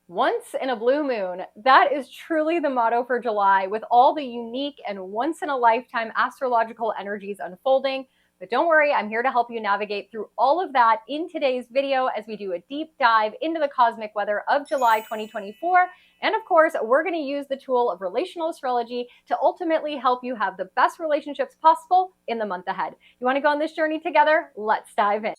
Once in a blue moon. That is truly the motto for July, with all the unique and once in a lifetime astrological energies unfolding. But don't worry, I'm here to help you navigate through all of that in today's video as we do a deep dive into the cosmic weather of July 2024. And of course, we're going to use the tool of relational astrology to ultimately help you have the best relationships possible in the month ahead. You want to go on this journey together? Let's dive in.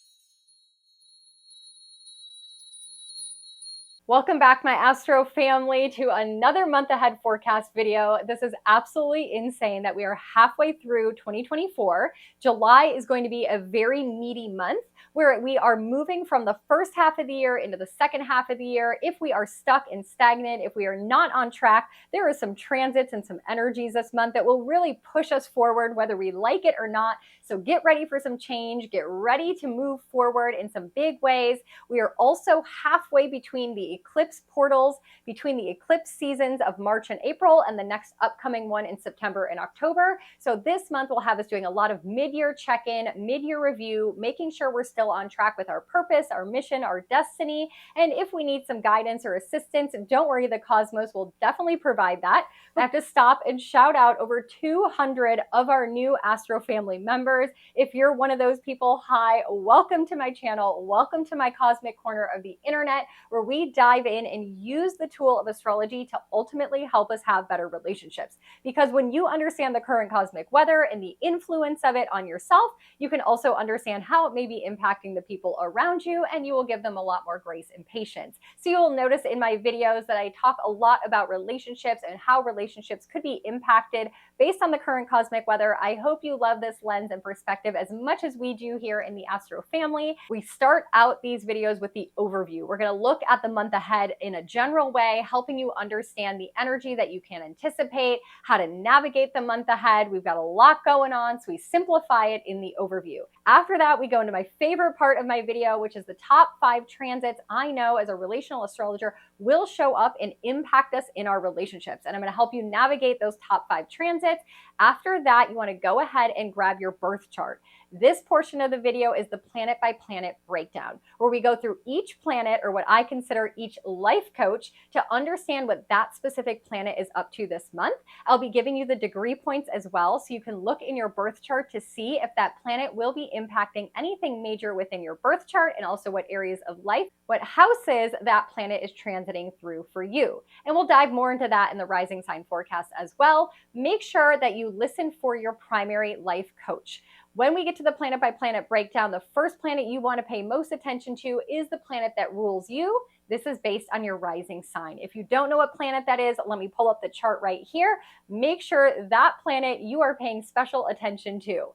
Welcome back, my Astro family, to another month ahead forecast video. This is absolutely insane that we are halfway through 2024. July is going to be a very meaty month where we are moving from the first half of the year into the second half of the year. If we are stuck and stagnant, if we are not on track, there are some transits and some energies this month that will really push us forward, whether we like it or not. So get ready for some change. Get ready to move forward in some big ways. We are also halfway between the eclipse portals, between the eclipse seasons of March and April and the next upcoming one in September and October. So this month will have us doing a lot of mid-year check-in, mid-year review, making sure we're still on track with our purpose, our mission, our destiny. And if we need some guidance or assistance, don't worry, the cosmos will definitely provide that. I have to stop and shout out over 200 of our new Astro family members. If you're one of those people, hi, welcome to my channel. Welcome to my cosmic corner of the internet, where we dive in and use the tool of astrology to ultimately help us have better relationships. Because when you understand the current cosmic weather and the influence of it on yourself, you can also understand how it may be impacting the people around you, and you will give them a lot more grace and patience. So you'll notice in my videos that I talk a lot about relationships and how relationships could be impacted based on the current cosmic weather. I hope you love this lens and perspective as much as we do here in the Astro family. We start out these videos with the overview. We're going to look at the month ahead in a general way, helping you understand the energy that you can anticipate, how to navigate the month ahead. We've got a lot going on, so we simplify it in the overview. After that, we go into my favorite part of my video, which is the top 5 transits I know as a relational astrologer will show up and impact us in our relationships. And I'm going to help you navigate those top 5 transits. After that, you want to go ahead and grab your birth chart. This portion of the video is the planet by planet breakdown, where we go through each planet, or what I consider each life coach, to understand what that specific planet is up to this month. I'll be giving you the degree points as well, so you can look in your birth chart to see if that planet will be impacting anything major within your birth chart, and also what areas of life, what houses that planet is transiting through for you. And we'll dive more into that in the rising sign forecast as well. Make sure that you listen for your primary life coach. When we get to the planet by planet breakdown, the first planet you want to pay most attention to is the planet that rules you. This is based on your rising sign. If you don't know what planet that is, let me pull up the chart right here. Make sure that planet you are paying special attention to.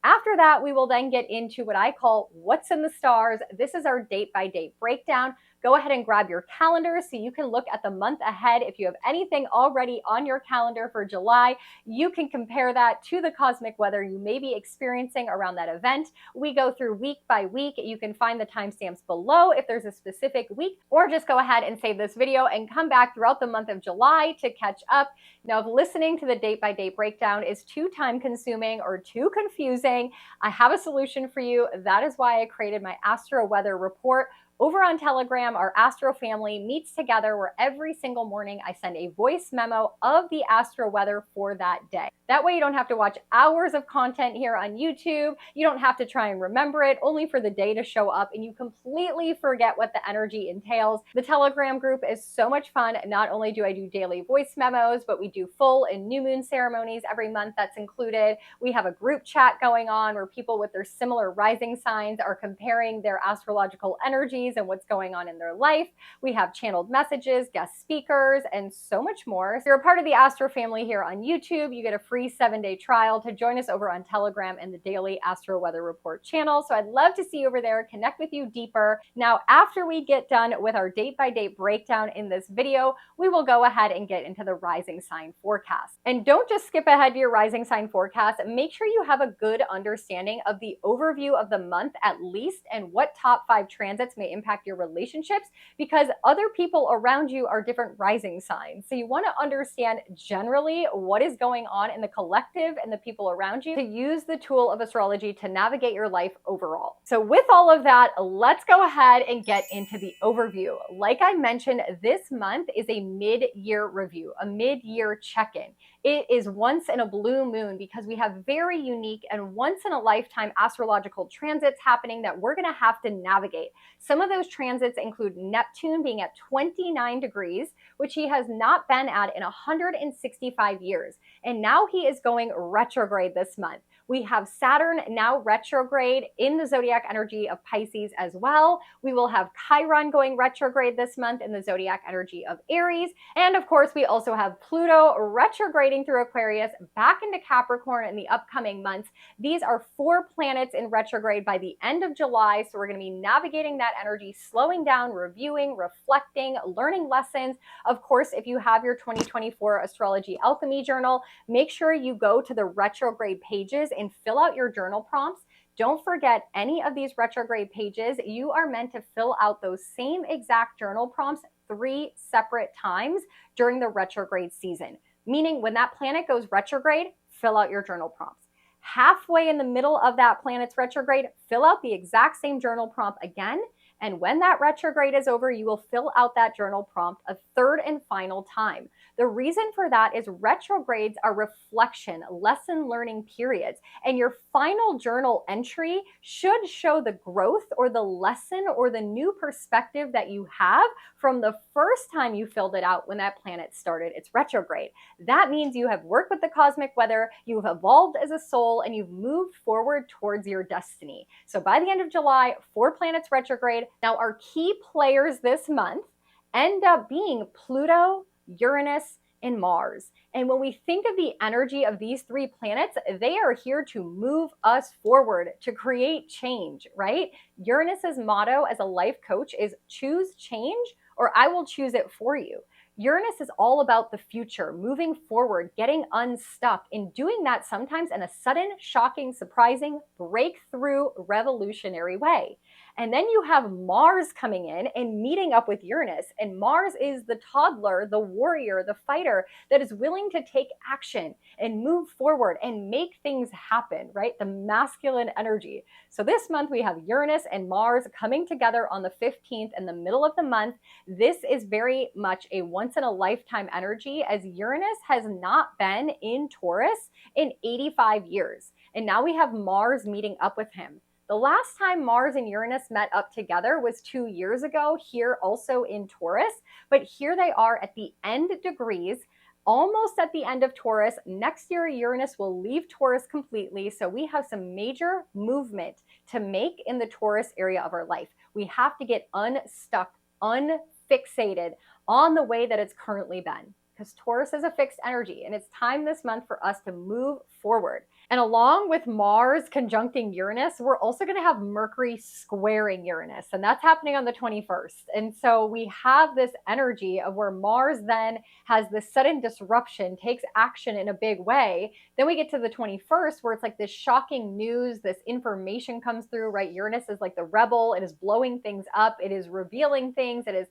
After that, we will then get into what I call what's in the stars. This is our date by date breakdown. Go ahead and grab your calendar so you can look at the month ahead. If you have anything already on your calendar for July, you can compare that to the cosmic weather you may be experiencing around that event. We go through week by week. You can find the timestamps below if there's a specific week, or just go ahead and save this video and come back throughout the month of July to catch up. Now, if listening to the date by date breakdown is too time consuming or too confusing, I have a solution for you. That is why I created my Astro Weather Report. Over on Telegram, our Astro family meets together where every single morning I send a voice memo of the astro weather for that day. That way you don't have to watch hours of content here on YouTube. You don't have to try and remember it, only for the day to show up and you completely forget what the energy entails. The Telegram group is so much fun. Not only do I do daily voice memos, but we do full and new moon ceremonies every month. That's included. We have a group chat going on where people with their similar rising signs are comparing their astrological energies and what's going on in their life. We have channeled messages, guest speakers, and so much more. If you're a part of the Astro family here on YouTube, you get a free 7-day trial to join us over on Telegram and the daily Astro Weather Report channel. So I'd love to see you over there, connect with you deeper. Now, after we get done with our date by date breakdown in this video, we will go ahead and get into the rising sign forecast. And don't just skip ahead to your rising sign forecast. Make sure you have a good understanding of the overview of the month at least, and what top 5 transits may impact your relationships because other people around you are different rising signs. So you want to understand generally what is going on in the collective and the people around you to use the tool of astrology to navigate your life overall. So with all of that, let's go ahead and get into the overview. Like I mentioned, this month is a mid-year review, a mid-year check-in. It is once in a blue moon because we have very unique and once in a lifetime astrological transits happening that we're going to have to navigate. Some of those transits include Neptune being at 29 degrees, which he has not been at in 165 years. And now he is going retrograde this month. We have Saturn now retrograde in the zodiac energy of Pisces as well. We will have Chiron going retrograde this month in the zodiac energy of Aries. And of course, we also have Pluto retrograding through Aquarius back into Capricorn in the upcoming months. These are 4 planets in retrograde by the end of July. So we're going to be navigating that energy, slowing down, reviewing, reflecting, learning lessons. Of course, if you have your 2024 Astrology Alchemy Journal, make sure you go to the retrograde pages and fill out your journal prompts. Don't forget any of these retrograde pages, you are meant to fill out those same exact journal prompts 3 separate times during the retrograde season. Meaning when that planet goes retrograde, fill out your journal prompts. Halfway in the middle of that planet's retrograde, fill out the exact same journal prompt again. And when that retrograde is over, you will fill out that journal prompt a 3rd and final time. The reason for that is retrogrades are reflection, lesson learning periods. And your final journal entry should show the growth or the lesson or the new perspective that you have from the first time you filled it out when that planet started its retrograde. That means you have worked with the cosmic weather, you've evolved as a soul, and you've moved forward towards your destiny. So by the end of July, 4 planets retrograde. Now, our key players this month end up being Pluto, Uranus, and Mars. And when we think of the energy of these 3 planets, they are here to move us forward, to create change, right? Uranus's motto as a life coach is choose change or I will choose it for you. Uranus is all about the future, moving forward, getting unstuck, and doing that sometimes in a sudden, shocking, surprising, breakthrough, revolutionary way. And then you have Mars coming in and meeting up with Uranus. And Mars is the toddler, the warrior, the fighter that is willing to take action and move forward and make things happen, right? The masculine energy. So this month we have Uranus and Mars coming together on the 15th in the middle of the month. This is very much a once in a lifetime energy as Uranus has not been in Taurus in 85 years. And now we have Mars meeting up with him. The last time Mars and Uranus met up together was 2 years ago, here also in Taurus, but here they are at the end degrees, almost at the end of Taurus. Next year, Uranus will leave Taurus completely, so we have some major movement to make in the Taurus area of our life. We have to get unstuck, unfixated on the way that it's currently been, because Taurus is a fixed energy, and it's time this month for us to move forward. And along with Mars conjuncting Uranus, we're also going to have Mercury squaring Uranus, and that's happening on the 21st. And so we have this energy of where Mars then has this sudden disruption, takes action in a big way. Then we get to the 21st where it's like this shocking news, this information comes through, right? Uranus is like the rebel. It is blowing things up. It is revealing things. It is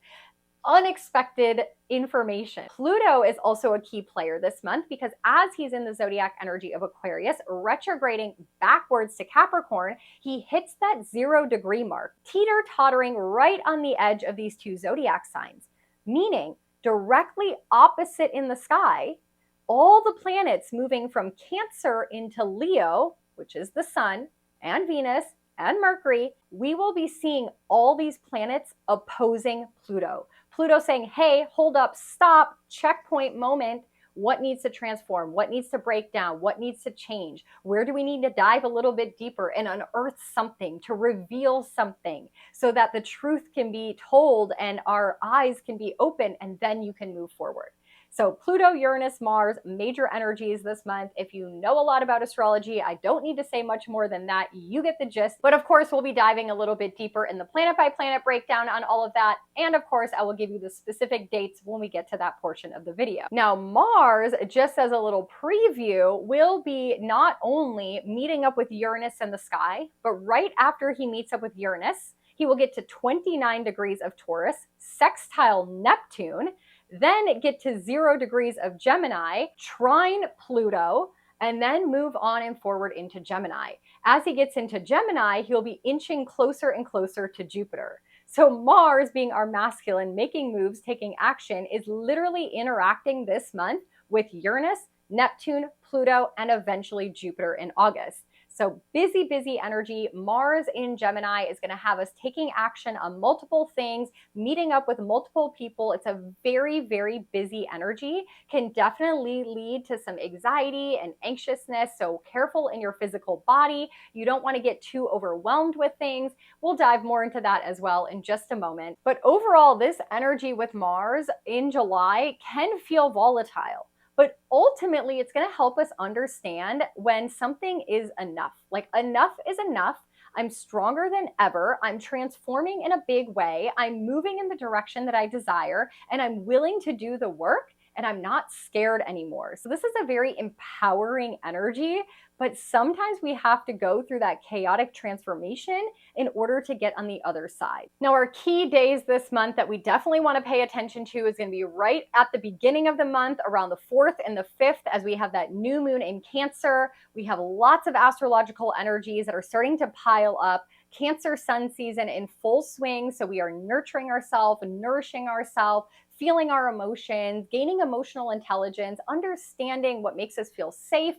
unexpected information. Pluto is also a key player this month because as he's in the zodiac energy of Aquarius, retrograding backwards to Capricorn, he hits that 0 degree mark, teeter-tottering right on the edge of these 2 zodiac signs, meaning directly opposite in the sky, all the planets moving from Cancer into Leo, which is the Sun and Venus and Mercury, we will be seeing all these planets opposing Pluto. Pluto saying, hey, hold up, stop, checkpoint moment. What needs to transform? What needs to break down? What needs to change? Where do we need to dive a little bit deeper and unearth something, to reveal something so that the truth can be told and our eyes can be open and then you can move forward? So Pluto, Uranus, Mars, major energies this month. If you know a lot about astrology, I don't need to say much more than that. You get the gist. But of course, we'll be diving a little bit deeper in the planet by planet breakdown on all of that. And of course, I will give you the specific dates when we get to that portion of the video. Now, Mars, just as a little preview, will be not only meeting up with Uranus in the sky, but right after he meets up with Uranus, He will get to 29 degrees of Taurus, sextile Neptune, then get to 0 degrees of Gemini, trine Pluto, and then move on and forward into Gemini. As he gets into Gemini, he'll be inching closer and closer to Jupiter. So Mars, being our masculine, making moves, taking action, is literally interacting this month with Uranus, Neptune, Pluto, and eventually Jupiter in August. So busy, busy energy. Mars in Gemini is going to have us taking action on multiple things, meeting up with multiple people. It's a very, very busy energy. Can definitely lead to some anxiety and anxiousness. So careful in your physical body. You don't want to get too overwhelmed with things. We'll dive more into that as well in just a moment. But overall, this energy with Mars in July can feel volatile. But ultimately, it's going to help us understand when something is enough. Like, enough is enough. I'm stronger than ever. I'm transforming in a big way. I'm moving in the direction that I desire, and I'm willing to do the work, and I'm not scared anymore. So this is a very empowering energy, but sometimes we have to go through that chaotic transformation in order to get on the other side. Now, our key days this month that we definitely want to pay attention to is going to be right at the beginning of the month, around the 4th and the 5th, as we have that new moon in Cancer. We have lots of astrological energies that are starting to pile up. Cancer sun season in full swing. So we are nurturing ourselves, nourishing ourselves, feeling our emotions, gaining emotional intelligence, understanding what makes us feel safe,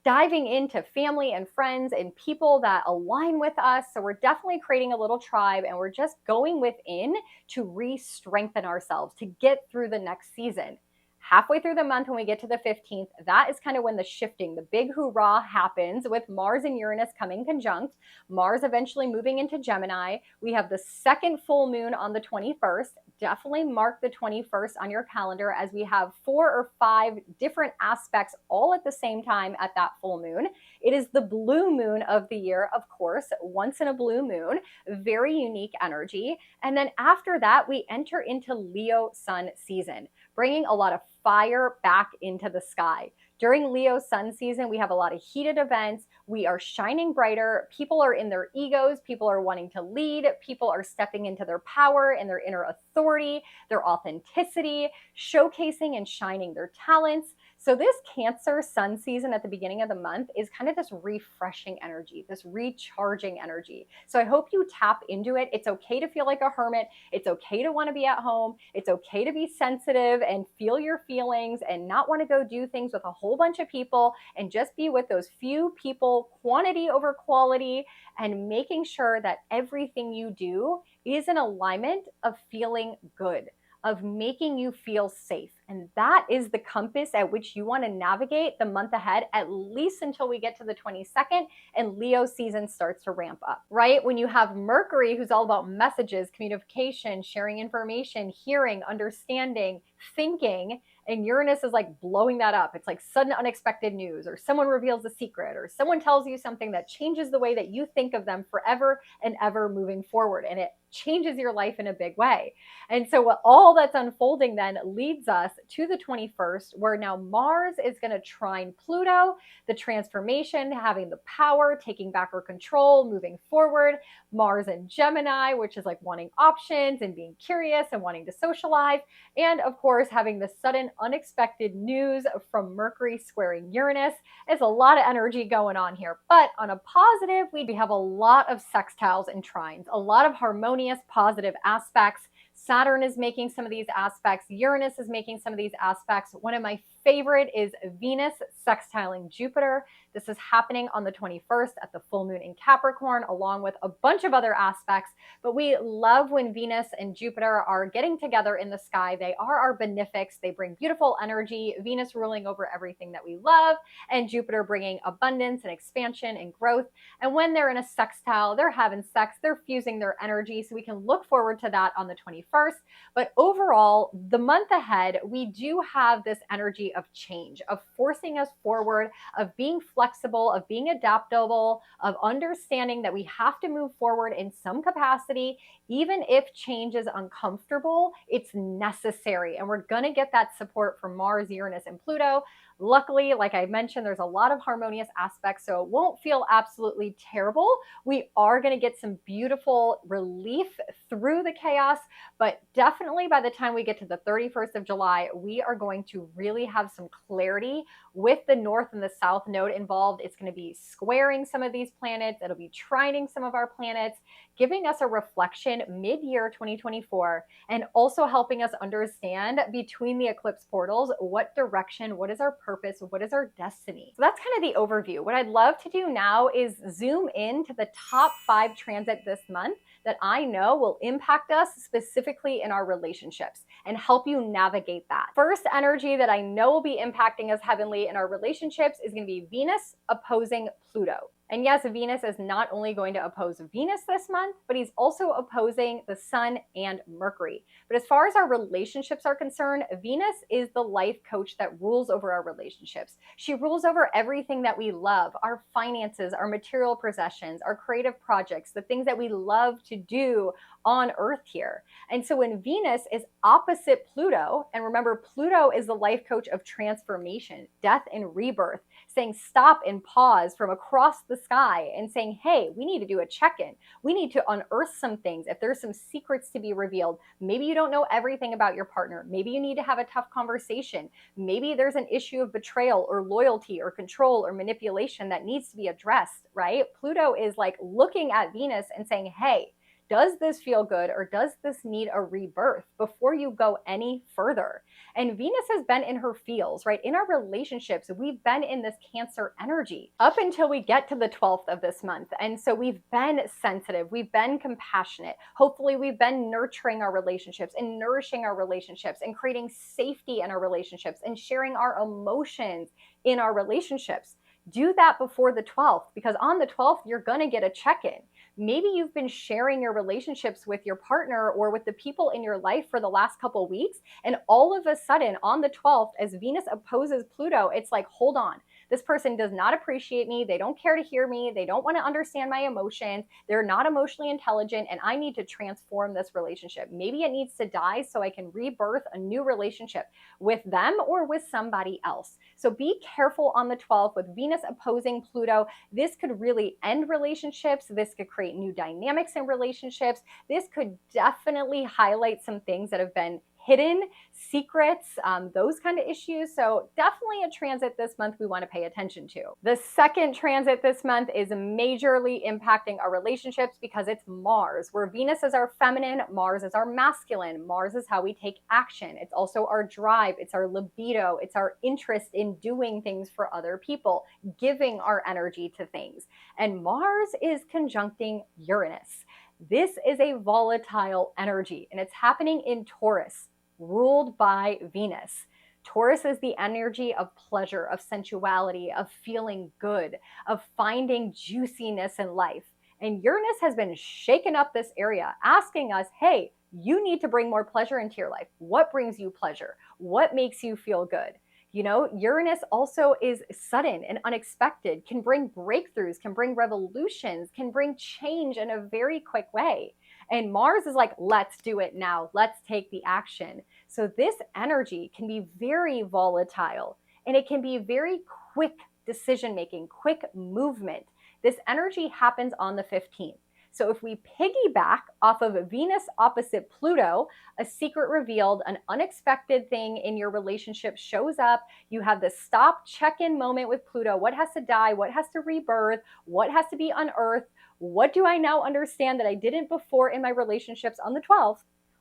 diving into family and friends and people that align with us. So we're definitely creating a little tribe, and we're just going within to re-strengthen ourselves to get through the next season. Halfway through the month, when we get to the 15th, that is kind of when the shifting, the big hoorah happens with Mars and Uranus coming conjunct. Mars eventually moving into Gemini. We have the second full moon on the 21st. Definitely mark the 21st on your calendar, as we have 4 or 5 different aspects all at the same time at that full moon. It is the blue moon of the year, of course, once in a blue moon, very unique energy. And then after that, we enter into Leo sun season, bringing a lot of fire back into the sky. During Leo sun season, we have a lot of heated events. We are shining brighter. People are in their egos. People are wanting to lead. People are stepping into their power and their inner authority, their authenticity, showcasing and shining their talents. So this Cancer sun season at the beginning of the month is kind of this refreshing energy, this recharging energy. So I hope you tap into it. It's okay to feel like a hermit. It's okay to want to be at home. It's okay to be sensitive and feel your feelings and not want to go do things with a whole bunch of people, and just be with those few people, quantity over quality, and making sure that everything you do is in alignment of feeling good, of making you feel safe. And that is the compass at which you want to navigate the month ahead, at least until we get to the 22nd and Leo season starts to ramp up, right? When you have Mercury, who's all about messages, communication, sharing information, hearing, understanding, thinking, and Uranus is like blowing that up. It's like sudden unexpected news, or someone reveals a secret, or someone tells you something that changes the way that you think of them forever and ever moving forward. And it changes your life in a big way. And so what all that's unfolding then leads us to the 21st, where now Mars is going to trine Pluto, the transformation, having the power, taking back our control, moving forward. Mars in Gemini, which is like wanting options and being curious and wanting to socialize. And of course, having the sudden unexpected news from Mercury squaring Uranus. Is a lot of energy going on here. But on a positive, we have a lot of sextiles and trines, a lot of harmonious, positive aspects. Saturn is making some of these aspects. Uranus is making some of these aspects. One of my favorite is Venus sextiling Jupiter. This is happening on the 21st at the full moon in Capricorn, along with a bunch of other aspects. But we love when Venus and Jupiter are getting together in the sky. They are our benefics. They bring beautiful energy. Venus ruling over everything that we love, and Jupiter bringing abundance and expansion and growth. And when they're in a sextile, they're having sex, they're fusing their energy. So we can look forward to that on the 21st. But overall, the month ahead, we do have this energy of change, of forcing us forward, of being flexible, of being adaptable, of understanding that we have to move forward in some capacity. Even if change is uncomfortable, it's necessary. And we're going to get that support from Mars, Uranus, and Pluto. Luckily, like I mentioned, there's a lot of harmonious aspects, so it won't feel absolutely terrible. We are going to get some beautiful relief through the chaos, but definitely by the time we get to the 31st of July, we are going to really have some clarity with the North and the South node involved. It's going to be squaring some of these planets. It'll be trining some of our planets, giving us a reflection mid-year 2024, and also helping us understand between the eclipse portals, what direction, what is our purpose, what is our destiny. So that's kind of the overview. What I'd love to do now is zoom in to the top 5 transits this month that I know will impact us specifically in our relationships and help you navigate that. First energy that I know will be impacting us heavily in our relationships is going to be Venus opposing Pluto. And yes, Venus is not only going to oppose Venus this month, but he's also opposing the Sun and Mercury. But as far as our relationships are concerned, Venus is the life coach that rules over our relationships. She rules over everything that we love, our finances, our material possessions, our creative projects, the things that we love to do on Earth here. And so when Venus is opposite Pluto, and remember, Pluto is the life coach of transformation, death and rebirth, saying stop and pause from across the sky and saying, hey, we need to do a check-in. We need to unearth some things. If there's some secrets to be revealed, maybe you don't know everything about your partner. Maybe you need to have a tough conversation. Maybe there's an issue of betrayal or loyalty or control or manipulation that needs to be addressed, right? Pluto is like looking at Venus and saying, hey, does this feel good or does this need a rebirth before you go any further? And Venus has been in her feels, right? In our relationships, we've been in this Cancer energy up until we get to the 12th of this month. And so we've been sensitive, we've been compassionate. Hopefully we've been nurturing our relationships and nourishing our relationships and creating safety in our relationships and sharing our emotions in our relationships. Do that before the 12th, because on the 12th, you're going to get a check-in. Maybe you've been sharing your relationships with your partner or with the people in your life for the last couple of weeks, and all of a sudden on the 12th, as Venus opposes Pluto, it's like, hold on. This person does not appreciate me. They don't care to hear me. They don't want to understand my emotions. They're not emotionally intelligent, and I need to transform this relationship. Maybe it needs to die so I can rebirth a new relationship with them or with somebody else. So be careful on the 12th with Venus opposing Pluto. This could really end relationships. This could create new dynamics in relationships. This could definitely highlight some things that have been hidden, secrets, those kind of issues. So definitely a transit this month we want to pay attention to. The second transit this month is majorly impacting our relationships because it's Mars, where Venus is our feminine, Mars is our masculine. Mars is how we take action. It's also our drive. It's our libido. It's our interest in doing things for other people, giving our energy to things. And Mars is conjuncting Uranus. This is a volatile energy, and it's happening in Taurus, ruled by Venus. Taurus is the energy of pleasure, of sensuality, of feeling good, of finding juiciness in life. And Uranus has been shaking up this area, asking us, hey, you need to bring more pleasure into your life. What brings you pleasure? What makes you feel good? You know, Uranus also is sudden and unexpected, can bring breakthroughs, can bring revolutions, can bring change in a very quick way. And Mars is like, let's do it now. Let's take the action. So this energy can be very volatile, and it can be very quick decision-making, quick movement. This energy happens on the 15th. So if we piggyback off of Venus opposite Pluto, a secret revealed, an unexpected thing in your relationship shows up, you have the stop, check-in moment with Pluto. What has to die? What has to rebirth? What has to be unearthed? What do I now understand that I didn't before in my relationships on the 12th?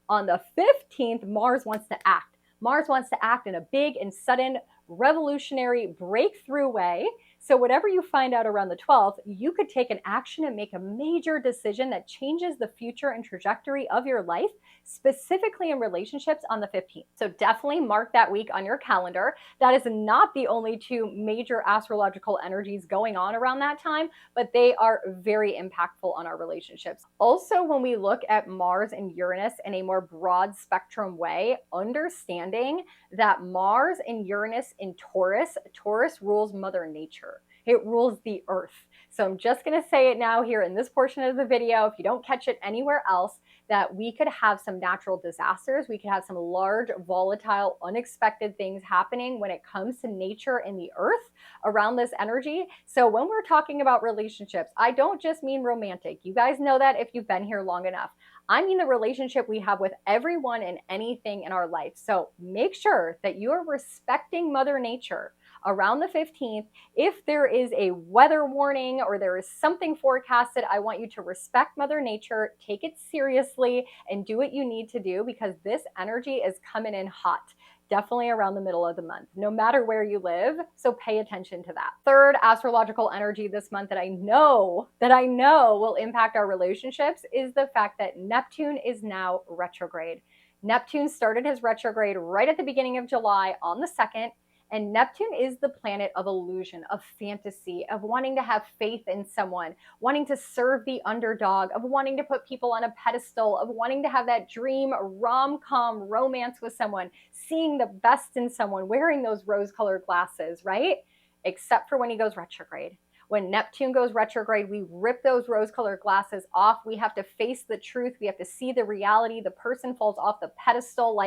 On the 15th, Mars wants to act. Mars wants to act in a big and sudden revolutionary breakthrough way. So whatever you find out around the 12th, you could take an action and make a major decision that changes the future and trajectory of your life, specifically in relationships on the 15th. So definitely mark that week on your calendar. That is not the only 2 major astrological energies going on around that time, but they are very impactful on our relationships. Also, when we look at Mars and Uranus in a more broad spectrum way, understanding that Mars and Uranus in Taurus, Taurus rules Mother Nature. it rules the earth. So I'm just going to say it now here in this portion of the video, if you don't catch it anywhere else, that we could have some natural disasters. We could have some large, volatile, unexpected things happening when it comes to nature and the earth around this energy. So when we're talking about relationships, I don't just mean romantic. You guys know that if you've been here long enough. I mean the relationship we have with everyone and anything in our life. So make sure that you are respecting Mother Nature around the 15th. If there is a weather warning or there is something forecasted, I want you to respect Mother Nature, take it seriously, and do what you need to do, because this energy is coming in hot. Definitely around the middle of the month, no matter where you live. So pay attention to that. Third astrological energy this month that I know will impact our relationships is the fact that Neptune is now retrograde. Neptune started his retrograde right at the beginning of July on the 2nd. And Neptune is the planet of illusion, of fantasy, of wanting to have faith in someone, wanting to serve the underdog, of wanting to put people on a pedestal, of wanting to have that dream rom-com romance with someone, seeing the best in someone, wearing those rose-colored glasses, right? Except for when he goes retrograde. When Neptune goes retrograde, we rip those rose-colored glasses off. We have to face the truth. We have to see the reality. The person falls off the pedestal.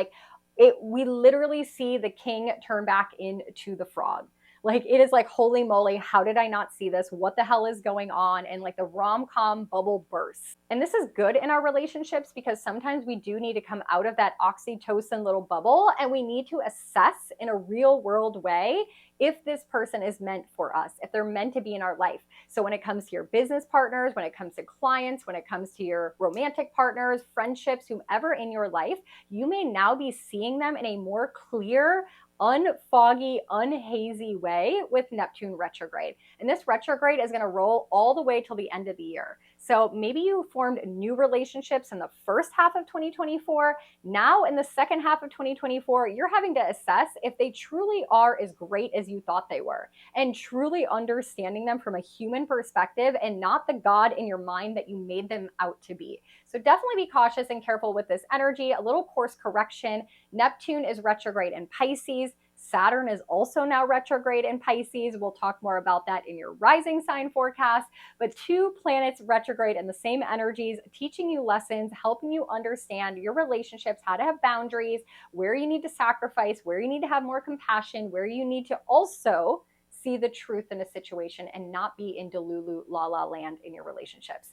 We literally see the king turn back into the frog. Like, it is like, holy moly, how did I not see this? What the hell is going on? And like the rom-com bubble bursts. And this is good in our relationships because sometimes we do need to come out of that oxytocin little bubble, and we need to assess in a real world way if this person is meant for us, if they're meant to be in our life. So when it comes to your business partners, when it comes to clients, when it comes to your romantic partners, friendships, whomever in your life, you may now be seeing them in a more clear, unfoggy, unhazy way with Neptune retrograde. And this retrograde is going to roll all the way till the end of the year. So maybe you formed new relationships in the first half of 2024. Now in the second half of 2024, you're having to assess if they truly are as great as you thought they were, and truly understanding them from a human perspective and not the God in your mind that you made them out to be. So definitely be cautious and careful with this energy. A little course correction. Neptune is retrograde in Pisces. Saturn is also now retrograde in Pisces. We'll talk more about that in your rising sign forecast. But two planets retrograde in the same energies, teaching you lessons, helping you understand your relationships, how to have boundaries, where you need to sacrifice, where you need to have more compassion, where you need to also see the truth in a situation and not be in delulu la la land in your relationships.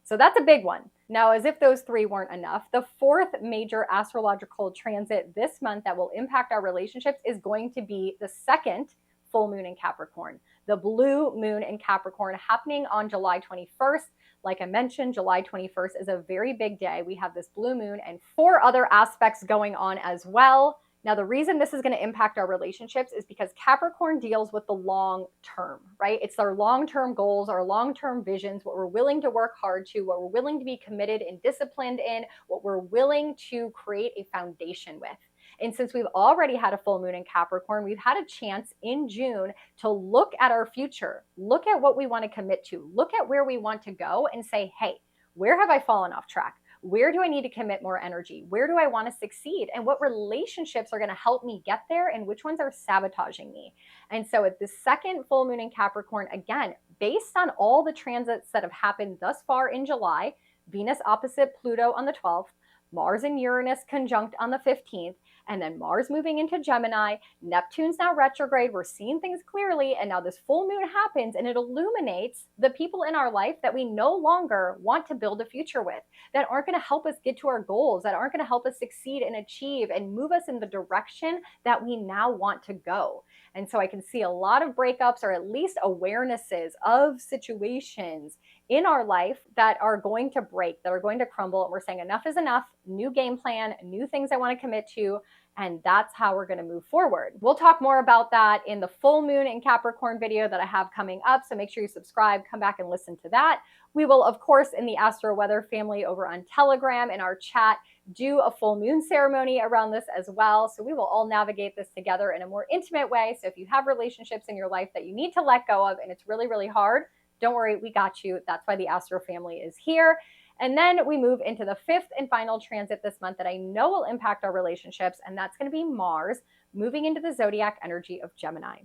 So that's a big one. Now, as if those three weren't enough, the fourth major astrological transit this month that will impact our relationships is going to be the second full moon in Capricorn. The blue moon in Capricorn happening on July 21st. Like I mentioned, July 21st is a very big day. We have this blue moon and 4 other aspects going on as well. Now, the reason this is going to impact our relationships is because Capricorn deals with the long term, right? It's our long-term goals, our long-term visions, what we're willing to work hard to, what we're willing to be committed and disciplined in, what we're willing to create a foundation with. And since we've already had a full moon in Capricorn, we've had a chance in June to look at our future, look at what we want to commit to, look at where we want to go and say, hey, where have I fallen off track? Where do I need to commit more energy? Where do I want to succeed? And what relationships are going to help me get there? And which ones are sabotaging me? And so at the second full moon in Capricorn, again, based on all the transits that have happened thus far in July, Venus opposite Pluto on the 12th, Mars and Uranus conjunct on the 15th, and then Mars moving into Gemini, Neptune's now retrograde, we're seeing things clearly, and now this full moon happens and it illuminates the people in our life that we no longer want to build a future with, that aren't going to help us get to our goals, that aren't going to help us succeed and achieve and move us in the direction that we now want to go. And so I can see a lot of breakups, or at least awarenesses of situations in our life that are going to break, that are going to crumble. And we're saying enough is enough, new game plan, new things I want to commit to. And that's how we're going to move forward. We'll talk more about that in the full moon in Capricorn video that I have coming up. So make sure you subscribe, come back and listen to that. We will, of course, in the Astro Weather family over on Telegram in our chat, do a full moon ceremony around this as well. So we will all navigate this together in a more intimate way. So if you have relationships in your life that you need to let go of and it's really, really hard, don't worry, we got you. That's why the Astro family is here. And then we move into the 5th and final transit this month that I know will impact our relationships, and that's going to be Mars moving into the zodiac energy of Gemini.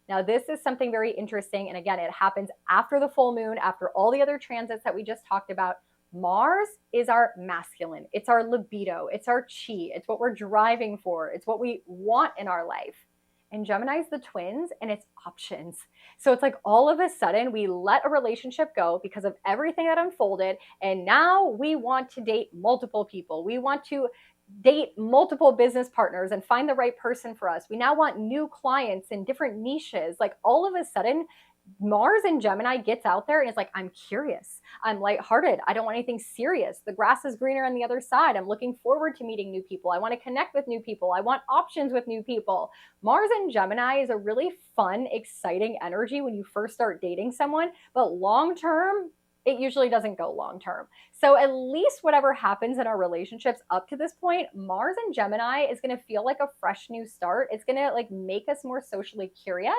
Now, this is something very interesting. And again, it happens after the full moon, after all the other transits that we just talked about. Mars is our masculine. It's our libido. It's our chi. It's what we're driving for. It's what we want in our life. And Gemini is the twins, and it's options. So it's like all of a sudden we let a relationship go because of everything that unfolded. And now we want to date multiple people. We want to date multiple business partners and find the right person for us. We now want new clients in different niches. Like all of a sudden, Mars in Gemini gets out there and it's like, I'm curious. I'm lighthearted. I don't want anything serious. The grass is greener on the other side. I'm looking forward to meeting new people. I want to connect with new people. I want options with new people. Mars in Gemini is a really fun, exciting energy when you first start dating someone, but long term, it usually doesn't go long term. So at least whatever happens in our relationships up to this point, Mars and Gemini is going to feel like a fresh new start. It's going to like make us more socially curious.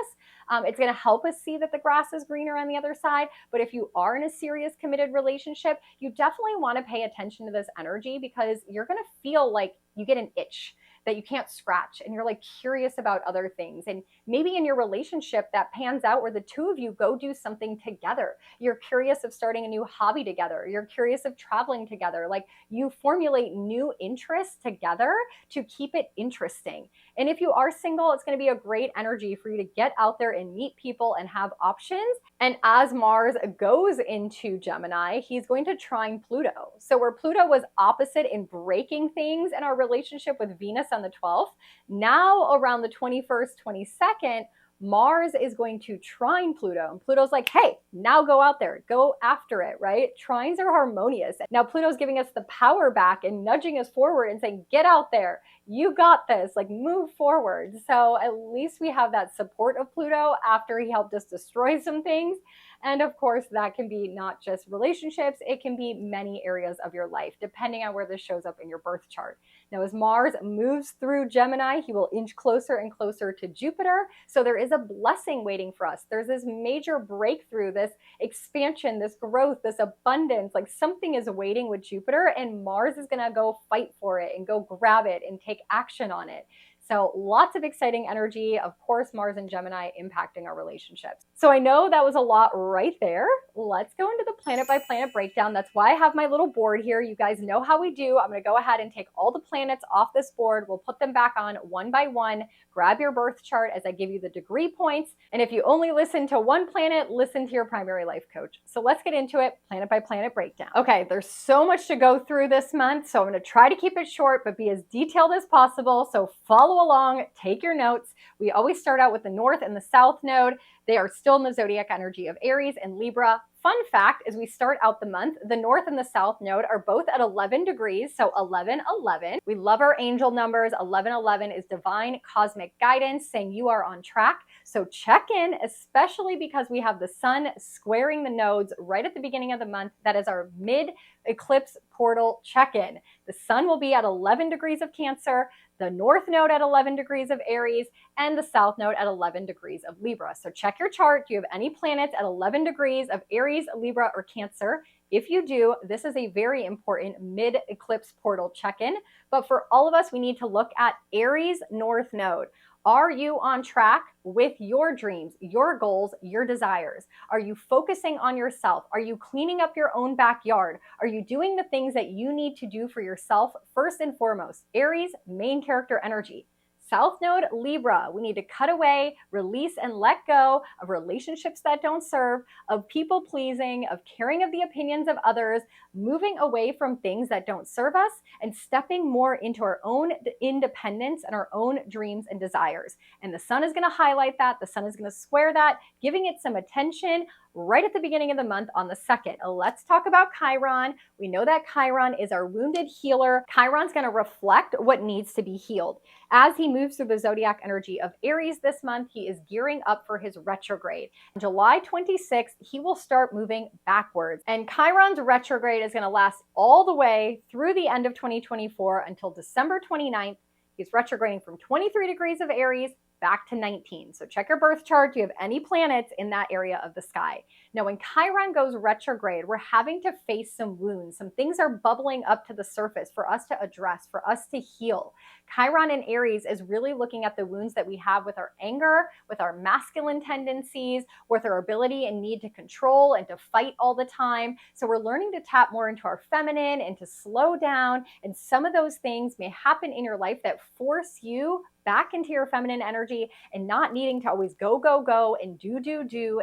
It's going to help us see that the grass is greener on the other side. But if you are in a serious committed relationship, you definitely want to pay attention to this energy because you're going to feel like you get an itch that you can't scratch and you're like curious about other things. And maybe in your relationship that pans out where the two of you go do something together. You're curious of starting a new hobby together. You're curious of traveling together. Like you formulate new interests together to keep it interesting. And if you are single, it's going to be a great energy for you to get out there and meet people and have options. And as Mars goes into Gemini, he's going to trine Pluto. So where Pluto was opposite in breaking things in our relationship with Venus on the 12th, now around the 21st, 22nd, Mars is going to trine Pluto. And Pluto's like, hey, now go out there, go after it, right? Trines are harmonious. Now Pluto's giving us the power back and nudging us forward and saying, get out there, you got this, like move forward. So at least we have that support of Pluto after he helped us destroy some things. And of course, that can be not just relationships, it can be many areas of your life, depending on where this shows up in your birth chart. Now, as Mars moves through Gemini, he will inch closer and closer to Jupiter. So there is a blessing waiting for us. There's this major breakthrough, this expansion, this growth, this abundance, like something is waiting with Jupiter, and Mars is going to go fight for it and go grab it and take action on it. So lots of exciting energy, of course, Mars and Gemini impacting our relationships. So I know that was a lot right there. Let's go into the planet by planet breakdown. That's why I have my little board here. You guys know how we do. I'm going to go ahead and take all the planets off this board. We'll put them back on one by one. Grab your birth chart as I give you the degree points. And if you only listen to one planet, listen to your primary life coach. So let's get into it, planet by planet breakdown. Okay, there's so much to go through this month, so I'm going to try to keep it short, but be as detailed as possible. So follow along, take your notes. We always start out with the North and the South node. They are still in the zodiac energy of Aries and Libra. Fun fact, as we start out the month, the North and the South node are both at 11 degrees, so 11-11. We love our angel numbers. 11-11 is divine cosmic guidance, saying you are on track. So check in, especially because we have the sun squaring the nodes right at the beginning of the month. That is our mid-eclipse portal check-in. The sun will be at 11 degrees of Cancer, the North node at 11 degrees of Aries, and the South node at 11 degrees of Libra. So check your chart. Do you have any planets at 11 degrees of Aries, Libra, or Cancer? If you do, this is a very important mid-eclipse portal check-in. But for all of us, we need to look at Aries North node. Are you on track with your dreams, your goals, your desires? Are you focusing on yourself? Are you cleaning up your own backyard? Are you doing the things that you need to do for yourself first and foremost? Aries, main character energy. South node, Libra. We need to cut away, release, and let go of relationships that don't serve, of people pleasing, of caring of the opinions of others, moving away from things that don't serve us, and stepping more into our own independence and our own dreams and desires. And the sun is going to highlight that. The sun is going to square that, giving it some attention right at the beginning of the month on the 2nd. Let's talk about Chiron. We know that Chiron is our wounded healer. Chiron's going to reflect what needs to be healed. As he moves through the zodiac energy of Aries this month, he is gearing up for his retrograde. On July 26th, he will start moving backwards. And Chiron's retrograde is going to last all the way through the end of 2024 until December 29th. He's retrograding from 23 degrees of Aries back to 19. So check your birth chart. Do you have any planets in that area of the sky? Now, when Chiron goes retrograde, we're having to face some wounds. Some things are bubbling up to the surface for us to address, for us to heal. Chiron in Aries is really looking at the wounds that we have with our anger, with our masculine tendencies, with our ability and need to control and to fight all the time. So we're learning to tap more into our feminine and to slow down. And some of those things may happen in your life that force you back into your feminine energy and not needing to always go, go, go and do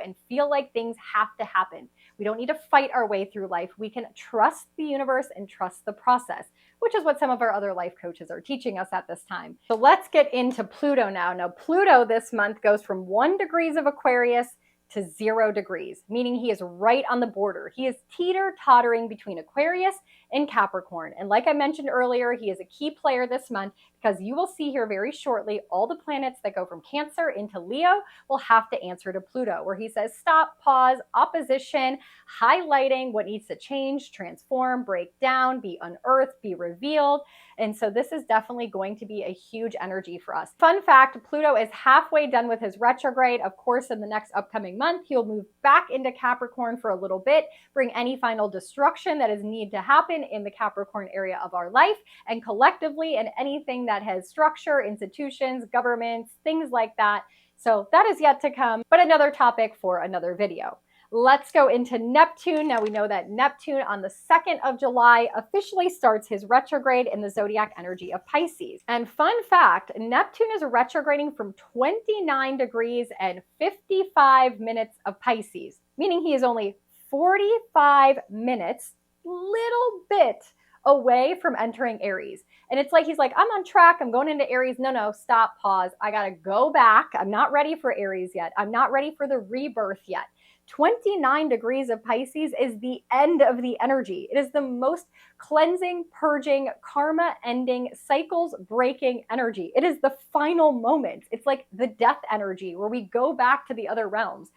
and feel like things have to happen. We don't need to fight our way through life. We can trust the universe and trust the process, which is what some of our other life coaches are teaching us at this time. So let's get into Pluto now. Now, Pluto this month goes from 1 degree of Aquarius to 0 degrees, meaning he is right on the border. He is teeter-tottering between Aquarius and Capricorn. And like I mentioned earlier, he is a key player this month because you will see here very shortly all the planets that go from Cancer into Leo will have to answer to Pluto, where he says stop, pause, opposition, highlighting what needs to change, transform, break down, be unearthed, be revealed. And so this is definitely going to be a huge energy for us. Fun fact, Pluto is halfway done with his retrograde. Of course, in the next upcoming month, he'll move back into Capricorn for a little bit, bring any final destruction that is needed to happen in the Capricorn area of our life, and collectively in anything that has structure, institutions, governments, things like that. So that is yet to come, but another topic for another video. Let's go into Neptune. Now we know that Neptune on the 2nd of July officially starts his retrograde in the zodiac energy of Pisces. And fun fact, Neptune is retrograding from 29 degrees and 55 minutes of Pisces, meaning he is only 45 minutes, little bit away from entering Aries. And it's like, he's like, I'm on track. I'm going into Aries. No, stop, pause. I got to go back. I'm not ready for Aries yet. I'm not ready for the rebirth yet. 29 degrees of Pisces is the end of the energy. It is the most cleansing, purging, karma ending, cycles breaking energy. It is the final moment. It's like the death energy where we go back to the other realms.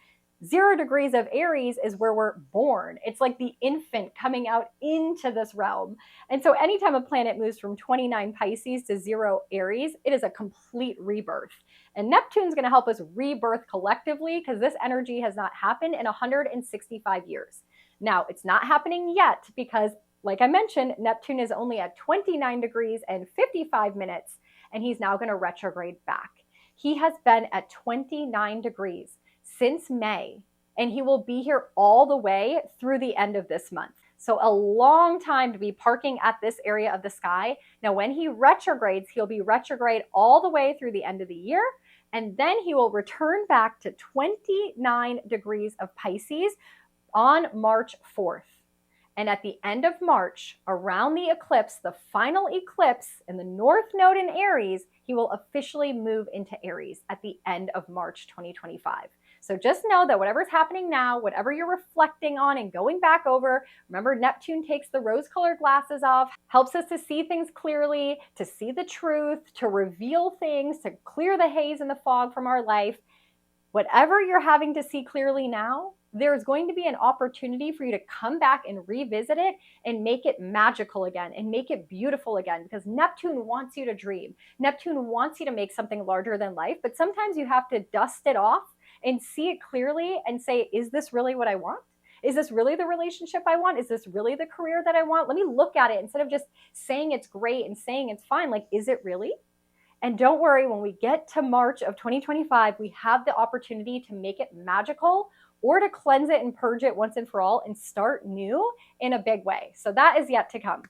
0 degrees of Aries is where we're born. It's like the infant coming out into this realm. And so anytime a planet moves from 29 Pisces to 0 Aries, it is a complete rebirth. And Neptune's going to help us rebirth collectively because this energy has not happened in 165 years. Now, it's not happening yet because, like I mentioned, Neptune is only at 29 degrees and 55 minutes, and he's now going to retrograde back. He has been at 29 degrees since May, and he will be here all the way through the end of this month. So a long time to be parking at this area of the sky. Now, when he retrogrades, he'll be retrograde all the way through the end of the year, and then he will return back to 29 degrees of Pisces on March 4th. And at the end of March, around the eclipse, the final eclipse in the North Node in Aries, he will officially move into Aries at the end of March 2025. So just know that whatever's happening now, whatever you're reflecting on and going back over, remember Neptune takes the rose-colored glasses off, helps us to see things clearly, to see the truth, to reveal things, to clear the haze and the fog from our life. Whatever you're having to see clearly now, there's going to be an opportunity for you to come back and revisit it and make it magical again and make it beautiful again, because Neptune wants you to dream. Neptune wants you to make something larger than life, but sometimes you have to dust it off and see it clearly and say, is this really what I want? Is this really the relationship I want? Is this really the career that I want? Let me look at it instead of just saying it's great and saying it's fine. Like, is it really? And don't worry, when we get to March of 2025, we have the opportunity to make it magical or to cleanse it and purge it once and for all and start new in a big way. So that is yet to come.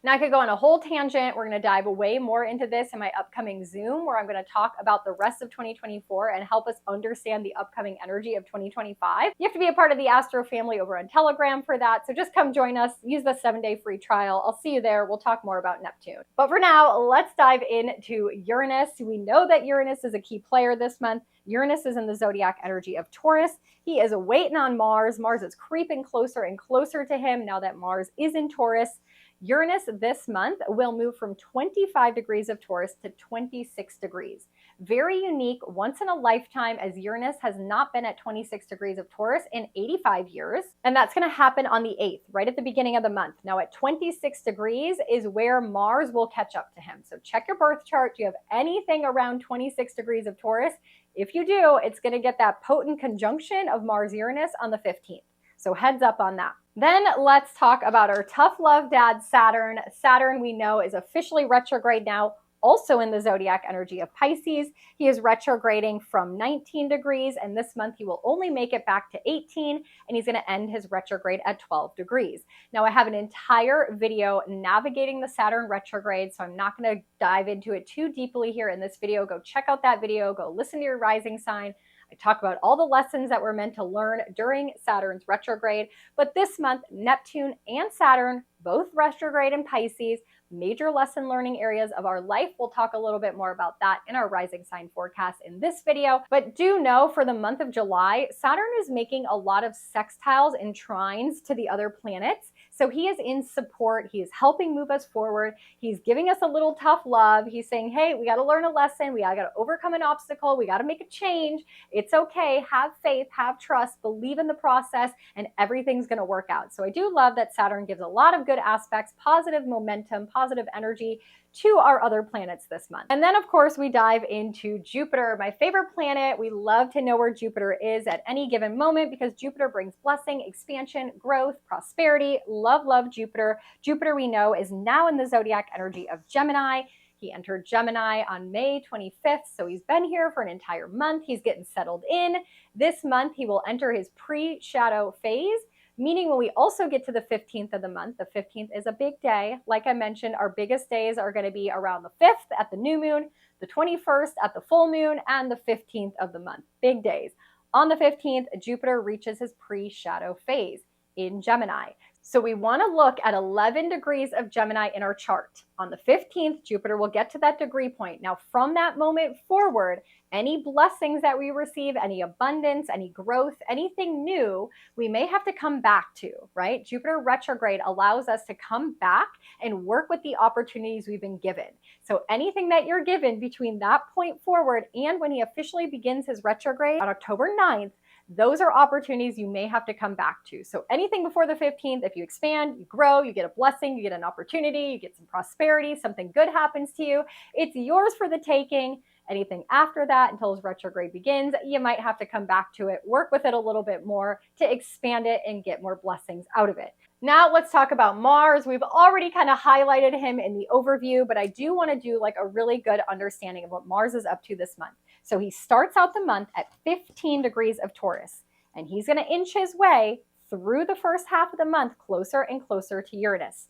Now I could go on a whole tangent. We're going to dive way more into this in my upcoming Zoom, where I'm going to talk about the rest of 2024 and help us understand the upcoming energy of 2025. You have to be a part of the Astro family over on Telegram for that. So just come join us. Use the 7-day free trial. I'll see you there. We'll talk more about Neptune. But for now, let's dive into Uranus. We know that Uranus is a key player this month. Uranus is in the zodiac energy of Taurus. He is waiting on Mars. Mars is creeping closer and closer to him now that Mars is in Taurus. Uranus this month will move from 25 degrees of Taurus to 26 degrees. Very unique, once in a lifetime, as Uranus has not been at 26 degrees of Taurus in 85 years. And that's going to happen on the 8th, right at the beginning of the month. Now at 26 degrees is where Mars will catch up to him. So check your birth chart. Do you have anything around 26 degrees of Taurus? If you do, it's going to get that potent conjunction of Mars-Uranus on the 15th. So heads up on that. Then let's talk about our tough love dad, Saturn. Saturn, we know, is officially retrograde now, also in the zodiac energy of Pisces. He is retrograding from 19 degrees, and this month he will only make it back to 18, and he's going to end his retrograde at 12 degrees. Now, I have an entire video navigating the Saturn retrograde, so I'm not going to dive into it too deeply here in this video. Go check out that video. Go listen to your rising sign. I talk about all the lessons that we're meant to learn during Saturn's retrograde. But this month, Neptune and Saturn, both retrograde in Pisces, major lesson learning areas of our life. We'll talk a little bit more about that in our rising sign forecast in this video. But do know for the month of July, Saturn is making a lot of sextiles and trines to the other planets. So he is in support. He is helping move us forward. He's giving us a little tough love. He's saying, hey, we got to learn a lesson. We got to overcome an obstacle. We got to make a change. It's okay. Have faith, have trust, believe in the process, and everything's going to work out. So I do love that Saturn gives a lot of good aspects, positive momentum, positive energy to our other planets this month. And then, of course, we dive into Jupiter, my favorite planet. We love to know where Jupiter is at any given moment because Jupiter brings blessing, expansion, growth, prosperity. Love, love Jupiter. Jupiter, we know, is now in the zodiac energy of Gemini. He entered Gemini on May 25th, so he's been here for an entire month. He's getting settled in. This month, he will enter his pre-shadow phase, meaning when we also get to the 15th of the month, the 15th is a big day. Like I mentioned, our biggest days are going to be around the 5th at the new moon, the 21st at the full moon, and the 15th of the month. Big days. On the 15th, Jupiter reaches his pre-shadow phase in Gemini. So we want to look at 11 degrees of Gemini in our chart. On the 15th, Jupiter will get to that degree point. Now, from that moment forward, any blessings that we receive, any abundance, any growth, anything new, we may have to come back to, right? Jupiter retrograde allows us to come back and work with the opportunities we've been given. So anything that you're given between that point forward and when he officially begins his retrograde on October 9th, those are opportunities you may have to come back to. So anything before the 15th, if you expand, you grow, you get a blessing, you get an opportunity, you get some prosperity, something good happens to you, it's yours for the taking. Anything after that, until his retrograde begins, you might have to come back to it, work with it a little bit more to expand it and get more blessings out of it. Now let's talk about Mars. We've already kind of highlighted him in the overview, but I do want to do like a really good understanding of what Mars is up to this month. So he starts out the month at 15 degrees of Taurus, and he's going to inch his way through the first half of the month closer and closer to Uranus.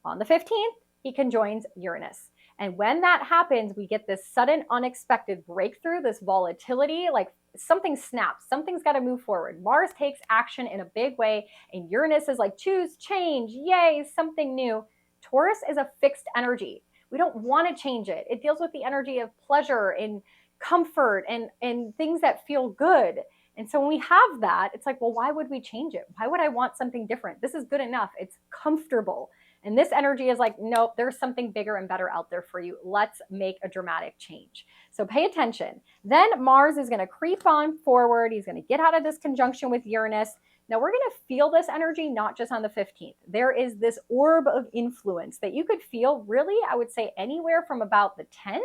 On the 15th, he conjoins Uranus. And when that happens, we get this sudden, unexpected breakthrough, this volatility, like something snaps, something's got to move forward. Mars takes action in a big way, and Uranus is like, choose, change, yay, something new. Taurus is a fixed energy. We don't want to change it. It deals with the energy of pleasure and comfort and things that feel good. And so when we have that, it's like, well, why would we change it? Why would I want something different? This is good enough. It's comfortable. And this energy is like, nope, there's something bigger and better out there for you. Let's make a dramatic change. So pay attention. Then Mars is going to creep on forward. He's going to get out of this conjunction with Uranus. Now we're going to feel this energy not just on the 15th. There is this orb of influence that you could feel really, I would say, anywhere from about the 10th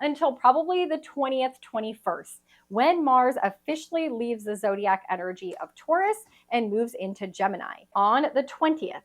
until probably the 20th, 21st, when Mars officially leaves the zodiac energy of Taurus and moves into Gemini. On the 20th,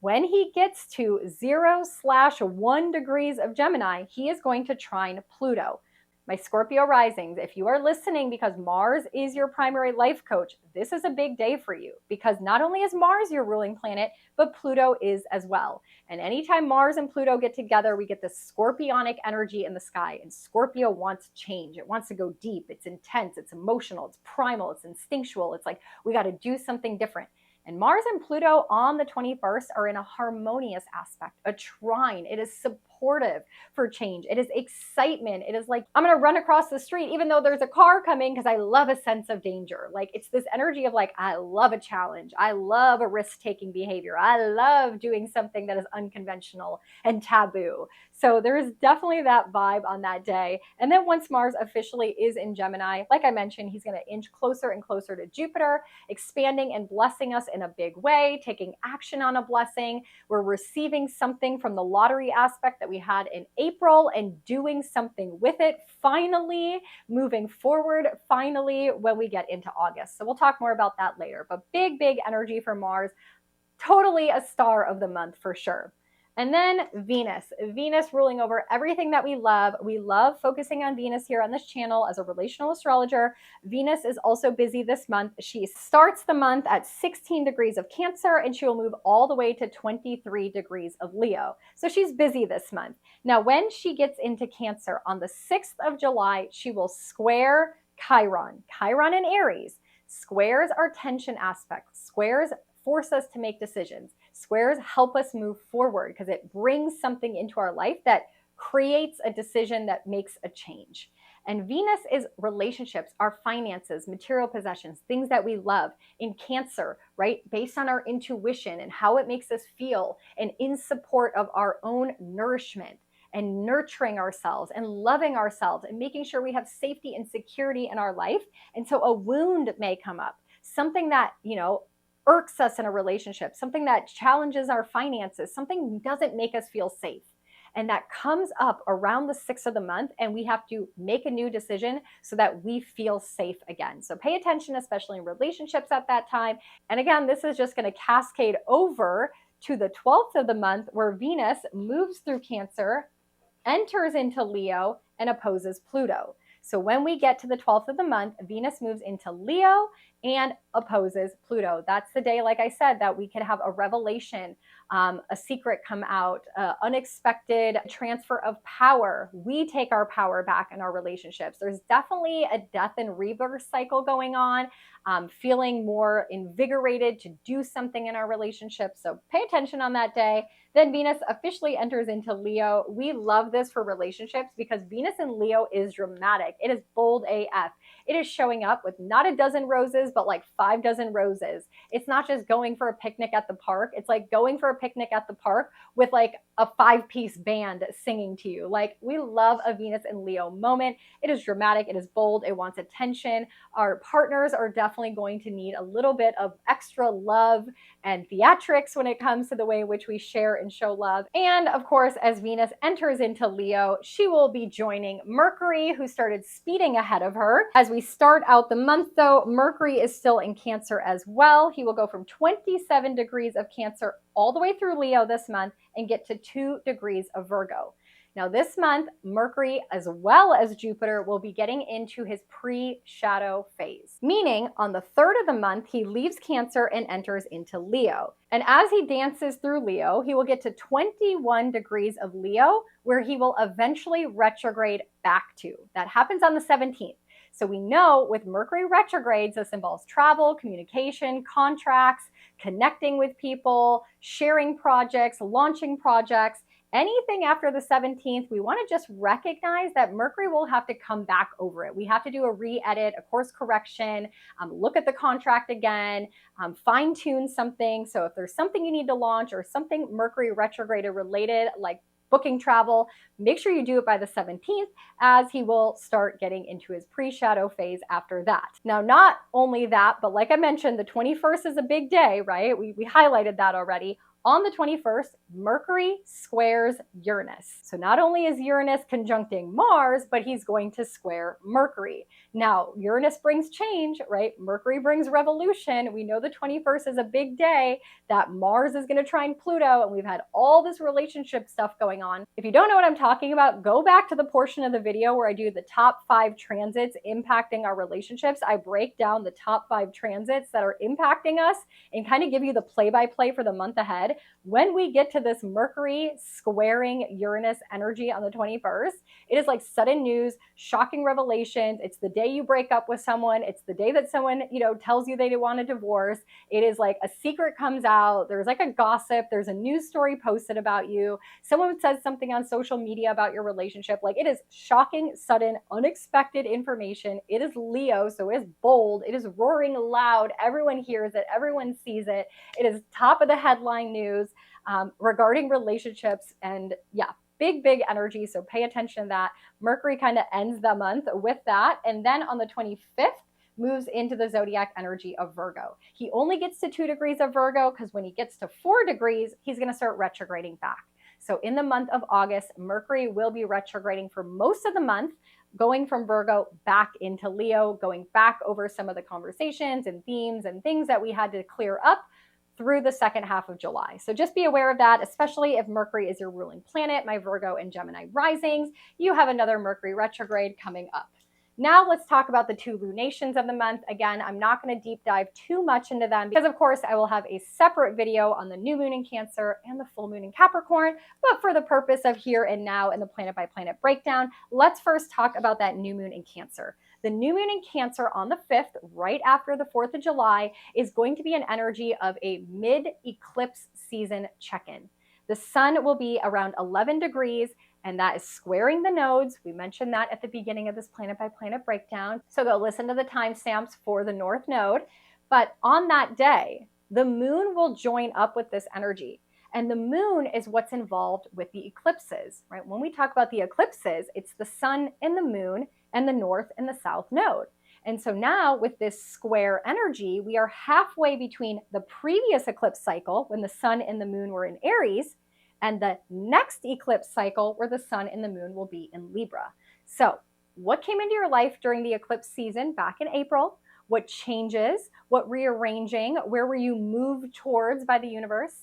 when he gets to 0/1 degrees of Gemini, he is going to trine Pluto. My Scorpio risings, if you are listening because Mars is your primary life coach, this is a big day for you because not only is Mars your ruling planet, but Pluto is as well. And anytime Mars and Pluto get together, we get this scorpionic energy in the sky. And Scorpio wants change. It wants to go deep. It's intense. It's emotional. It's primal. It's instinctual. It's like, we got to do something different. And Mars and Pluto on the 21st are in a harmonious aspect, a trine. It is supportive supportive for change. It is excitement. It is like, I'm going to run across the street even though there's a car coming because I love a sense of danger. Like, it's this energy of like, I love a challenge. I love a risk-taking behavior. I love doing something that is unconventional and taboo. So there's definitely that vibe on that day. And then once Mars officially is in Gemini, like I mentioned, he's going to inch closer and closer to Jupiter, expanding and blessing us in a big way, taking action on a blessing. We're receiving something from the lottery aspect that we had in April and doing something with it, finally moving forward, finally, when we get into August. So we'll talk more about that later. But big, big energy for Mars. Totally a star of the month for sure. And then Venus ruling over everything that we love. We love focusing on Venus here on this channel as a relational astrologer. Venus is also busy this month. She starts the month at 16 degrees of Cancer and she will move all the way to 23 degrees of Leo. So she's busy this month. Now, when she gets into Cancer on the 6th of July, she will square Chiron. Chiron in Aries. Squares are tension aspects. Squares force us to make decisions. Squares help us move forward because it brings something into our life that creates a decision that makes a change. And Venus is relationships, our finances, material possessions, things that we love. In Cancer, right? Based on our intuition and how it makes us feel and in support of our own nourishment and nurturing ourselves and loving ourselves and making sure we have safety and security in our life. And so a wound may come up, something that, irks us in a relationship, something that challenges our finances, something doesn't make us feel safe. And that comes up around the 6th of the month, and we have to make a new decision so that we feel safe again. So pay attention, especially in relationships at that time. And again, this is just going to cascade over to the 12th of the month where Venus moves through Cancer, enters into Leo, and opposes Pluto. So when we get to the 12th of the month, Venus moves into Leo and opposes Pluto. That's the day, like I said, that we could have a revelation, a secret come out, unexpected transfer of power. We take our power back in our relationships. There's definitely a death and rebirth cycle going on, feeling more invigorated to do something in our relationships. So pay attention on that day. Then Venus officially enters into Leo. We love this for relationships because Venus in Leo is dramatic. It is bold AF. It is showing up with not a dozen roses, but like 5 dozen roses. It's not just going for a picnic at the park. It's like going for a picnic at the park with like a 5-piece band singing to you. Like, we love a Venus in Leo moment. It is dramatic. It is bold. It wants attention. Our partners are definitely going to need a little bit of extra love and theatrics when it comes to the way in which we share and show love. And of course, as Venus enters into Leo, she will be joining Mercury, who started speeding ahead of her. As we start out the month though, Mercury is still in Cancer as well. He will go from 27 degrees of Cancer all the way through Leo this month and get to 2 degrees of Virgo. Now this month, Mercury as well as Jupiter will be getting into his pre-shadow phase, meaning on the 3rd of the month, he leaves Cancer and enters into Leo. And as he dances through Leo, he will get to 21 degrees of Leo, where he will eventually retrograde back to. That happens on the 17th. So we know with Mercury retrogrades, this involves travel, communication, contracts, connecting with people, sharing projects, launching projects. Anything after the 17th, we want to just recognize that Mercury will have to come back over it. We have to do a re-edit, a course correction, look at the contract again, fine-tune something. So if there's something you need to launch or something Mercury retrograde related, like booking travel, make sure you do it by the 17th, as he will start getting into his pre-shadow phase after that. Now, not only that, but like I mentioned, the 21st is a big day, right? We highlighted that already. On the 21st, Mercury squares Uranus. So not only is Uranus conjuncting Mars, but he's going to square Mercury. Now, Uranus brings change, right? Mercury brings revolution. We know the 21st is a big day that Mars is going to trine Pluto, and we've had all this relationship stuff going on. If you don't know what I'm talking about, go back to the portion of the video where I do the top 5 transits impacting our relationships. I break down the top 5 transits that are impacting us and kind of give you the play-by-play for the month ahead. good. When we get to this Mercury squaring Uranus energy on the 21st, it is like sudden news, shocking revelations. It's the day you break up with someone. It's the day that someone, tells you they want a divorce. It is like a secret comes out. There's like a gossip. There's a news story posted about you. Someone says something on social media about your relationship. Like, it is shocking, sudden, unexpected information. It is Leo, so it is bold. It is roaring loud. Everyone hears it. Everyone sees it. It is top of the headline news regarding relationships. And yeah, big energy. So pay attention to that. Mercury kind of ends the month with that. And then on the 25th, moves into the zodiac energy of Virgo. He only gets to 2 degrees of Virgo because when he gets to 4 degrees, he's going to start retrograding back. So in the month of August, Mercury will be retrograding for most of the month, going from Virgo back into Leo, going back over some of the conversations and themes and things that we had to clear up through the second half of July. So just be aware of that, especially if Mercury is your ruling planet, my Virgo and Gemini risings. You have another Mercury retrograde coming up. Now let's talk about the 2 lunations of the month. Again, I'm not going to deep dive too much into them because, of course, I will have a separate video on the new moon in Cancer and the full moon in Capricorn. But for the purpose of here and now in the planet by planet breakdown, let's first talk about that new moon in Cancer. The new moon in Cancer on the 5th, right after the 4th of July, is going to be an energy of a mid-eclipse season check-in. The sun will be around 11 degrees, and that is squaring the nodes. We mentioned that at the beginning of this planet by planet breakdown. So go listen to the timestamps for the North Node. But on that day, the moon will join up with this energy. And the moon is what's involved with the eclipses, right? When we talk about the eclipses, it's the sun and the moon and the North and the South Node. And so now with this square energy, we are halfway between the previous eclipse cycle when the sun and the moon were in Aries and the next eclipse cycle where the sun and the moon will be in Libra. So what came into your life during the eclipse season back in April? What changes? What rearranging? Where were you moved towards by the universe?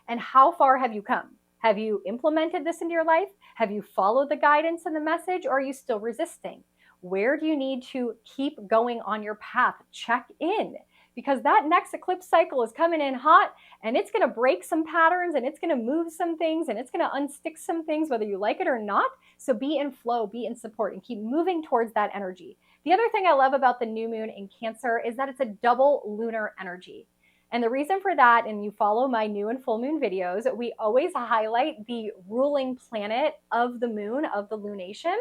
And how far have you come? Have you implemented this into your life? Have you followed the guidance and the message, or are you still resisting? Where do you need to keep going on your path? Check in, because that next eclipse cycle is coming in hot, and it's going to break some patterns, and it's going to move some things, and it's going to unstick some things, whether you like it or not. So be in flow, be in support, and keep moving towards that energy. The other thing I love about the new moon in Cancer is that it's a double lunar energy. And the reason for that, and you follow my new and full moon videos, we always highlight the ruling planet of the moon, of the lunation.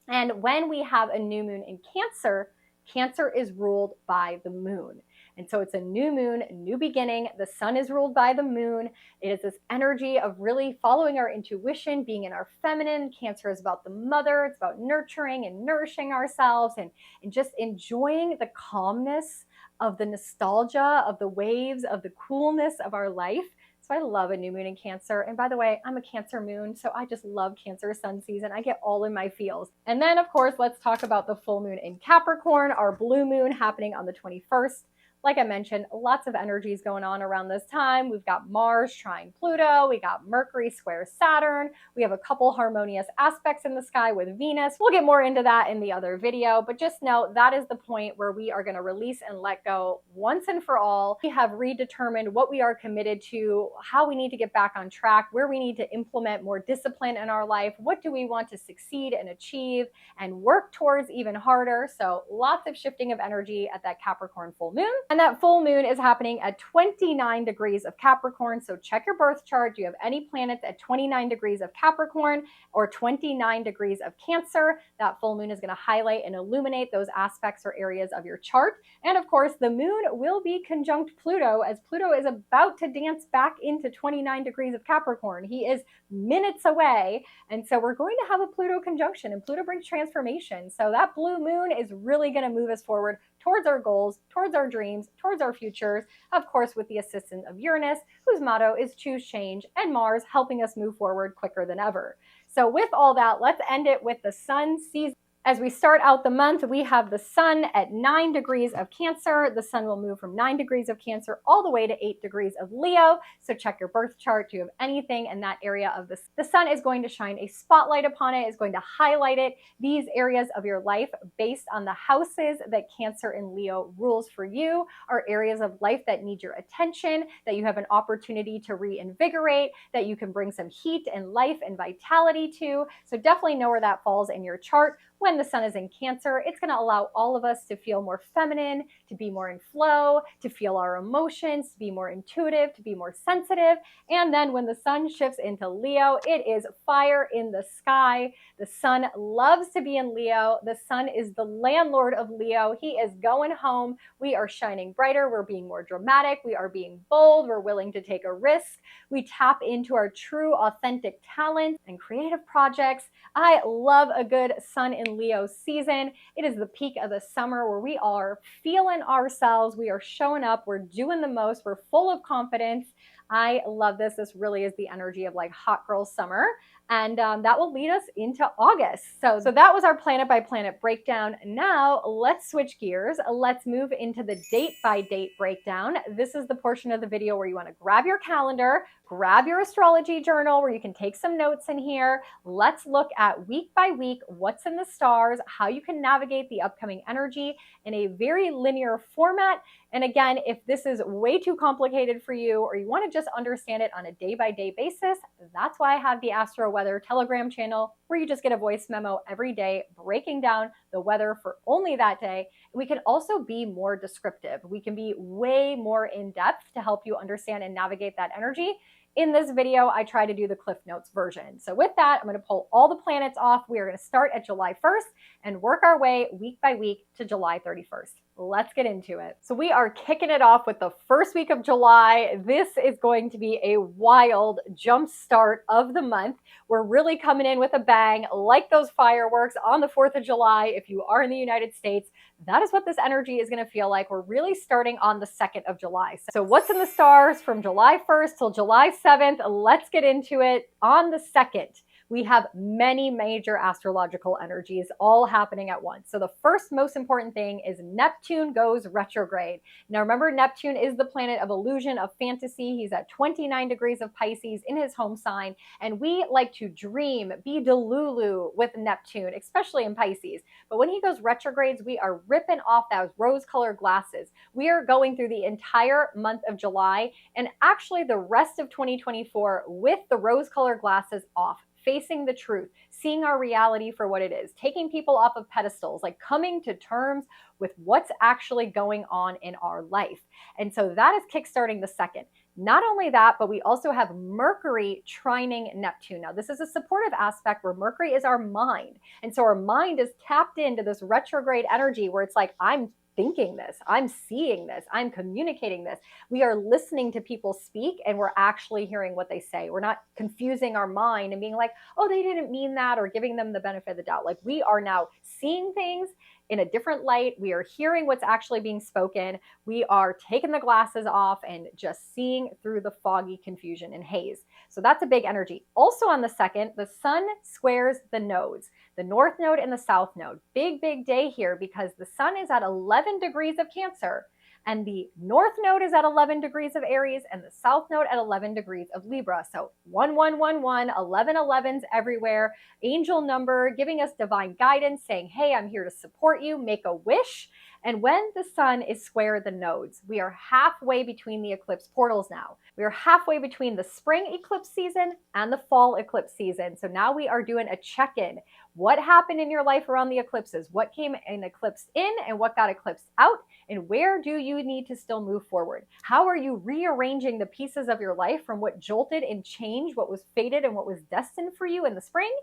And when we have a new moon in Cancer, Cancer is ruled by the moon. And so it's a new moon, a new beginning. The sun is ruled by the moon. It is this energy of really following our intuition, being in our feminine. Cancer is about the mother. It's about nurturing and nourishing ourselves and just enjoying the calmness of the nostalgia, of the waves, of the coolness of our life. So I love a new moon in Cancer. And by the way, I'm a Cancer moon, so I just love Cancer sun season. I get all in my feels. And then, of course, let's talk about the full moon in Capricorn, our blue moon happening on the 21st. Like I mentioned, lots of energies going on around this time. We've got Mars trine Pluto. We got Mercury square Saturn. We have a couple harmonious aspects in the sky with Venus. We'll get more into that in the other video, but just know that is the point where we are going to release and let go once and for all. We have redetermined what we are committed to, how we need to get back on track, where we need to implement more discipline in our life, what do we want to succeed and achieve and work towards even harder. So lots of shifting of energy at that Capricorn full moon. And that full moon is happening at 29 degrees of Capricorn. So check your birth chart. Do you have any planets at 29 degrees of Capricorn or 29 degrees of Cancer? That full moon is going to highlight and illuminate those aspects or areas of your chart. And of course, the moon will be conjunct Pluto as Pluto is about to dance back into 29 degrees of Capricorn. He is minutes away. And so we're going to have a Pluto conjunction, and Pluto brings transformation. So that blue moon is really going to move us forward towards our goals, towards our dreams, towards our futures, of course, with the assistance of Uranus, whose motto is choose change, and Mars helping us move forward quicker than ever. So with all that, let's end it with the sun season. As we start out the month, we have the sun at 9 degrees of Cancer. The sun will move from 9 degrees of Cancer all the way to 8 degrees of Leo. So check your birth chart. Do you have anything in that area of this? The sun is going to shine a spotlight upon it, is going to highlight it. These areas of your life based on the houses that Cancer and Leo rules for you are areas of life that need your attention, that you have an opportunity to reinvigorate, that you can bring some heat and life and vitality to. So definitely know where that falls in your chart. When the sun is in Cancer, it's going to allow all of us to feel more feminine, to be more in flow, to feel our emotions, to be more intuitive, to be more sensitive. And then when the sun shifts into Leo, it is fire in the sky. The sun loves to be in Leo. The sun is the landlord of Leo. He is going home. We are shining brighter. We're being more dramatic. We are being bold. We're willing to take a risk. We tap into our true, authentic talents and creative projects. I love a good sun in Leo season. It is the peak of the summer where we are feeling ourselves. We are showing up. We're doing the most. We're full of confidence. I love this. This really is the energy of like hot girl summer. And that will lead us into August. So that was our planet by planet breakdown. Now let's switch gears. Let's move into the date by date breakdown. This is the portion of the video where you want to grab your calendar, grab your astrology journal where you can take some notes in here. Let's look at week by week what's in the stars, how you can navigate the upcoming energy in a very linear format. And again, if this is way too complicated for you or you want to just understand it on a day-by-day basis, that's why I have the Astro Weather Telegram channel where you just get a voice memo every day breaking down the weather for only that day. We can also be more descriptive. We can be way more in depth to help you understand and navigate that energy. In this video, I try to do the Cliff Notes version. So with that, I'm going to pull all the planets off. We are going to start at July 1st and work our way week by week to July 31st. Let's get into it. So we are kicking it off with the first week of July. This is going to be a wild jump start of the month. We're really coming in with a bang, like those fireworks on the 4th of July. If you are in the United States, that is what this energy is going to feel like. We're really starting on the 2nd of July. So what's in the stars from July 1st till July 7th? Let's get into it. On the 2nd, we have many major astrological energies all happening at once. So the first most important thing is Neptune goes retrograde. Now remember, Neptune is the planet of illusion, of fantasy. He's at 29 degrees of Pisces in his home sign. And we like to dream, be delulu with Neptune, especially in Pisces. But when he goes retrogrades, we are ripping off those rose-colored glasses. We are going through the entire month of July and actually the rest of 2024 with the rose-colored glasses off, facing the truth, seeing our reality for what it is, taking people off of pedestals, like coming to terms with what's actually going on in our life. And so that is kickstarting the 2nd. Not only that, but we also have Mercury trining Neptune. Now, this is a supportive aspect where Mercury is our mind. And so our mind is tapped into this retrograde energy where it's like, I'm thinking this, I'm seeing this, I'm communicating this. We are listening to people speak and we're actually hearing what they say. We're not confusing our mind and being like, oh, they didn't mean that, or giving them the benefit of the doubt. Like, we are now seeing things in a different light. We are hearing what's actually being spoken. We are taking the glasses off and just seeing through the foggy confusion and haze. So that's a big energy. Also on the 2nd, the sun squares the nodes, the north node and the south node. Big, big day here because the sun is at 11 degrees of Cancer and the north node is at 11 degrees of Aries and the south node at 11 degrees of Libra. So 1111, 11 11s everywhere. Angel number giving us divine guidance, saying, hey, I'm here to support you, make a wish. And when the sun is square the nodes, we are halfway between the eclipse portals now. We are halfway between the spring eclipse season and the fall eclipse season. So now we are doing a check-in. What happened in your life around the eclipses? What came in eclipsed in and what got eclipsed out? And where do you need to still move forward? How are you rearranging the pieces of your life from what jolted and changed, what was fated and what was destined for you in the spring?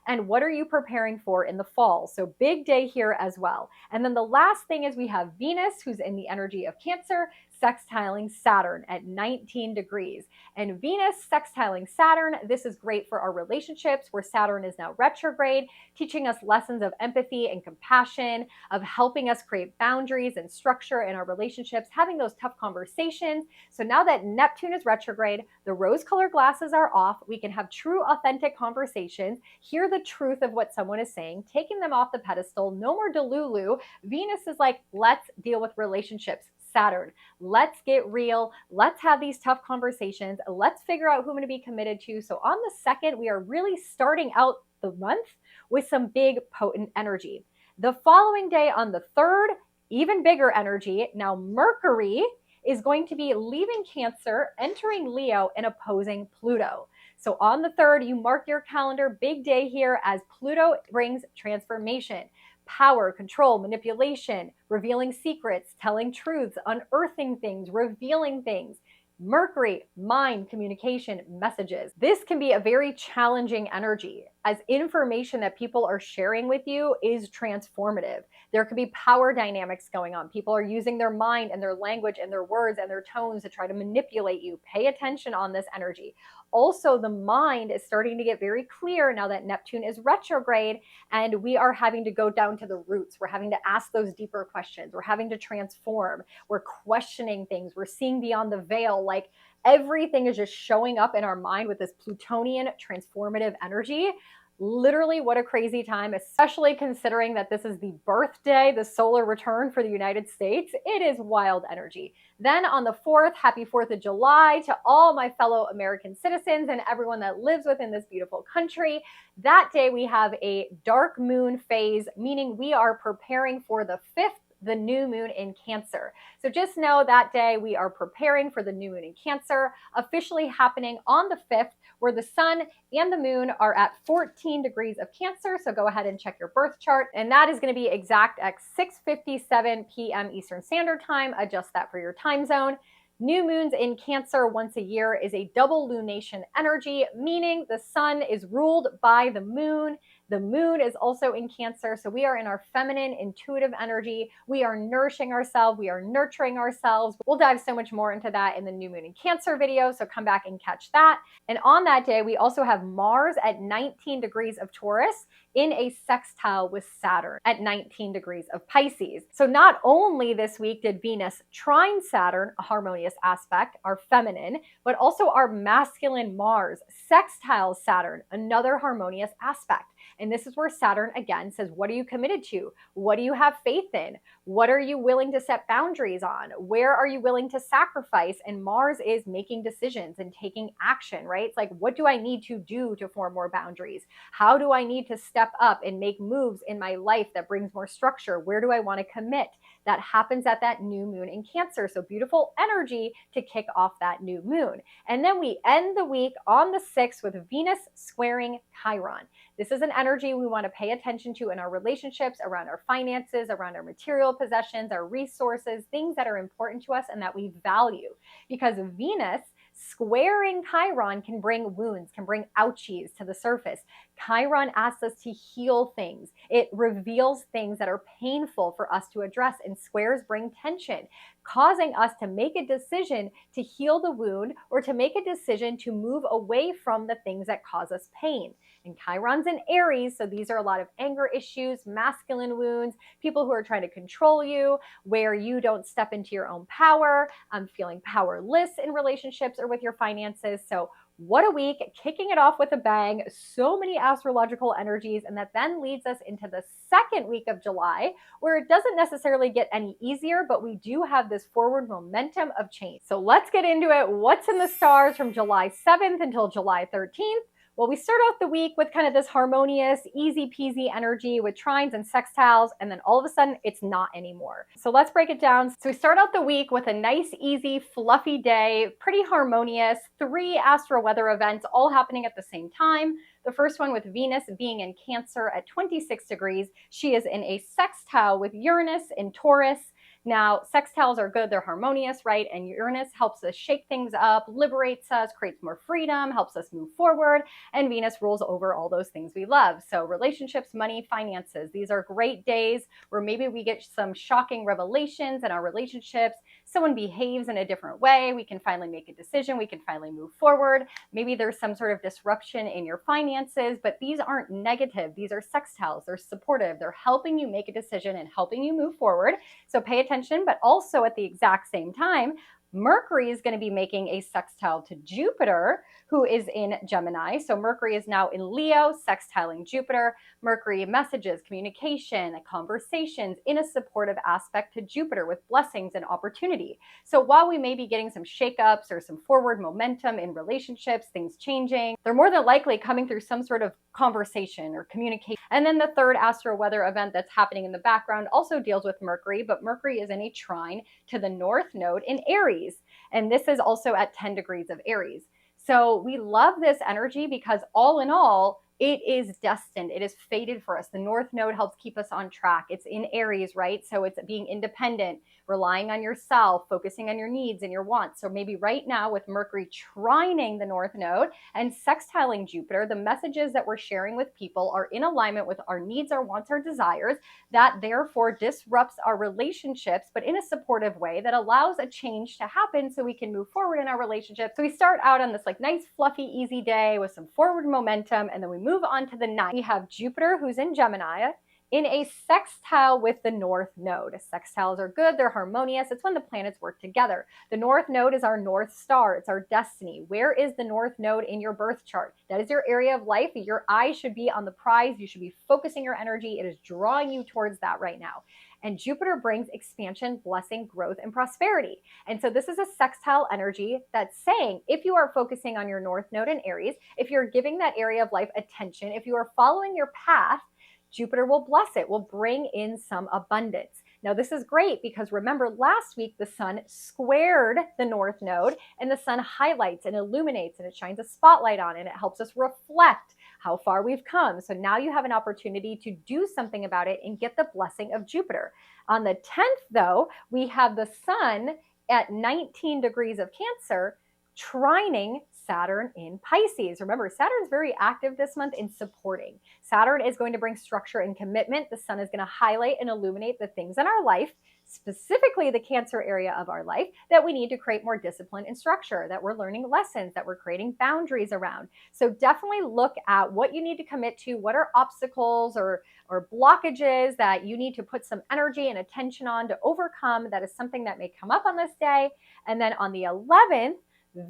And what are you preparing for in the fall? So big day here as well. And then the last thing is we have Venus, who's in the energy of Cancer, sextiling Saturn at 19 degrees. And Venus sextiling Saturn, this is great for our relationships where Saturn is now retrograde, teaching us lessons of empathy and compassion, of helping us create boundaries and structure in our relationships, having those tough conversations. So now that Neptune is retrograde, the rose-colored glasses are off, we can have true, authentic conversations, hear the truth of what someone is saying, taking them off the pedestal, no more delulu. Venus is like, let's deal with relationships. Saturn, let's get real. Let's have these tough conversations. Let's figure out who I'm going to be committed to. So on the 2nd, we are really starting out the month with some big potent energy. The following day on the 3rd, even bigger energy. Now Mercury is going to be leaving Cancer, entering Leo, and opposing Pluto. So on the 3rd, you mark your calendar, big day here as Pluto brings transformation, power, control, manipulation, revealing secrets, telling truths, unearthing things, revealing things. Mercury, mind, communication, messages. This can be a very challenging energy as information that people are sharing with you is transformative. There could be power dynamics going on. People are using their mind and their language and their words and their tones to try to manipulate you. Pay attention on this energy. Also, the mind is starting to get very clear now that Neptune is retrograde and we are having to go down to the roots. We're having to ask those deeper questions. We're having to transform. We're questioning things. We're seeing beyond the veil. Like everything is just showing up in our mind with this Plutonian transformative energy. Literally, what a crazy time, especially considering that this is the birthday, the solar return for the United States. It is wild energy. Then on the 4th, happy 4th of July to all my fellow American citizens and everyone that lives within this beautiful country. That day we have a dark moon phase, meaning we are preparing for the 5th, the new moon in Cancer. So just know that day we are preparing for the new moon in Cancer, officially happening on the 5th, where the sun and the moon are at 14 degrees of Cancer. So go ahead and check your birth chart. And that is going to be exact at 6:57 p.m. Eastern Standard Time. Adjust that for your time zone. New moons in Cancer once a year is a double lunation energy, meaning the sun is ruled by the moon. The moon is also in Cancer, so we are in our feminine, intuitive energy. We are nourishing ourselves. We are nurturing ourselves. We'll dive so much more into that in the new moon in Cancer video, so come back and catch that. And on that day, we also have Mars at 19 degrees of Taurus in a sextile with Saturn at 19 degrees of Pisces. So not only this week did Venus trine Saturn, a harmonious aspect, our feminine, but also our masculine Mars sextile Saturn, another harmonious aspect. And this is where Saturn again says, what are you committed to? What do you have faith in? What are you willing to set boundaries on? Where are you willing to sacrifice? And Mars is making decisions and taking action, right? It's like, what do I need to do to form more boundaries? How do I need to step up and make moves in my life that brings more structure? Where do I want to commit? That happens at that new moon in Cancer. So beautiful energy to kick off that new moon. And then we end the week on the 6th with Venus squaring Chiron. This is an energy we want to pay attention to in our relationships, around our finances, around our material possessions, our resources, things that are important to us and that we value. Because Venus squaring Chiron can bring wounds, can bring ouchies to the surface. Chiron asks us to heal things. It reveals things that are painful for us to address, and squares bring tension, causing us to make a decision to heal the wound or to make a decision to move away from the things that cause us pain. And Chiron's in Aries, so these are a lot of anger issues, masculine wounds, people who are trying to control you, where you don't step into your own power, feeling powerless in relationships or with your finances. So what a week, kicking it off with a bang, so many astrological energies, and that then leads us into the 2nd week of July, where it doesn't necessarily get any easier, but we do have this forward momentum of change. So let's get into it. What's in the stars from July 7th until July 13th? Well, we start off the week with kind of this harmonious, easy peasy energy with trines and sextiles, and then all of a sudden it's not anymore. So let's break it down. So we start out the week with a nice, easy, fluffy day, pretty harmonious, 3 astro weather events all happening at the same time. The first one with Venus being in Cancer at 26 degrees. She is in a sextile with Uranus in Taurus. Now, sextiles are good, they're harmonious, right? And Uranus helps us shake things up, liberates us, creates more freedom, helps us move forward, and Venus rules over all those things we love. So relationships, money, finances, these are great days where maybe we get some shocking revelations in our relationships, someone behaves in a different way, we can finally make a decision, we can finally move forward. Maybe there's some sort of disruption in your finances, but these aren't negative. These are sextiles. They're supportive. They're helping you make a decision and helping you move forward. So pay attention, but also at the exact same time, Mercury is going to be making a sextile to Jupiter, who is in Gemini. So Mercury is now in Leo, sextiling Jupiter. Mercury messages, communication, conversations in a supportive aspect to Jupiter with blessings and opportunity. So while we may be getting some shakeups or some forward momentum in relationships, things changing, they're more than likely coming through some sort of conversation or communication. And then the third astro weather event that's happening in the background also deals with Mercury, but Mercury is in a trine to the North Node in Aries. And this is also at 10 degrees of Aries. So we love this energy because all in all, it is destined. It is fated for us. The North Node helps keep us on track. It's in Aries, right? So it's being independent, relying on yourself, focusing on your needs and your wants. So maybe right now with Mercury trining the North Node and sextiling Jupiter, the messages that we're sharing with people are in alignment with our needs, our wants, our desires. That therefore disrupts our relationships, but in a supportive way that allows a change to happen so we can move forward in our relationship. So we start out on this like nice, fluffy, easy day with some forward momentum, and then we move on to the ninth. We have Jupiter, who's in Gemini, in a sextile with the North Node. Sextiles are good, they're harmonious. It's when the planets work together. The North Node is our North Star, it's our destiny. Where is the North Node in your birth chart? That is your area of life. Your eyes should be on the prize. You should be focusing your energy. It is drawing you towards that right now. And Jupiter brings expansion, blessing, growth, and prosperity. And so this is a sextile energy that's saying, if you are focusing on your North Node in Aries, if you're giving that area of life attention, if you are following your path, Jupiter will bless it, will bring in some abundance. Now, this is great because remember last week the sun squared the North Node, and the sun highlights and illuminates and it shines a spotlight on and it helps us reflect how far we've come. So now you have an opportunity to do something about it and get the blessing of Jupiter. On the 10th, though, we have the sun at 19 degrees of Cancer trining Saturn in Pisces. Remember, Saturn is very active this month in supporting. Saturn is going to bring structure and commitment. The sun is going to highlight and illuminate the things in our life, specifically the Cancer area of our life, that we need to create more discipline and structure, that we're learning lessons, that we're creating boundaries around. So definitely look at what you need to commit to, what are obstacles or blockages that you need to put some energy and attention on to overcome. That is something that may come up on this day. And then on the 11th,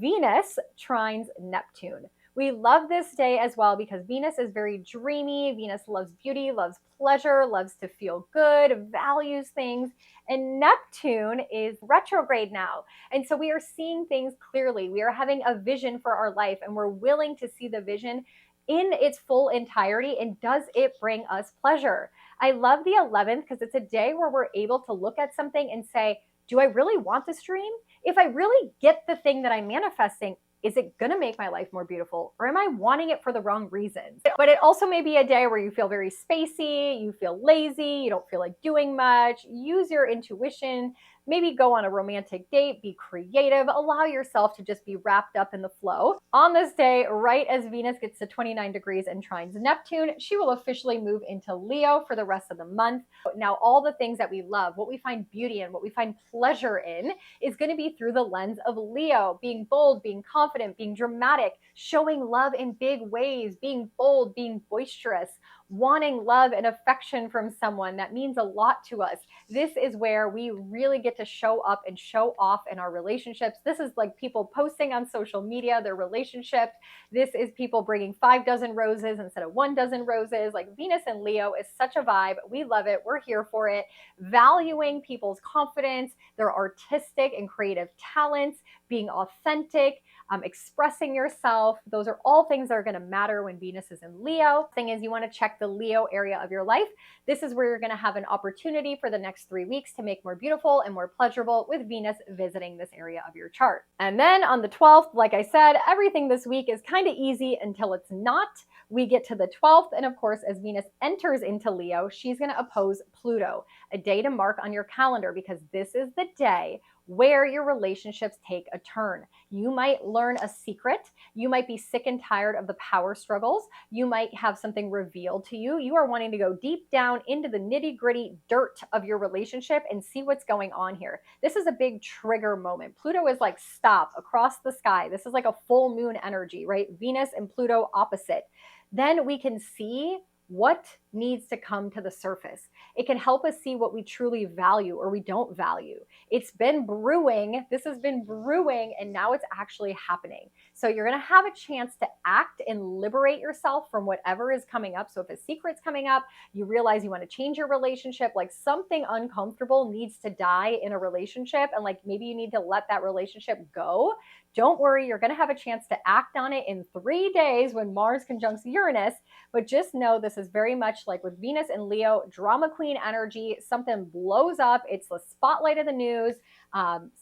Venus trines Neptune. We love this day as well because Venus is very dreamy. Venus loves beauty, loves pleasure, loves to feel good, values things. And Neptune is retrograde now. And so we are seeing things clearly. We are having a vision for our life and we're willing to see the vision in its full entirety. And does it bring us pleasure? I love the 11th because it's a day where we're able to look at something and say, do I really want this dream? If I really get the thing that I'm manifesting, is it going to make my life more beautiful, or am I wanting it for the wrong reasons? But it also may be a day where you feel very spacey, you feel lazy, you don't feel like doing much. Use your intuition. Maybe go on a romantic date, be creative, allow yourself to just be wrapped up in the flow. On this day, right as Venus gets to 29 degrees and trines Neptune, she will officially move into Leo for the rest of the month. Now, all the things that we love, what we find beauty in, what we find pleasure in, is going to be through the lens of Leo, being bold, being confident, being dramatic, showing love in big ways, being bold, being boisterous, wanting love and affection from someone. That means a lot to us. This is where we really get to show up and show off in our relationships. This is like people posting on social media their relationships. This is people bringing 5 dozen roses instead of 1 dozen roses. Like Venus and Leo is such a vibe. We love it. We're here for it. Valuing people's confidence, their artistic and creative talents, being authentic, expressing yourself. Those are all things that are going to matter when Venus is in Leo. Thing is, you want to check the Leo area of your life. This is where you're going to have an opportunity for the next 3 weeks to make more beautiful and more pleasurable with Venus visiting this area of your chart. And then on the 12th, like I said, everything this week is kind of easy until it's not. We get to the 12th, and of course, as Venus enters into Leo, she's going to oppose Pluto, a day to mark on your calendar because this is the day where your relationships take a turn. You might learn a secret. You might be sick and tired of the power struggles. You might have something revealed to you. You are wanting to go deep down into the nitty-gritty dirt of your relationship and see what's going on here. This is a big trigger moment. Pluto is like stop across the sky. This is like a full moon energy, right? Venus and Pluto opposite. Then we can see what needs to come to the surface. It can help us see what we truly value or we don't value. It's been brewing. This has been brewing, and now it's actually happening. So you're going to have a chance to act and liberate yourself from whatever is coming up. So if a secret's coming up, you realize you want to change your relationship, like something uncomfortable needs to die in a relationship, and like maybe you need to let that relationship go. Don't worry, you're going to have a chance to act on it in 3 days when Mars conjuncts Uranus. But just know this is very much like with Venus and Leo, drama queen energy. Something blows up. It's the spotlight of the news.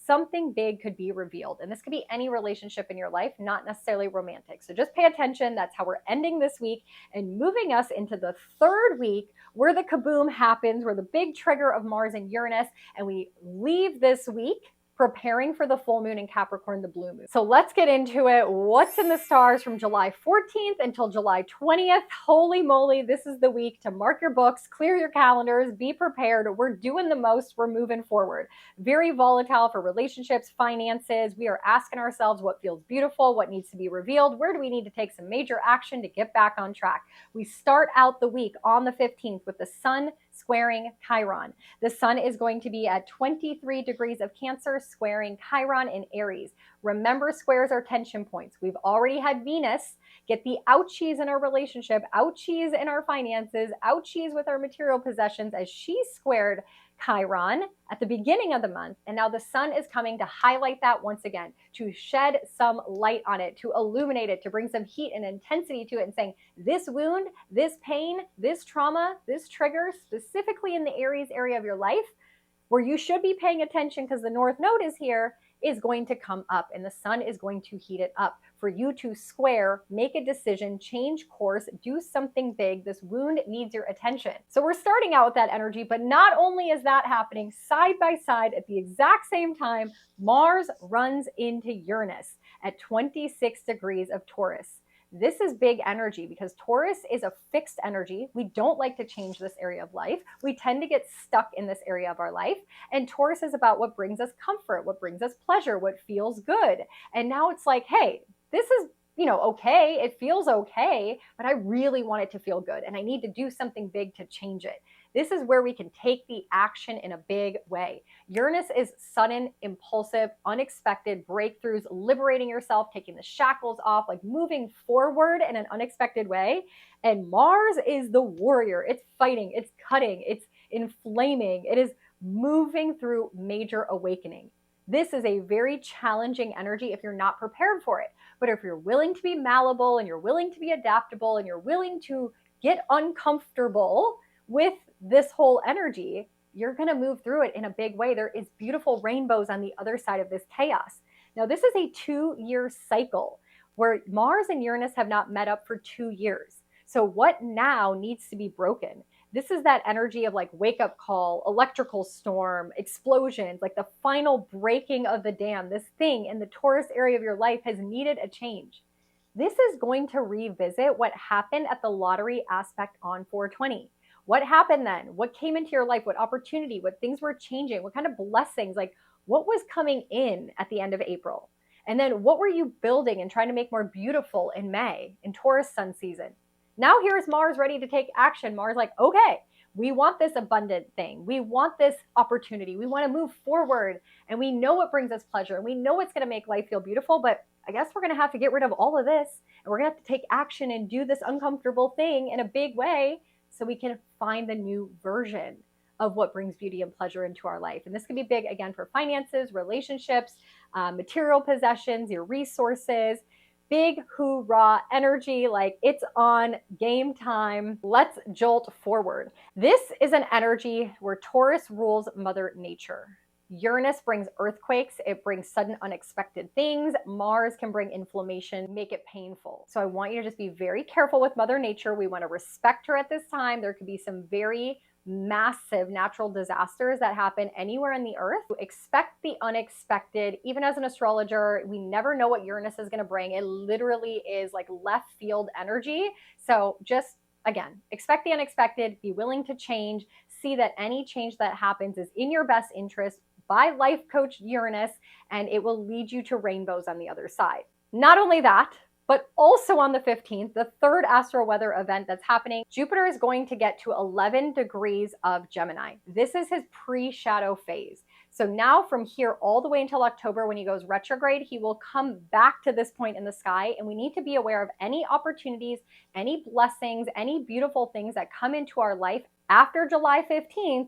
Something big could be revealed. And this could be any relationship in your life, not necessarily romantic. So just pay attention. That's how we're ending this week and moving us into the third week where the kaboom happens, where the big trigger of Mars and Uranus. And we leave this week preparing for the full moon in Capricorn, the blue moon. So let's get into it. What's in the stars from July 14th until July 20th? Holy moly, this is the week to mark your books, clear your calendars, be prepared. We're doing the most. We're moving forward. Very volatile for relationships, finances. We are asking ourselves what feels beautiful, what needs to be revealed, where do we need to take some major action to get back on track. We start out the week on the 15th with the sun squaring Chiron. The sun is going to be at 23 degrees of Cancer, squaring Chiron in Aries. Remember, squares are tension points. We've already had Venus get the ouchies in our relationship, ouchies in our finances, ouchies with our material possessions as she squared Chiron at the beginning of the month. And now the sun is coming to highlight that once again, to shed some light on it, to illuminate it, to bring some heat and intensity to it and saying, this wound, this pain, this trauma, this trigger, specifically in the Aries area of your life, where you should be paying attention because the North Node is here, is going to come up and the sun is going to heat it up for you to square, make a decision, change course, do something big. This wound needs your attention. So we're starting out with that energy, but not only is that happening side by side at the exact same time, Mars runs into Uranus at 26 degrees of Taurus. This is big energy because Taurus is a fixed energy. We don't like to change this area of life. We tend to get stuck in this area of our life. And Taurus is about what brings us comfort, what brings us pleasure, what feels good. And now it's like, hey, this is, okay. It feels okay, but I really want it to feel good. And I need to do something big to change it. This is where we can take the action in a big way. Uranus is sudden, impulsive, unexpected breakthroughs, liberating yourself, taking the shackles off, like moving forward in an unexpected way. And Mars is the warrior. It's fighting, it's cutting, it's inflaming. It is moving through major awakening. This is a very challenging energy if you're not prepared for it. But if you're willing to be malleable and you're willing to be adaptable and you're willing to get uncomfortable with this whole energy, you're going to move through it in a big way. There is beautiful rainbows on the other side of this chaos. Now, this is a 2-year cycle where Mars and Uranus have not met up for 2 years. So what now needs to be broken? This is that energy of like wake up call, electrical storm, explosions, like the final breaking of the dam. This thing in the Taurus area of your life has needed a change. This is going to revisit what happened at the lottery aspect on 420. What happened then? What came into your life? What opportunity? What things were changing? What kind of blessings? Like what was coming in at the end of April? And then what were you building and trying to make more beautiful in May, in Taurus sun season? Now here's Mars ready to take action. Mars like, okay, we want this abundant thing. We want this opportunity. We want to move forward. And we know what brings us pleasure. And we know it's going to make life feel beautiful. But I guess we're going to have to get rid of all of this. And we're going to have to take action and do this uncomfortable thing in a big way so we can find the new version of what brings beauty and pleasure into our life. And this can be big, again, for finances, relationships, material possessions, your resources. Big hoorah energy, like it's on game time. Let's jolt forward. This is an energy where Taurus rules Mother Nature. Uranus brings earthquakes. It brings sudden unexpected things. Mars can bring inflammation, make it painful. So I want you to just be very careful with Mother Nature. We want to respect her at this time. There could be some very massive natural disasters that happen anywhere in the earth. Expect the unexpected. Even as an astrologer, we never know what Uranus is going to bring. It literally is like left field energy. So just, again, expect the unexpected, be willing to change, see that any change that happens is in your best interest by life coach Uranus, and it will lead you to rainbows on the other side. Not only that, but also on the 15th, the third astro weather event that's happening, Jupiter is going to get to 11 degrees of Gemini. This is his pre-shadow phase. So now from here all the way until October when he goes retrograde, he will come back to this point in the sky, and we need to be aware of any opportunities, any blessings, any beautiful things that come into our life after July 15th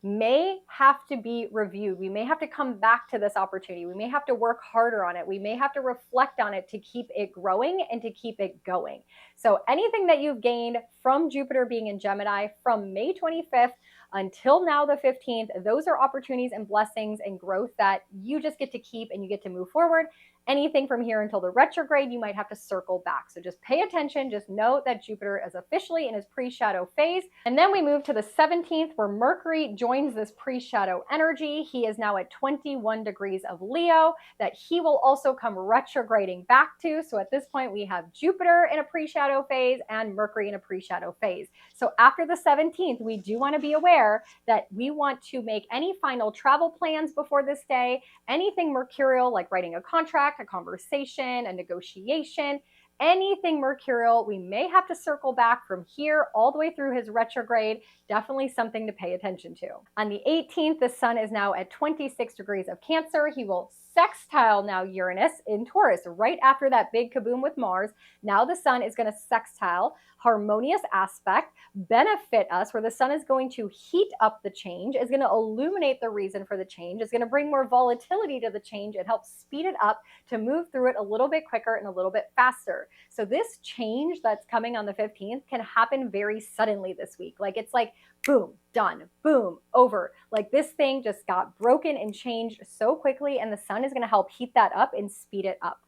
may have to be reviewed. We may have to come back to this opportunity. We may have to work harder on it. We may have to reflect on it to keep it growing and to keep it going. So anything that you've gained from Jupiter being in Gemini from May 25th until now the 15th, those are opportunities and blessings and growth that you just get to keep and you get to move forward. Anything from here until the retrograde, you might have to circle back. So just pay attention. Just know that Jupiter is officially in his pre-shadow phase. And then we move to the 17th where Mercury joins this pre-shadow energy. He is now at 21 degrees of Leo that he will also come retrograding back to. So at this point, we have Jupiter in a pre-shadow phase and Mercury in a pre-shadow phase. So after the 17th, we do want to be aware that we want to make any final travel plans before this day, anything mercurial like writing a contract, a conversation, a negotiation, anything mercurial, we may have to circle back from here all the way through his retrograde. Definitely something to pay attention to. On the 18th, the sun is now at 26 degrees of Cancer. He will sextile now Uranus in Taurus right after that big kaboom with Mars. Now the sun is going to sextile, harmonious aspect, benefit us, where the sun is going to heat up the change, is going to illuminate the reason for the change, is going to bring more volatility to the change. It helps speed it up to move through it a little bit quicker and a little bit faster. So this change that's coming on the 15th can happen very suddenly this week. Like it's like, boom, done, boom, over. Like this thing just got broken and changed so quickly, and the sun is going to help heat that up and speed it up.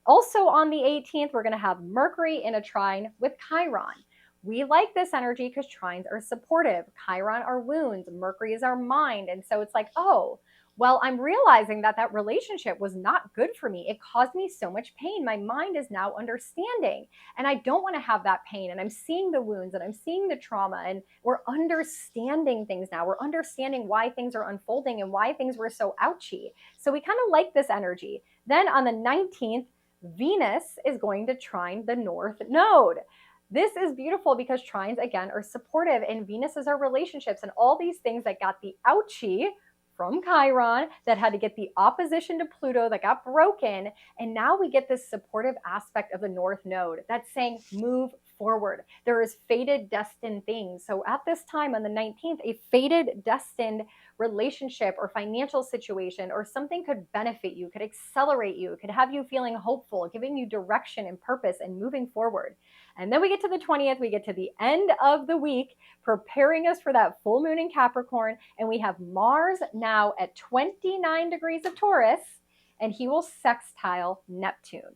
Also on the 18th, we're going to have Mercury in a trine with Chiron. We like this energy because trines are supportive. Chiron are wounds. Mercury is our mind. And so it's like, oh, well, I'm realizing that that relationship was not good for me. It caused me so much pain. My mind is now understanding, and I don't want to have that pain. And I'm seeing the wounds and I'm seeing the trauma, and we're understanding things now. We're understanding why things are unfolding and why things were so ouchy. So we kind of like this energy. Then on the 19th, Venus is going to trine the North Node. This is beautiful because trines, again, are supportive, and Venus is our relationships and all these things that got the ouchie from Chiron, that had to get the opposition to Pluto that got broken. And now we get this supportive aspect of the North Node that's saying move forward. There is fated, destined things. So at this time on the 19th, a fated, destined relationship or financial situation or something could benefit you, could accelerate you, could have you feeling hopeful, giving you direction and purpose and moving forward. And then we get to the 20th, we get to the end of the week, preparing us for that full moon in Capricorn. And we have Mars now at 29 degrees of Taurus, and he will sextile Neptune.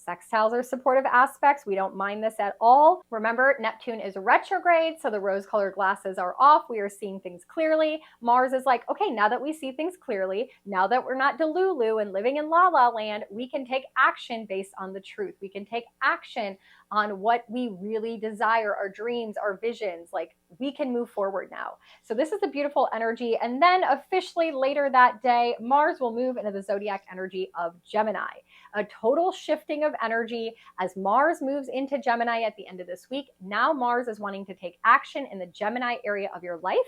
Sextiles are supportive aspects. We don't mind this at all. Remember, Neptune is retrograde, so the rose-colored glasses are off. We are seeing things clearly. Mars is like, okay, now that we see things clearly, now that we're not delulu and living in la la land, we can take action based on the truth. We can take action on what we really desire, our dreams, our visions. Like, we can move forward now. So this is a beautiful energy. And then officially later that day, Mars will move into the zodiac energy of Gemini. A total shifting of energy as Mars moves into Gemini at the end of this week. Now Mars is wanting to take action in the Gemini area of your life.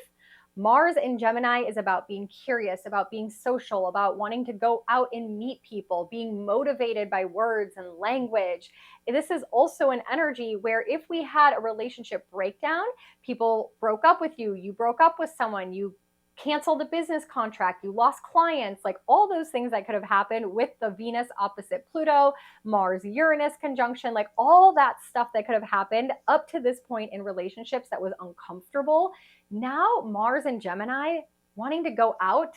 Mars in Gemini is about being curious, about being social, about wanting to go out and meet people, being motivated by words and language. This is also an energy where if we had a relationship breakdown, people broke up with you, you broke up with someone, you canceled a business contract, you lost clients, like all those things that could have happened with the Venus opposite Pluto, Mars Uranus conjunction, like all that stuff that could have happened up to this point in relationships that was uncomfortable. Now Mars and Gemini wanting to go out,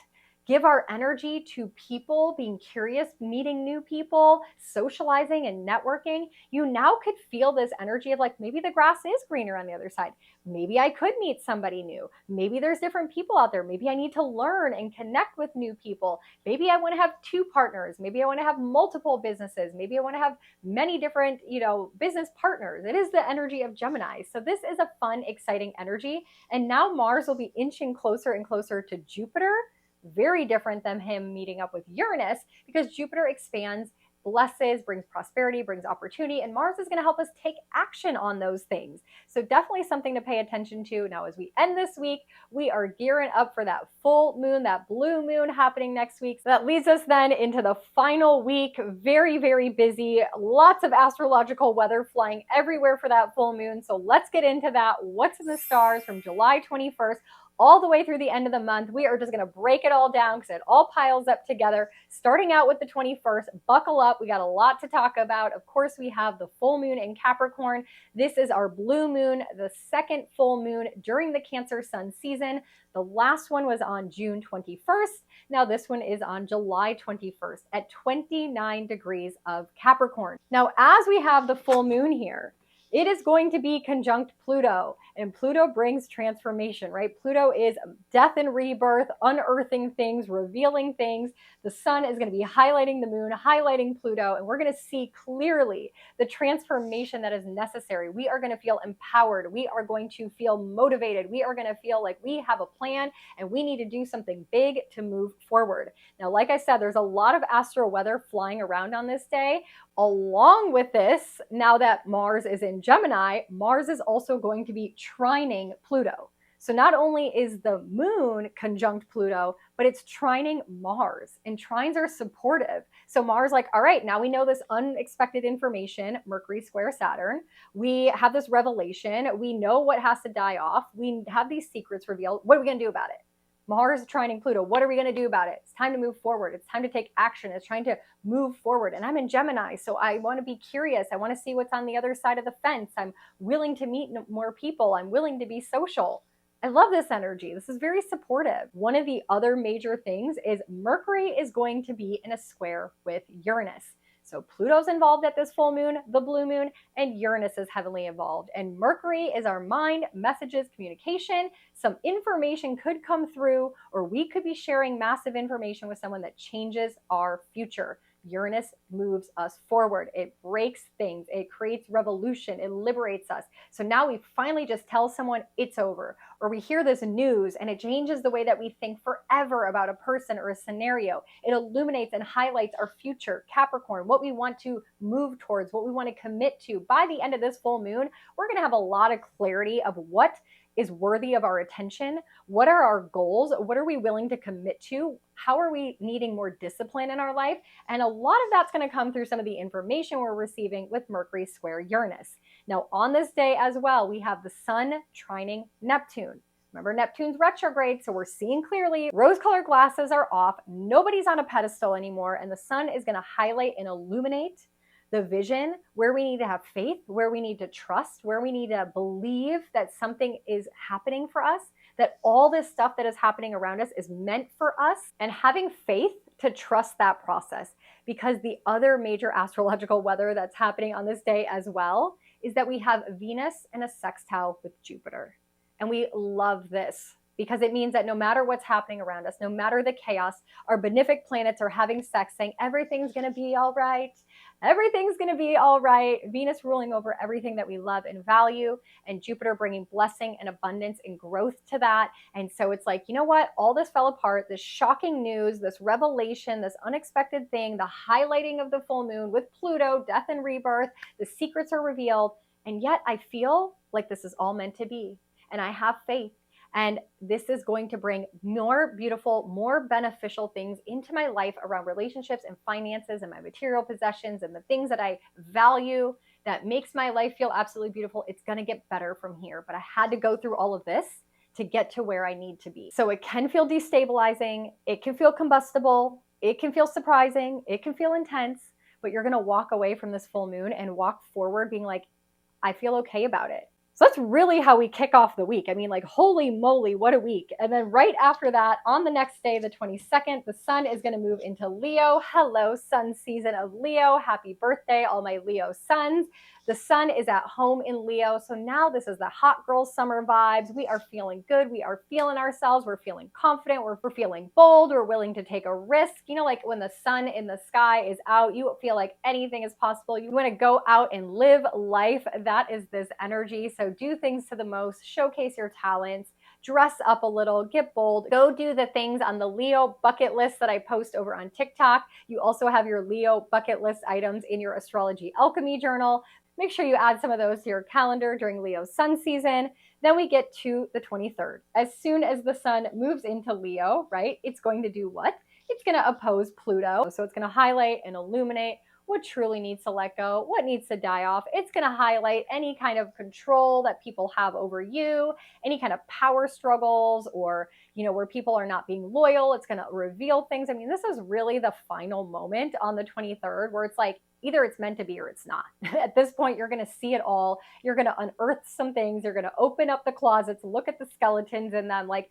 give our energy to people, being curious, meeting new people, socializing and networking, you now could feel this energy of like, maybe the grass is greener on the other side. Maybe I could meet somebody new. Maybe there's different people out there. Maybe I need to learn and connect with new people. Maybe I want to have 2 partners. Maybe I want to have multiple businesses. Maybe I want to have many different, business partners. It is the energy of Gemini. So this is a fun, exciting energy. And now Mars will be inching closer and closer to Jupiter. Very different than him meeting up with Uranus, because Jupiter expands, blesses, brings prosperity, brings opportunity, and Mars is going to help us take action on those things. So definitely something to pay attention to. Now, as we end this week, we are gearing up for that full moon, that blue moon happening next week. So that leads us then into the final week. Very, very busy. Lots of astrological weather flying everywhere for that full moon. So let's get into that. What's in the stars from July 21st all the way through the end of the month. We are just going to break it all down because it all piles up together. Starting out with the 21st, buckle up. We got a lot to talk about. Of course, we have the full moon in Capricorn. This is our blue moon, the second full moon during the Cancer Sun season. The last one was on June 21st. Now this one is on July 21st at 29 degrees of Capricorn. Now, as we have the full moon here, it is going to be conjunct Pluto, and Pluto brings transformation, right? Pluto is death and rebirth, unearthing things, revealing things. The sun is going to be highlighting the moon, highlighting Pluto, and we're going to see clearly the transformation that is necessary. We are going to feel empowered. We are going to feel motivated. We are going to feel like we have a plan and we need to do something big to move forward. Now, like I said, there's a lot of astro weather flying around on this day. Along with this, now that Mars is in Gemini, Mars is also going to be trining Pluto. So not only is the moon conjunct Pluto, but it's trining Mars, and trines are supportive. So Mars like, all right, now we know this unexpected information, Mercury square Saturn. We have this revelation. We know what has to die off. We have these secrets revealed. What are we going to do about it? Mars trining Pluto. What are we going to do about it? It's time to move forward. It's time to take action. It's trying to move forward. And I'm in Gemini, so I want to be curious. I want to see what's on the other side of the fence. I'm willing to meet more people. I'm willing to be social. I love this energy. This is very supportive. One of the other major things is Mercury is going to be in a square with Uranus. So Pluto's involved at this full moon, the blue moon, and Uranus is heavily involved. And Mercury is our mind, messages, communication. Some information could come through, or we could be sharing massive information with someone that changes our future. Uranus moves us forward. It breaks things. It creates revolution. It liberates us. So now we finally just tell someone it's over, or we hear this news and it changes the way that we think forever about a person or a scenario. It illuminates and highlights our future, Capricorn, what we want to move towards, what we want to commit to. By the end of this full moon, we're going to have a lot of clarity of what is worthy of our attention. What are our goals? What are we willing to commit to? How are we needing more discipline in our life? And a lot of that's going to come through some of the information we're receiving with Mercury square Uranus. Now, on this day as well, we have the sun trining Neptune. Remember, Neptune's retrograde, so we're seeing clearly. Rose-colored glasses are off. Nobody's on a pedestal anymore, and the sun is going to highlight and illuminate the vision, where we need to have faith, where we need to trust, where we need to believe that something is happening for us, that all this stuff that is happening around us is meant for us, and having faith to trust that process. Because the other major astrological weather that's happening on this day as well is that we have Venus in a sextile with Jupiter. And we love this, because it means that no matter what's happening around us, no matter the chaos, our benefic planets are having sex, saying everything's going to be all right. Everything's going to be all right. Venus ruling over everything that we love and value, and Jupiter bringing blessing and abundance and growth to that. And so it's like, you know what? All this fell apart. This shocking news, this revelation, this unexpected thing, the highlighting of the full moon with Pluto, death and rebirth, the secrets are revealed. And yet I feel like this is all meant to be. And I have faith. And this is going to bring more beautiful, more beneficial things into my life around relationships and finances and my material possessions and the things that I value that makes my life feel absolutely beautiful. It's going to get better from here. But I had to go through all of this to get to where I need to be. So it can feel destabilizing. It can feel combustible. It can feel surprising. It can feel intense. But you're going to walk away from this full moon and walk forward being like, I feel okay about it. So that's really how we kick off the week. I mean, like, holy moly, what a week. And then right after that, on the next day, the 22nd, the sun is going to move into Leo. Hello, sun season of Leo. Happy birthday, all my Leo suns. The sun is at home in Leo. So now this is the hot girl summer vibes. We are feeling good. We are feeling ourselves. We're feeling confident. We're feeling bold. We're willing to take a risk. You know, like when the sun in the sky is out, you feel like anything is possible. You want to go out and live life. That is this energy. So do things to the most, showcase your talents, dress up a little, get bold, go do the things on the Leo bucket list that I post over on TikTok. You also have your Leo bucket list items in your Astrology Alchemy journal. Make sure you add some of those to your calendar during Leo's sun season. Then we get to the 23rd. As soon as the sun moves into Leo, right, it's going to do what? It's going to oppose Pluto. So it's going to highlight and illuminate what truly needs to let go, what needs to die off. It's going to highlight any kind of control that people have over you, any kind of power struggles, or, you know, where people are not being loyal. It's going to reveal things. I mean, this is really the final moment on the 23rd where it's like, either it's meant to be or it's not. At this point, you're going to see it all. You're going to unearth some things. You're going to open up the closets, look at the skeletons in them. Like,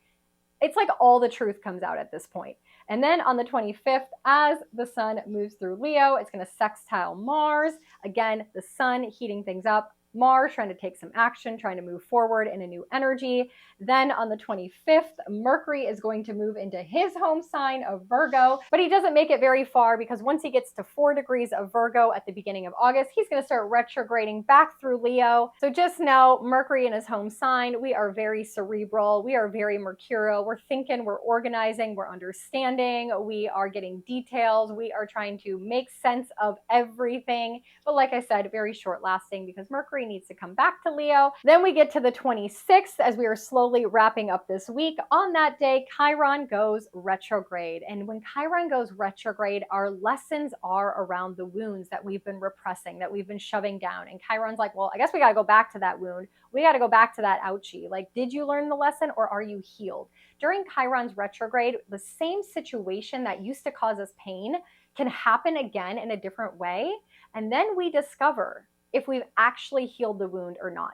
it's like all the truth comes out at this point. And then on the 25th, as the sun moves through Leo, it's going to sextile Mars. Again, the sun heating things up. Mars trying to take some action, trying to move forward in a new energy. Then on the 25th, Mercury is going to move into his home sign of Virgo, but he doesn't make it very far because once he gets to 4 degrees of Virgo at the beginning of August, he's going to start retrograding back through Leo. So just know, Mercury in his home sign, we are very cerebral, we are very mercurial, we're thinking, we're organizing, we're understanding, we are getting details, we are trying to make sense of everything. But like I said, very short lasting because Mercury needs to come back to Leo. Then we get to the 26th as we are slowly wrapping up this week. On that day, Chiron goes retrograde. And when Chiron goes retrograde, our lessons are around the wounds that we've been repressing, that we've been shoving down. And Chiron's like, well, I guess we got to go back to that wound. We got to go back to that ouchie. Like, did you learn the lesson or are you healed? During Chiron's retrograde, the same situation that used to cause us pain can happen again in a different way. And then we discover if we've actually healed the wound or not.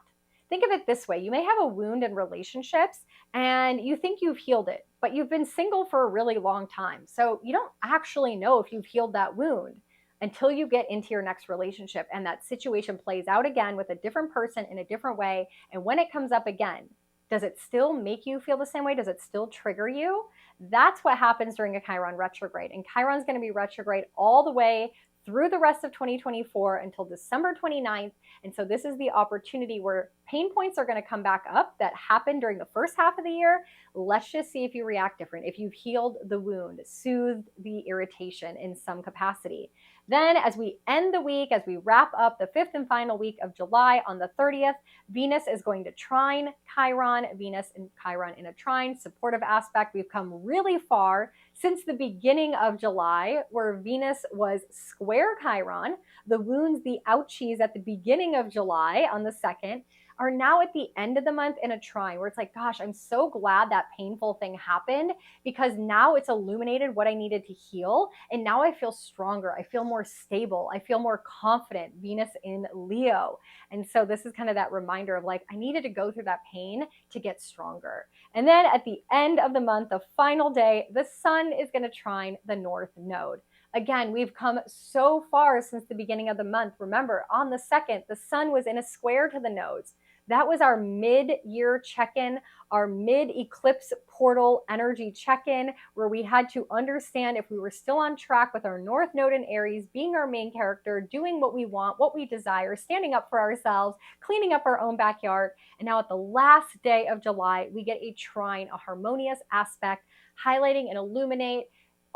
Think of it this way. You may have a wound in relationships and you think you've healed it, but you've been single for a really long time. So you don't actually know if you've healed that wound until you get into your next relationship and that situation plays out again with a different person in a different way. And when it comes up again, does it still make you feel the same way? Does it still trigger you? That's what happens during a Chiron retrograde. And Chiron's going to be retrograde all the way through the rest of 2024 until December 29th. And so this is the opportunity where pain points are going to come back up that happened during the first half of the year. Let's just see if you react different, if you've healed the wound, soothed the irritation in some capacity. Then as we end the week, as we wrap up the 5th and final week of July on the 30th, Venus is going to trine Chiron. Venus and Chiron in a trine, supportive aspect. We've come really far since the beginning of July, where Venus was square Chiron. The wounds, the ouchies at the beginning of July on the 2nd, are now at the end of the month in a trine where it's like, gosh, I'm so glad that painful thing happened because now it's illuminated what I needed to heal. And now I feel stronger. I feel more stable. I feel more confident. Venus in Leo. And so this is kind of that reminder of like, I needed to go through that pain to get stronger. And then at the end of the month, the final day, the sun is going to trine the North Node. Again, we've come so far since the beginning of the month. Remember, on the 2nd, the sun was in a square to the nodes. That was our mid-year check-in, our mid-eclipse portal energy check-in, where we had to understand if we were still on track with our North Node in Aries, being our main character, doing what we want, what we desire, standing up for ourselves, cleaning up our own backyard. And now at the last day of July, we get a trine, a harmonious aspect, highlighting and illuminate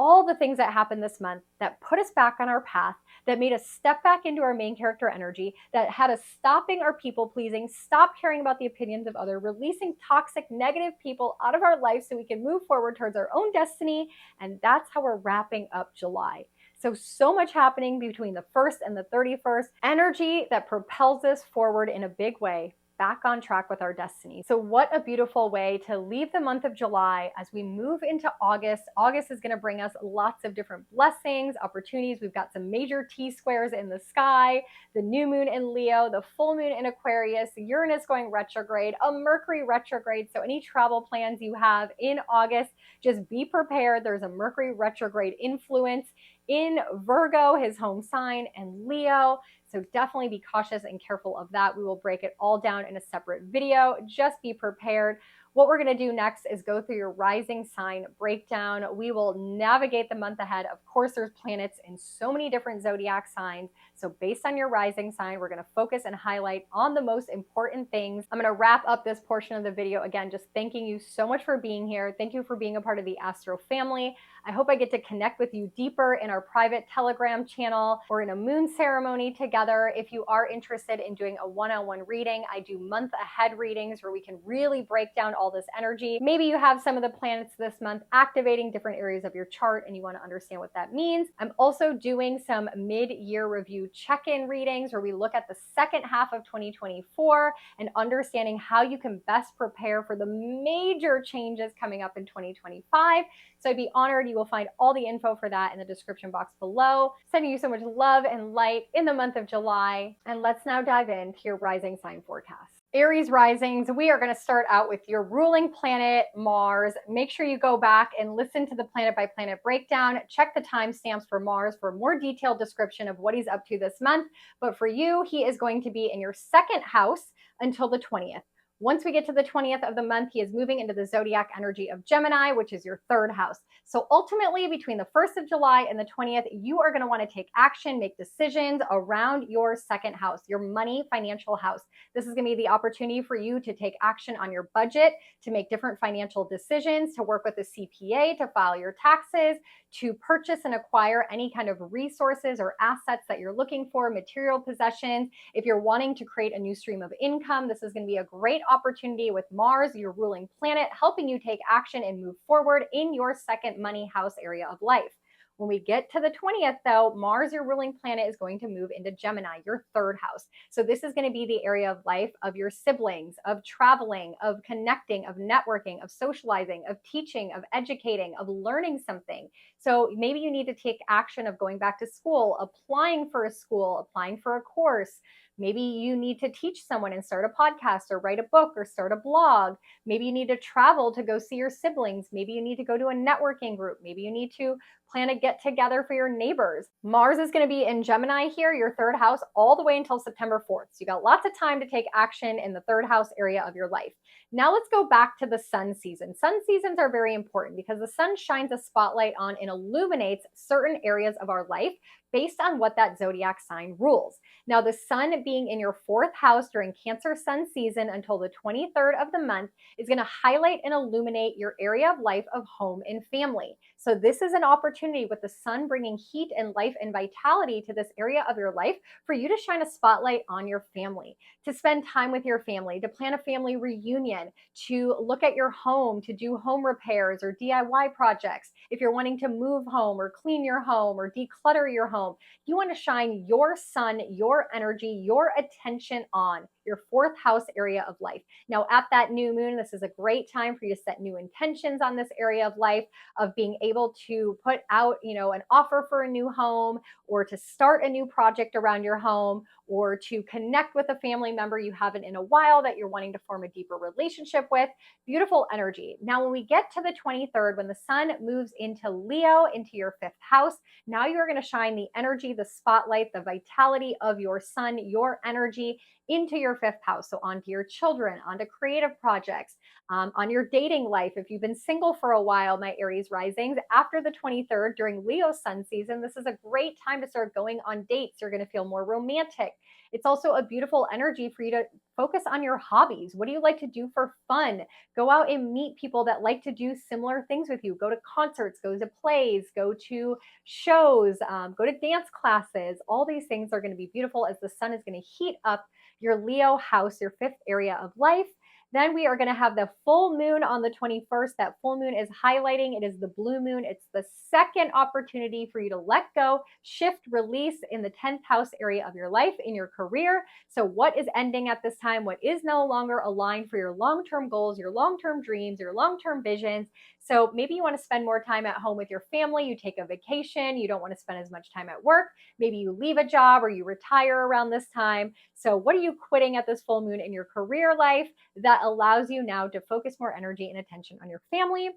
all the things that happened this month that put us back on our path, that made us step back into our main character energy, that had us stopping our people pleasing, stop caring about the opinions of others, releasing toxic, negative people out of our life so we can move forward towards our own destiny. And that's how we're wrapping up July. So much happening between the 1st and the 31st. Energy that propels us forward in a big way. back on track with our destiny. So what a beautiful way to leave the month of July as we move into August. August is going to bring us lots of different blessings, opportunities. We've got some major T-squares in the sky, the new moon in Leo, the full moon in Aquarius, Uranus going retrograde, a Mercury retrograde. So any travel plans you have in August, just be prepared. There's a Mercury retrograde influence in Virgo, his home sign, and Leo. So definitely be cautious and careful of that. We will break it all down in a separate video. Just be prepared. What we're going to do next is go through your rising sign breakdown. We will navigate the month ahead. Of course, there's planets in so many different zodiac signs. So based on your rising sign, we're going to focus and highlight on the most important things. I'm going to wrap up this portion of the video again, just thanking you so much for being here. Thank you for being a part of the Astro family. I hope I get to connect with you deeper in our private Telegram channel or in a moon ceremony together. If you are interested in doing a one-on-one reading, I do month ahead readings where we can really break down all this energy. Maybe you have some of the planets this month activating different areas of your chart and you want to understand what that means. I'm also doing some mid-year review check-in readings where we look at the second half of 2024 and understanding how you can best prepare for the major changes coming up in 2025. So I'd be honored. You will find all the info for that in the description box below. Sending you so much love and light in the month of July. And let's now dive into your rising sign forecast. Aries risings, we are going to start out with your ruling planet, Mars. Make sure you go back and listen to the planet by planet breakdown. Check the timestamps for Mars for a more detailed description of what he's up to this month. But for you, he is going to be in your second house until the 20th. Once we get to the 20th of the month, he is moving into the zodiac energy of Gemini, which is your third house. So ultimately, between the 1st of July and the 20th, you are going to want to take action, make decisions around your second house, your money financial house. This is going to be the opportunity for you to take action on your budget, to make different financial decisions, to work with a CPA, to file your taxes, to purchase and acquire any kind of resources or assets that you're looking for, material possessions. If you're wanting to create a new stream of income, this is going to be a great opportunity with Mars, your ruling planet, helping you take action and move forward in your second money house area of life. When we get to the 20th, though, Mars, your ruling planet, is going to move into Gemini, your third house. So this is going to be the area of life of your siblings, of traveling, of connecting, of networking, of socializing, of teaching, of educating, of learning something. So maybe you need to take action of going back to school, applying for a school, applying for a course. Maybe you need to teach someone and start a podcast or write a book or start a blog. Maybe you need to travel to go see your siblings. Maybe you need to go to a networking group. Maybe you need to plan a get together for your neighbors. Mars is going to be in Gemini here, your third house, all the way until September 4th. So you got lots of time to take action in the third house area of your life. Now let's go back to the sun season. Sun seasons are very important because the sun shines a spotlight on and illuminates certain areas of our life based on what that zodiac sign rules. Now, the sun being in your fourth house during Cancer Sun season until the 23rd of the month is going to highlight and illuminate your area of life of home and family. So this is an opportunity with the sun bringing heat and life and vitality to this area of your life for you to shine a spotlight on your family, to spend time with your family, to plan a family reunion, to look at your home, to do home repairs or DIY projects. If you're wanting to move home or clean your home or declutter your home, you want to shine your sun, your energy, your attention on your fourth house area of life. Now, at that new moon, this is a great time for you to set new intentions on this area of life, of being able to put out, an offer for a new home, or to start a new project around your home, or to connect with a family member you haven't in a while that you're wanting to form a deeper relationship with. Beautiful energy. Now, when we get to the 23rd, when the sun moves into Leo, into your fifth house, now you're going to shine the energy, the spotlight, the vitality of your sun, your energy into your fifth house. So onto your children, onto creative projects, on your dating life. If you've been single for a while, my Aries risings, after the 23rd during Leo sun season, this is a great time to start going on dates. You're going to feel more romantic. It's also a beautiful energy for you to focus on your hobbies. What do you like to do for fun? Go out and meet people that like to do similar things with you. Go to concerts, go to plays, go to shows, go to dance classes. All these things are going to be beautiful as the sun is going to heat up your Leo house, your fifth area of life. Then we are going to have the full moon on the 21st. That full moon is highlighting. It is the blue moon. It's the second opportunity for you to let go, shift, release in the 10th house area of your life, in your career. So what is ending at this time? What is no longer aligned for your long-term goals, your long-term dreams, your long-term visions? So maybe you want to spend more time at home with your family. You take a vacation. You don't want to spend as much time at work. Maybe you leave a job or you retire around this time. So what are you quitting at this full moon in your career life that allows you now to focus more energy and attention on your family?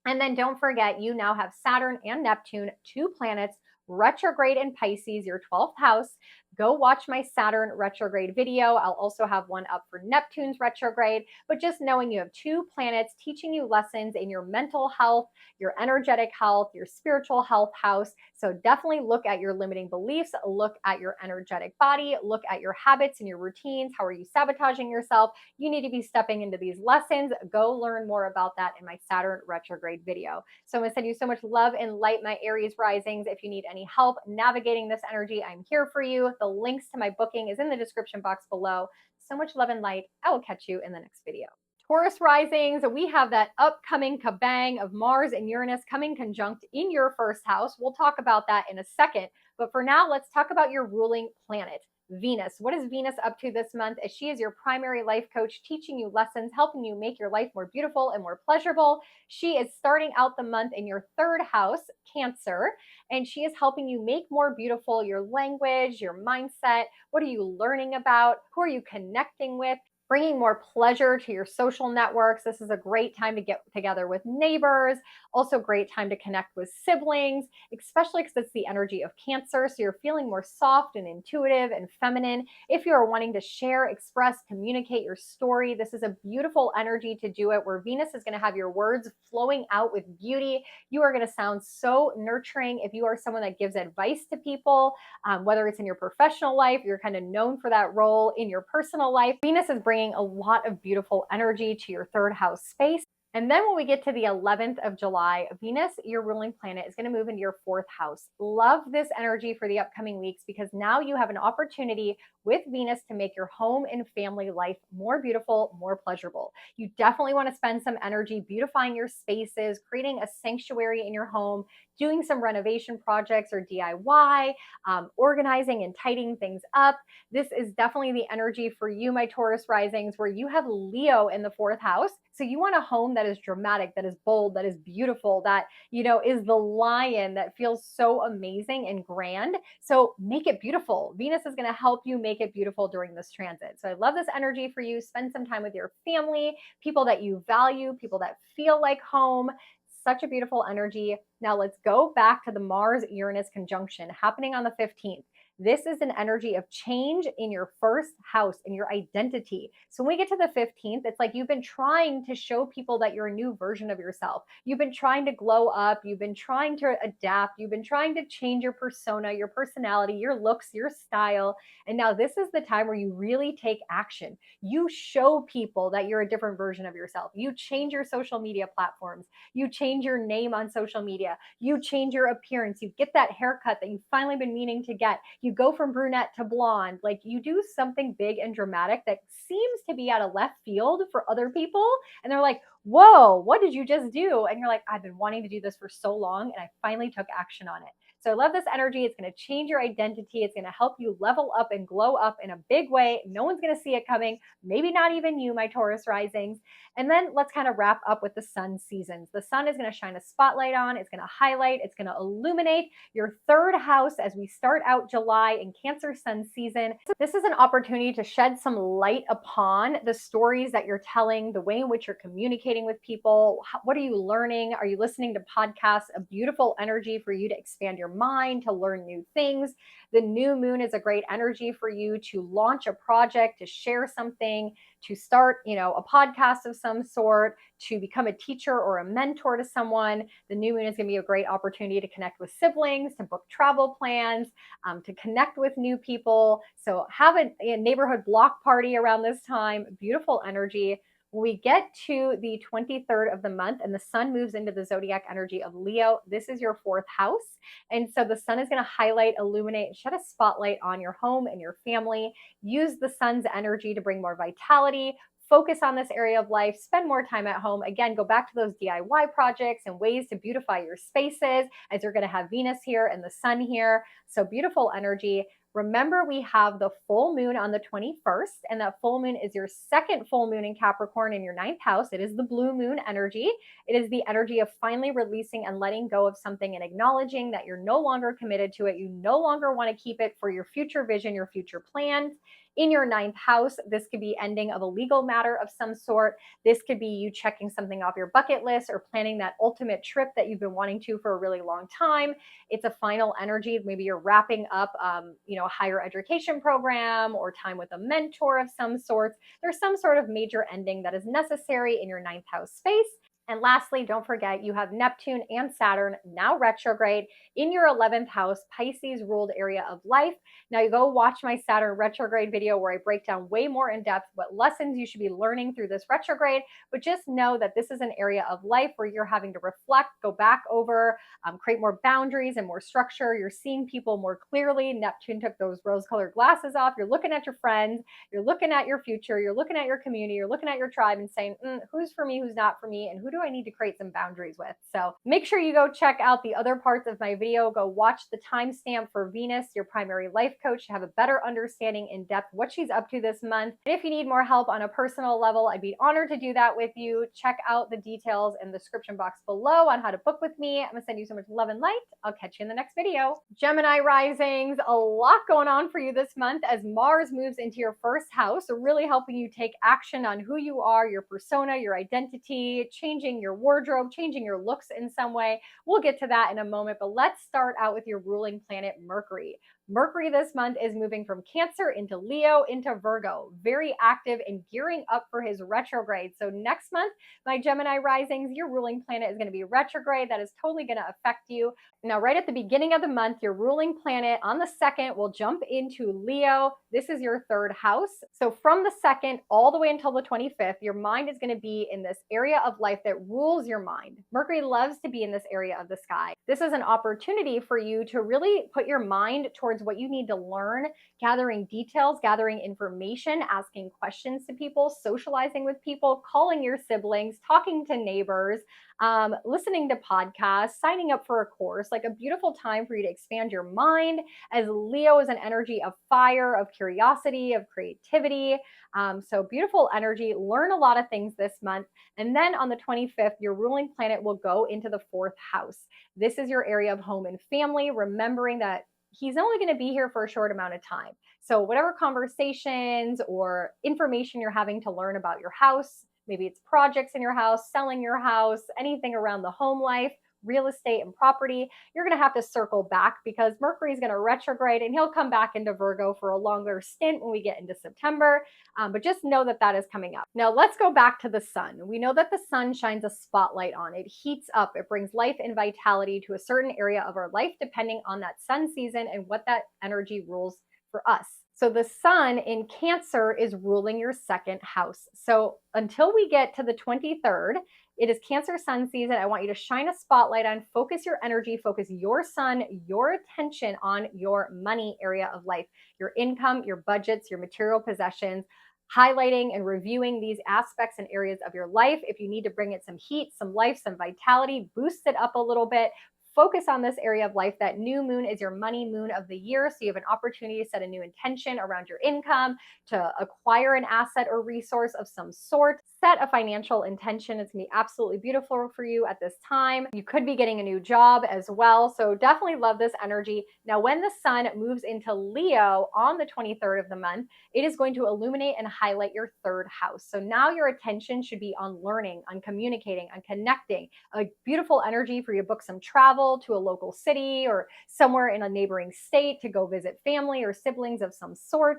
And then don't forget, you now have Saturn and Neptune, two planets, retrograde in Pisces, your 12th house. Go watch my Saturn retrograde video. I'll also have one up for Neptune's retrograde. But just knowing you have two planets teaching you lessons in your mental health, your energetic health, your spiritual health house. So definitely look at your limiting beliefs, look at your energetic body, look at your habits and your routines. How are you sabotaging yourself? You need to be stepping into these lessons. Go learn more about that in my Saturn retrograde video. So I'm going to send you so much love and light, my Aries risings. If you need any help navigating this energy, I'm here for you. The links to my booking is in the description box below. So much love and light. I will catch you in the next video. Taurus risings, we have that upcoming kabang of Mars and Uranus coming conjunct in your first house. We'll talk about that in a second. But for now, let's talk about your ruling planet, Venus. What is Venus up to this month? As she is your primary life coach, teaching you lessons, helping you make your life more beautiful and more pleasurable. She is starting out the month in your third house, Cancer, and she is helping you make more beautiful your language, your mindset. What are you learning about? Who are you connecting with? Bringing more pleasure to your social networks. This is a great time to get together with neighbors. Also great time to connect with siblings, especially because it's the energy of Cancer. So you're feeling more soft and intuitive and feminine. If you are wanting to share, express, communicate your story, this is a beautiful energy to do it, where Venus is going to have your words flowing out with beauty. You are going to sound so nurturing. If you are someone that gives advice to people, whether it's in your professional life, you're kind of known for that role in your personal life. Venus is bringing a lot of beautiful energy to your third house space. And then when we get to the 11th of July, Venus, your ruling planet, is going to move into your fourth house. Love this energy for the upcoming weeks, because now you have an opportunity with Venus to make your home and family life more beautiful, more pleasurable. You definitely want to spend some energy beautifying your spaces, creating a sanctuary in your home, doing some renovation projects or DIY, organizing and tidying things up. This is definitely the energy for you, my Taurus risings, where you have Leo in the fourth house. So you want a home that is dramatic, that is bold, that is beautiful, that, is the lion, that feels so amazing and grand. So make it beautiful. Venus is going to help you make it beautiful during this transit. So I love this energy for you. Spend some time with your family, people that you value, people that feel like home. Such a beautiful energy. Now let's go back to the Mars-Uranus conjunction happening on the 15th. This is an energy of change in your first house, in your identity. So when we get to the 15th, it's like you've been trying to show people that you're a new version of yourself. You've been trying to glow up. You've been trying to adapt. You've been trying to change your persona, your personality, your looks, your style. And now this is the time where you really take action. You show people that you're a different version of yourself. You change your social media platforms. You change your name on social media. You change your appearance. You get that haircut that you've finally been meaning to get. You go from brunette to blonde. Like, you do something big and dramatic that seems to be out of left field for other people. And they're like, whoa, what did you just do? And you're like, I've been wanting to do this for so long, and I finally took action on it. So I love this energy. It's going to change your identity. It's going to help you level up and glow up in a big way. No one's going to see it coming. Maybe not even you, my Taurus risings. And then let's kind of wrap up with the sun seasons. The sun is going to shine a spotlight on. It's going to highlight. It's going to illuminate your third house as we start out July in Cancer Sun season. So this is an opportunity to shed some light upon the stories that you're telling, the way in which you're communicating with people. What are you learning? Are you listening to podcasts? A beautiful energy for you to expand your mind, to learn new things. The new moon is a great energy for you to launch a project, to share something, to start, a podcast of some sort, to become a teacher or a mentor to someone. The new moon is going to be a great opportunity to connect with siblings, to book travel plans, to connect with new people. So have a neighborhood block party around this time. Beautiful energy. When we get to the 23rd of the month and the sun moves into the zodiac energy of Leo, this is your fourth house. And so the sun is going to highlight, illuminate, and shed a spotlight on your home and your family. Use the sun's energy to bring more vitality, focus on this area of life, spend more time at home. Again, go back to those DIY projects and ways to beautify your spaces, as you're going to have Venus here and the sun here. So beautiful energy. Remember, we have the full moon on the 21st, and that full moon is your second full moon in Capricorn in your ninth house. It is the blue moon energy. It is the energy of finally releasing and letting go of something and acknowledging that you're no longer committed to it. You no longer want to keep it for your future vision, your future plans. In your ninth house, this could be ending of a legal matter of some sort. This could be you checking something off your bucket list or planning that ultimate trip that you've been wanting to for a really long time. It's a final energy. Maybe you're wrapping up, a higher education program or time with a mentor of some sort. There's some sort of major ending that is necessary in your ninth house space. And lastly, don't forget, you have Neptune and Saturn now retrograde in your 11th house, Pisces ruled area of life. Now you go watch my Saturn retrograde video where I break down way more in depth what lessons you should be learning through this retrograde, but just know that this is an area of life where you're having to reflect, go back over, create more boundaries and more structure. You're seeing people more clearly. Neptune took those rose-colored glasses off. You're looking at your friends, you're looking at your future, you're looking at your community, you're looking at your tribe and saying, who's for me, who's not for me, and who do I need to create some boundaries with? So make sure you go check out the other parts of my video. Go watch the timestamp for Venus, your primary life coach, to have a better understanding in depth what she's up to this month. And if you need more help on a personal level, I'd be honored to do that with you. Check out the details in the description box below on how to book with me. I'm gonna send you so much love and light. I'll catch you in the next video. Gemini risings, a lot going on for you this month as Mars moves into your first house, so really helping you take action on who you are, your persona, your identity, changing your wardrobe, changing your looks in some way. We'll get to that in a moment, but let's start out with your ruling planet, Mercury. Mercury this month is moving from Cancer into Leo into Virgo, very active and gearing up for his retrograde. So next month, my Gemini risings, your ruling planet is going to be retrograde. That is totally going to affect you. Now, right at the beginning of the month, your ruling planet on the 2nd will jump into Leo. This is your 3rd house. So from the 2nd all the way until the 25th, your mind is going to be in this area of life that rules your mind. Mercury loves to be in this area of the sky. This is an opportunity for you to really put your mind towards what you need to learn, gathering details, gathering information, asking questions to people, socializing with people, calling your siblings, talking to neighbors, listening to podcasts, signing up for a course, like a beautiful time for you to expand your mind, as Leo is an energy of fire, of curiosity, of creativity. So beautiful energy. Learn a lot of things this month. And then on the 25th, your ruling planet will go into the 4th house. This is your area of home and family, remembering that he's only going to be here for a short amount of time. So whatever conversations or information you're having to learn about your house, maybe it's projects in your house, selling your house, anything around the home life, real estate and property, you're going to have to circle back because Mercury is going to retrograde and he'll come back into Virgo for a longer stint when we get into September. But just know that that is coming up. Now let's go back to the sun. We know that the sun shines a spotlight on it, heats up, it brings life and vitality to a certain area of our life depending on that sun season and what that energy rules for us. So the sun in Cancer is ruling your 2nd house. So until we get to the 23rd, it is Cancer sun season. I want you to shine a spotlight on, focus your energy, focus your sun, your attention on your money area of life, your income, your budgets, your material possessions, highlighting and reviewing these aspects and areas of your life. If you need to bring it some heat, some life, some vitality, boost it up a little bit. Focus on this area of life. That new moon is your money moon of the year. So you have an opportunity to set a new intention around your income, to acquire an asset or resource of some sort. Set a financial intention. It's going to be absolutely beautiful for you at this time. You could be getting a new job as well. So definitely love this energy. Now, when the sun moves into Leo on the 23rd of the month, it is going to illuminate and highlight your 3rd house. So now your attention should be on learning, on communicating, on connecting. A beautiful energy for you to book some travel to a local city or somewhere in a neighboring state to go visit family or siblings of some sort,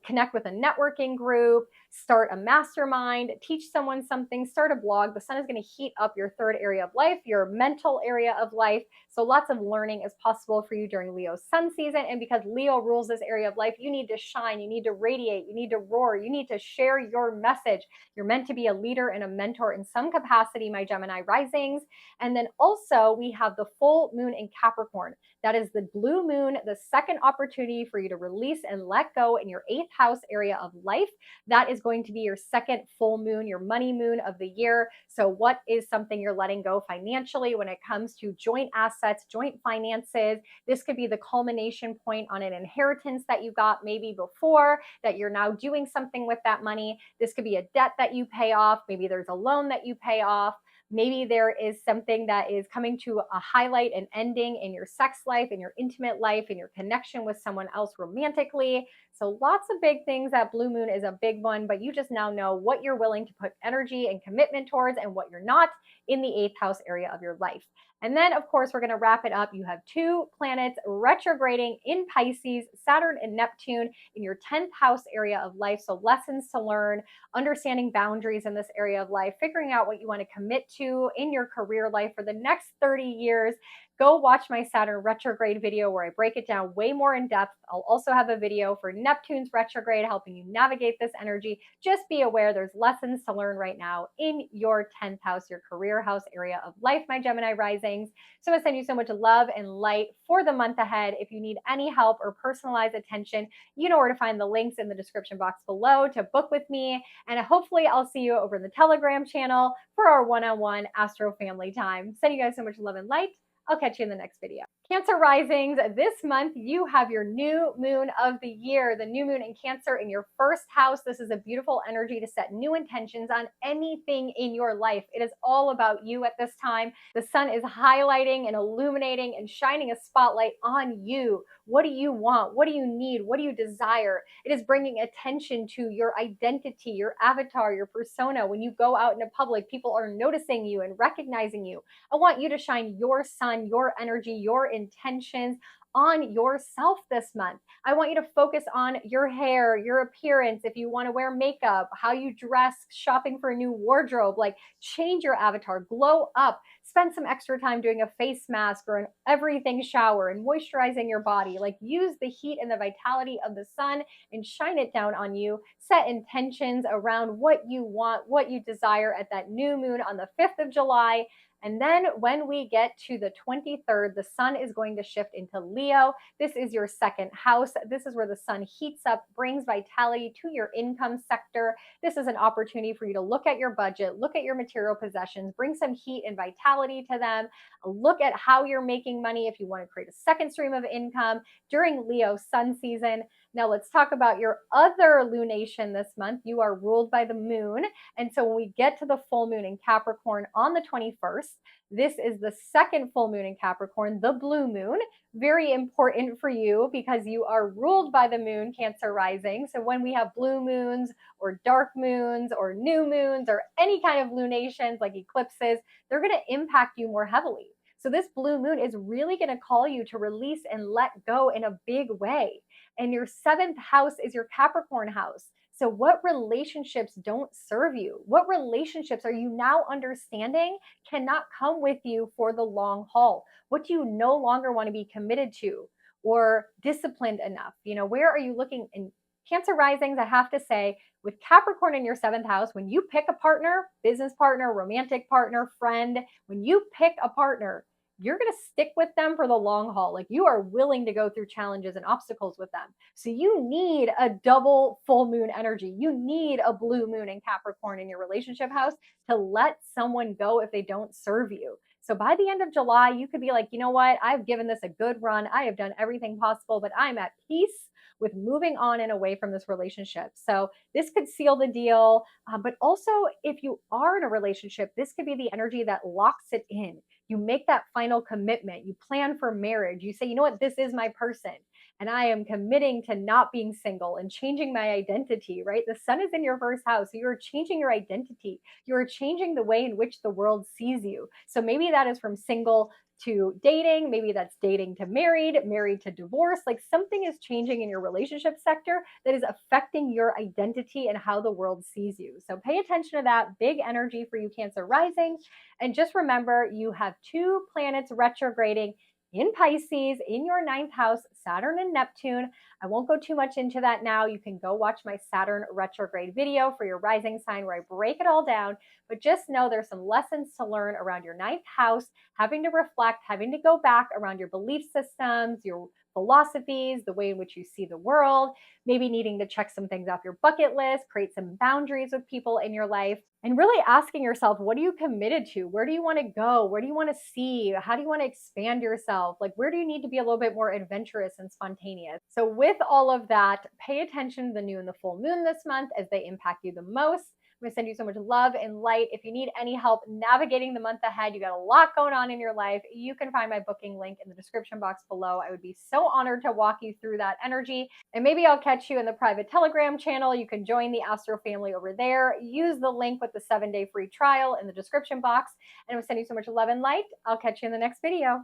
connect with a networking group, start a mastermind, teach someone something, start a blog. The sun is going to heat up your 3rd area of life, your mental area of life. So lots of learning is possible for you during Leo's sun season. And because Leo rules this area of life, you need to shine, you need to radiate, you need to roar, you need to share your message. You're meant to be a leader and a mentor in some capacity, my Gemini risings. And then also we have the full moon in Capricorn. That is the blue moon, the 2nd opportunity for you to release and let go in your 8th house area of life. That is going to be your second full moon, your money moon of the year. So what is something you're letting go financially when it comes to joint assets, joint finances? This could be the culmination point on an inheritance that you got maybe before that you're now doing something with that money. This could be a debt that you pay off. Maybe there's a loan that you pay off. Maybe there is something that is coming to a highlight and ending in your sex life, in your intimate life, in your connection with someone else romantically. So lots of big things. That blue moon is a big one, but you just now know what you're willing to put energy and commitment towards and what you're not in the 8th house area of your life. And then, of course, we're going to wrap it up. You have 2 planets retrograding in Pisces, Saturn and Neptune in your 10th house area of life. So lessons to learn, understanding boundaries in this area of life, figuring out what you want to commit to in your career life for the next 30 years. Go watch my Saturn retrograde video where I break it down way more in depth. I'll also have a video for Neptune's retrograde helping you navigate this energy. Just be aware there's lessons to learn right now in your 10th house, your career house area of life, my Gemini risings. So I send you so much love and light for the month ahead. If you need any help or personalized attention, you know where to find the links in the description box below to book with me. And hopefully I'll see you over in the Telegram channel for our one-on-one Astro family time. Send you guys so much love and light. I'll catch you in the next video. Cancer risings, this month you have your new moon of the year, the new moon in Cancer in your 1st house. This is a beautiful energy to set new intentions on anything in your life. It is all about you at this time. The sun is highlighting and illuminating and shining a spotlight on you. What do you want? What do you need? What do you desire? It is bringing attention to your identity, your avatar, your persona. When you go out into public, people are noticing you and recognizing you. I want you to shine your sun, your energy, your intentions on yourself this month. I want you to focus on your hair, your appearance, if you want to wear makeup, how you dress, shopping for a new wardrobe, like change your avatar, glow up, spend some extra time doing a face mask or an everything shower and moisturizing your body. Like use the heat and the vitality of the sun and shine it down on you. Set intentions around what you want, what you desire at that new moon on the 5th of July. And then when we get to the 23rd, the sun is going to shift into Leo. This is your 2nd house. This is where the sun heats up, brings vitality to your income sector. This is an opportunity for you to look at your budget, look at your material possessions, bring some heat and vitality to them, look at how you're making money if you want to create a second stream of income during Leo sun season. Now let's talk about your other lunation this month. You are ruled by the moon. And so when we get to the full moon in Capricorn on the 21st, this is the 2nd full moon in Capricorn, the blue moon. Very important for you because you are ruled by the moon, Cancer rising. So when we have blue moons or dark moons or new moons or any kind of lunations like eclipses, they're going to impact you more heavily. So this blue moon is really going to call you to release and let go in a big way. And your 7th house is your Capricorn house. So what relationships don't serve you? What relationships are you now understanding cannot come with you for the long haul? What do you no longer want to be committed to or disciplined enough? Where are you looking in Cancer risings? I have to say, with Capricorn in your 7th house, when you pick a partner, business partner, romantic partner, friend, when you pick a partner, you're going to stick with them for the long haul. Like you are willing to go through challenges and obstacles with them. So you need a double full moon energy. You need a blue moon in Capricorn in your relationship house to let someone go if they don't serve you. So by the end of July, you could be like, you know what? I've given this a good run. I have done everything possible, but I'm at peace with moving on and away from this relationship. So this could seal the deal. But also, if you are in a relationship, this could be the energy that locks it in. You make that final commitment. You plan for marriage. You say, you know what, this is my person. And I am committing to not being single and changing my identity, right? The sun is in your 1st house. So you're changing your identity. You're changing the way in which the world sees you. So maybe that is from single to dating. Maybe that's dating to married, married to divorce. Like something is changing in your relationship sector that is affecting your identity and how the world sees you. So pay attention to that. Big energy for you, Cancer rising. And just remember, you have 2 planets retrograding in Pisces, in your ninth house, Saturn and Neptune. I won't go too much into that now. You can go watch my Saturn retrograde video for your rising sign where I break it all down. But just know there's some lessons to learn around your ninth house, having to reflect, having to go back around your belief systems, your philosophies, the way in which you see the world, maybe needing to check some things off your bucket list, create some boundaries with people in your life, and really asking yourself, what are you committed to? Where do you want to go? Where do you want to see? How do you want to expand yourself? Like, where do you need to be a little bit more adventurous and spontaneous? So with all of that, pay attention to the new and the full moon this month as they impact you the most. I'm going to send you so much love and light. If you need any help navigating the month ahead, you got a lot going on in your life, you can find my booking link in the description box below. I would be so honored to walk you through that energy. And maybe I'll catch you in the private Telegram channel. You can join the Astro family over there. Use the link with the 7-day free trial in the description box. And I'm sending you so much love and light. I'll catch you in the next video.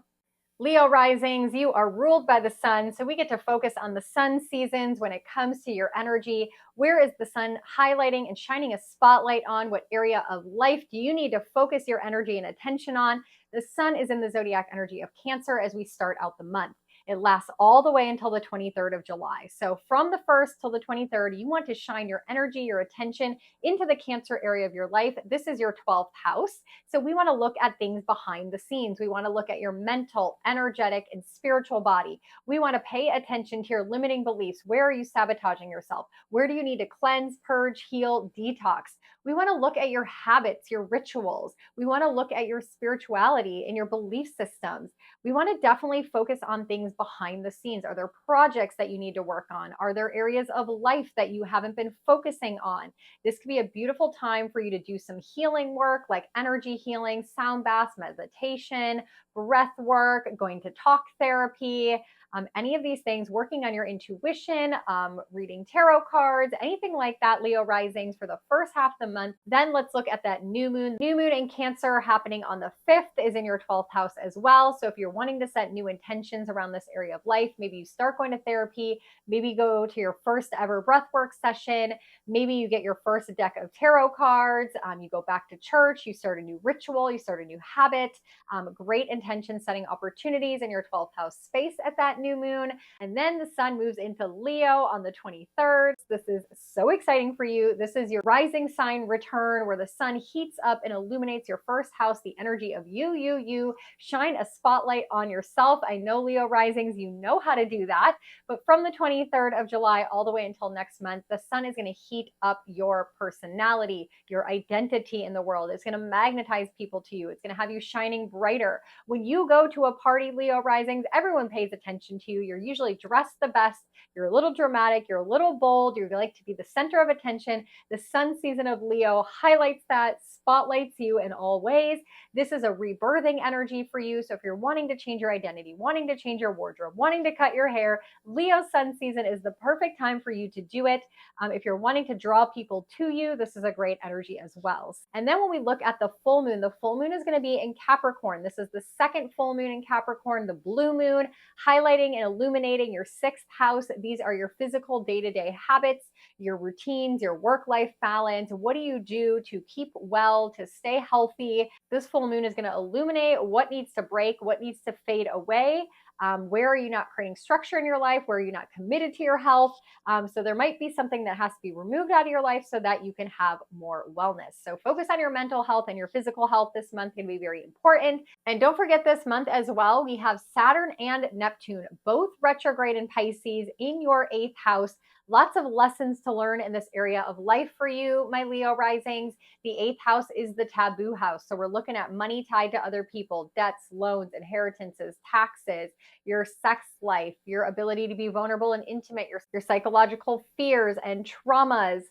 Leo risings, you are ruled by the sun, so we get to focus on the sun seasons when it comes to your energy. Where is the sun highlighting and shining a spotlight on? What area of life do you need to focus your energy and attention on? The sun is in the zodiac energy of Cancer as we start out the month. It lasts all the way until the 23rd of July. So from the 1st till the 23rd, you want to shine your energy, your attention into the Cancer area of your life. This is your 12th house. So we want to look at things behind the scenes. We want to look at your mental, energetic, and spiritual body. We want to pay attention to your limiting beliefs. Where are you sabotaging yourself? Where do you need to cleanse, purge, heal, detox? We want to look at your habits, your rituals. We want to look at your spirituality and your belief systems. We want to definitely focus on things behind the scenes. Are there projects that you need to work on? Are there areas of life that you haven't been focusing on? This could be a beautiful time for you to do some healing work like energy healing, sound baths, meditation, breath work, going to talk therapy, any of these things, working on your intuition, reading tarot cards, anything like that, Leo risings for the first half of the month. Then let's look at that new moon. New moon in Cancer happening on the 5th is in your 12th house as well. So if you're wanting to set new intentions around this area of life, maybe you start going to therapy, maybe go to your first ever breathwork session, maybe you get your first deck of tarot cards, you go back to church, you start a new ritual, you start a new habit, great intention setting opportunities in your 12th house space at that new moon. And then the sun moves into Leo on the 23rd. This is so exciting for you. This is your rising sign return where the sun heats up and illuminates your first house, the energy of you. Shine a spotlight on yourself. I know Leo risings, you know how to do that. But from the 23rd of July all the way until next month, the sun is going to heat up your personality, your identity in the world. It's going to magnetize people to you. It's going to have you shining brighter. When you go to a party, Leo risings, everyone pays attention to you. You're usually dressed the best. You're a little dramatic. You're a little bold. You like to be the center of attention. The sun season of Leo highlights that, spotlights you in all ways. This is a rebirthing energy for you. So if you're wanting to change your identity, wanting to change your wardrobe, wanting to cut your hair, Leo sun season is the perfect time for you to do it. If you're wanting to draw people to you, this is a great energy as well. And then when we look at the full moon is going to be in Capricorn. This is the second full moon in Capricorn, the blue moon, highlighting and illuminating your 6th house. These are your physical day-to-day habits, your routines, your work-life balance. What do you do to keep well, to stay healthy? This full moon is going to illuminate what needs to break, what needs to fade away. Where are you not creating structure in your life? Where are you not committed to your health? So there might be something that has to be removed out of your life so that you can have more wellness. So focus on your mental health and your physical health this month can be very important. And don't forget this month as well, we have Saturn and Neptune, both retrograde in Pisces in your 8th house. Lots of lessons to learn in this area of life for you, my Leo risings. The 8th house is the taboo house. So we're looking at money tied to other people, debts, loans, inheritances, taxes, your sex life, your ability to be vulnerable and intimate, your psychological fears and traumas.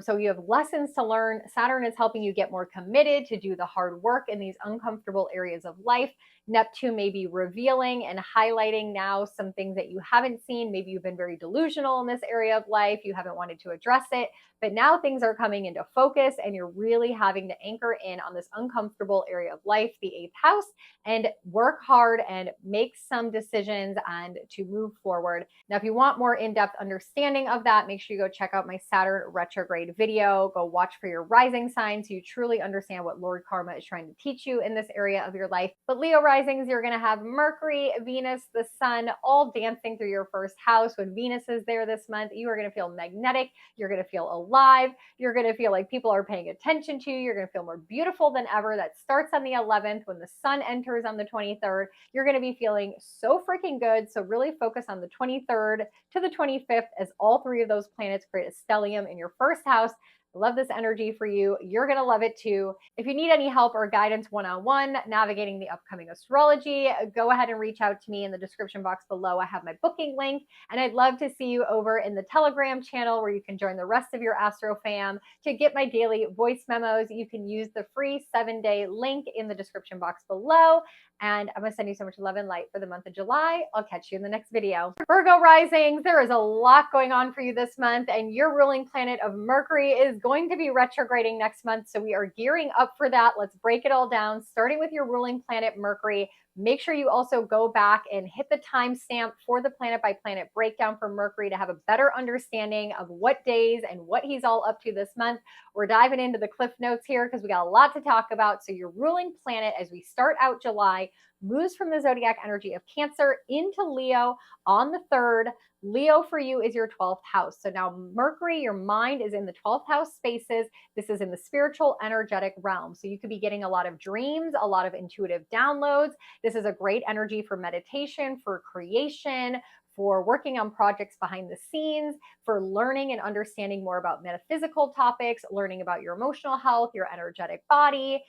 So you have lessons to learn. Saturn is helping you get more committed to do the hard work in these uncomfortable areas of life. Neptune may be revealing and highlighting now some things that you haven't seen. Maybe you've been very delusional in this area of life. You haven't wanted to address it, but now things are coming into focus and you're really having to anchor in on this uncomfortable area of life, the 8th house, and work hard and make some decisions and to move forward. Now, if you want more in-depth understanding of that, make sure you go check out my Saturn retrograde retrograde video. Go watch for your rising sign so you truly understand what Lord Karma is trying to teach you in this area of your life. But Leo risings, you're going to have Mercury, Venus, the sun all dancing through your first house. When Venus is there this month, you are going to feel magnetic. You're going to feel alive. You're going to feel like people are paying attention to you. You're going to feel more beautiful than ever. That starts on the 11th when the sun enters on the 23rd. You're going to be feeling so freaking good. So really focus on the 23rd to the 25th as all three of those planets create a stellium in your first house. I love this energy for you. You're going to love it too. If you need any help or guidance one-on-one navigating the upcoming astrology, go ahead and reach out to me in the description box below. I have my booking link, and I'd love to see you over in the Telegram channel where you can join the rest of your Astro fam. To get my daily voice memos, you can use the free 7-day link in the description box below. And I'm going to send you so much love and light for the month of July. I'll catch you in the next video. Virgo risings, there is a lot going on for you this month, and your ruling planet of Mercury is going to be retrograding next month. So we are gearing up for that. Let's break it all down, starting with your ruling planet, Mercury. Make sure you also go back and hit the timestamp for the planet by planet breakdown for Mercury to have a better understanding of what days and what he's all up to this month. We're diving into the cliff notes here because we got a lot to talk about. So your ruling planet, as we start out July, moves from the zodiac energy of Cancer into Leo on the 3rd. Leo for you is your 12th house. So now Mercury, your mind is in the 12th house spaces. This is in the spiritual energetic realm. So you could be getting a lot of dreams, a lot of intuitive downloads. This is a great energy for meditation, for creation, for working on projects behind the scenes, for learning and understanding more about metaphysical topics, learning about your emotional health, your energetic body.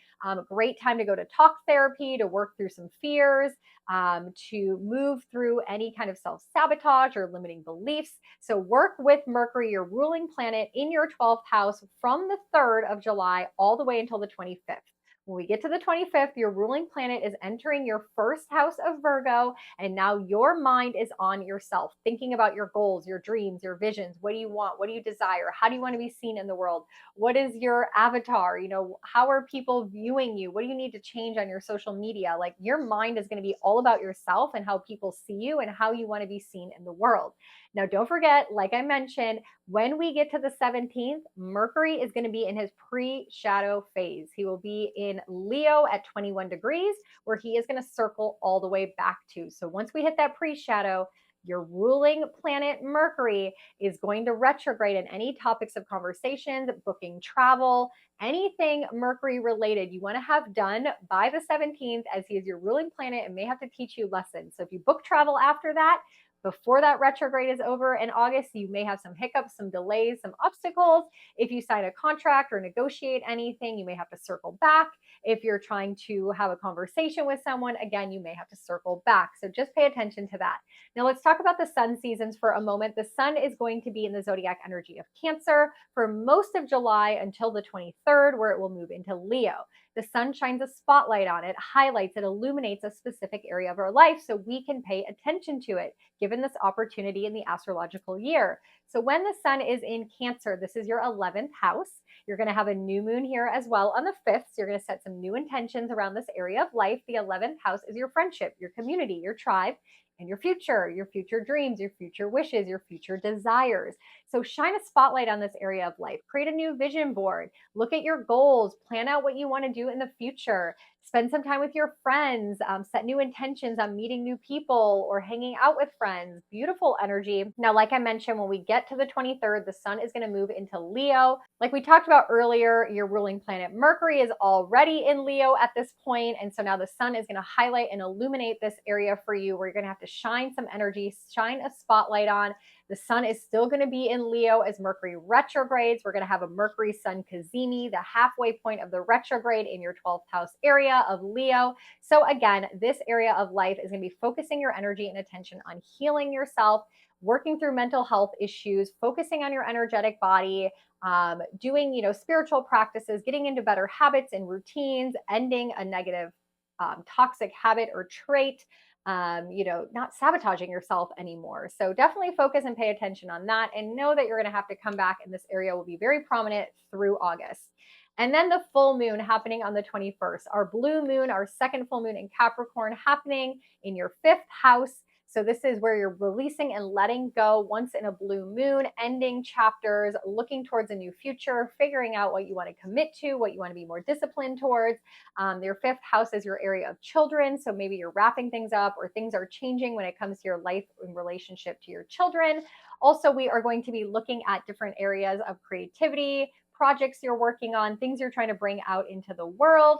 Great time to go to talk therapy, to work through some fears, to move through any kind of self-sabotage or limiting beliefs. So work with Mercury, your ruling planet, in your 12th house from the 3rd of July all the way until the 25th. When we get to the 25th, your ruling planet is entering your first house of Virgo, and now your mind is on yourself, thinking about your goals, your dreams, your visions. What do you want? What do you desire? How do you want to be seen in the world? What is your avatar? You know, how are people viewing you? What do you need to change on your social media? Like, your mind is going to be all about yourself and how people see you and how you want to be seen in the world. Now, don't forget, like I mentioned, when we get to the 17th, Mercury is going to be in his pre-shadow phase. He will be in Leo at 21 degrees, where he is going to circle all the way back to. So once we hit that pre-shadow, your ruling planet Mercury is going to retrograde in any topics of conversations, booking travel, anything Mercury related you want to have done by the 17th, as he is your ruling planet and may have to teach you lessons. So if you book travel after that, before that retrograde is over in August, you may have some hiccups, some delays, some obstacles. If you sign a contract or negotiate anything, you may have to circle back. If you're trying to have a conversation with someone, again, you may have to circle back. So just pay attention to that. Now let's talk about the sun seasons for a moment. The sun is going to be in the zodiac energy of Cancer for most of July until the 23rd, where it will move into Leo. The sun shines a spotlight on it, highlights it, illuminates a specific area of our life so we can pay attention to it, given this opportunity in the astrological year. So when the sun is in Cancer, this is your 11th house. You're going to have a new moon here as well on the 5th. So you're going to set some new intentions around this area of life. The 11th house is your friendship, your community, your tribe, and your future dreams, your future wishes, your future desires. So shine a spotlight on this area of life. Create a new vision board. Look at your goals. Plan out what you want to do in the future. Spend some time with your friends. Set new intentions on meeting new people or hanging out with friends. Beautiful energy. Now, like I mentioned, when we get to the 23rd, the sun is going to move into Leo. Like we talked about earlier, your ruling planet Mercury is already in Leo at this point. And so now the sun is going to highlight and illuminate this area for you, where you're going to have to shine some energy, shine a spotlight on. The sun is still going to be in Leo as Mercury retrogrades. We're going to have a Mercury Sun cazimi, the halfway point of the retrograde in your 12th house area of Leo. So again, this area of life is going to be focusing your energy and attention on healing yourself, working through mental health issues, focusing on your energetic body, doing, spiritual practices, getting into better habits and routines, ending a negative toxic habit or trait, not sabotaging yourself anymore. So definitely focus and pay attention on that, and know that you're going to have to come back, and this area will be very prominent through August. And then the full moon happening on the 21st, our blue moon, our second full moon in Capricorn, happening in your 5th house. So this is where you're releasing and letting go once in a blue moon, ending chapters, looking towards a new future, figuring out what you want to commit to, what you want to be more disciplined towards. Your fifth house is your area of children. So maybe you're wrapping things up or things are changing when it comes to your life in relationship to your children. Also, we are going to be looking at different areas of creativity, projects you're working on, things you're trying to bring out into the world.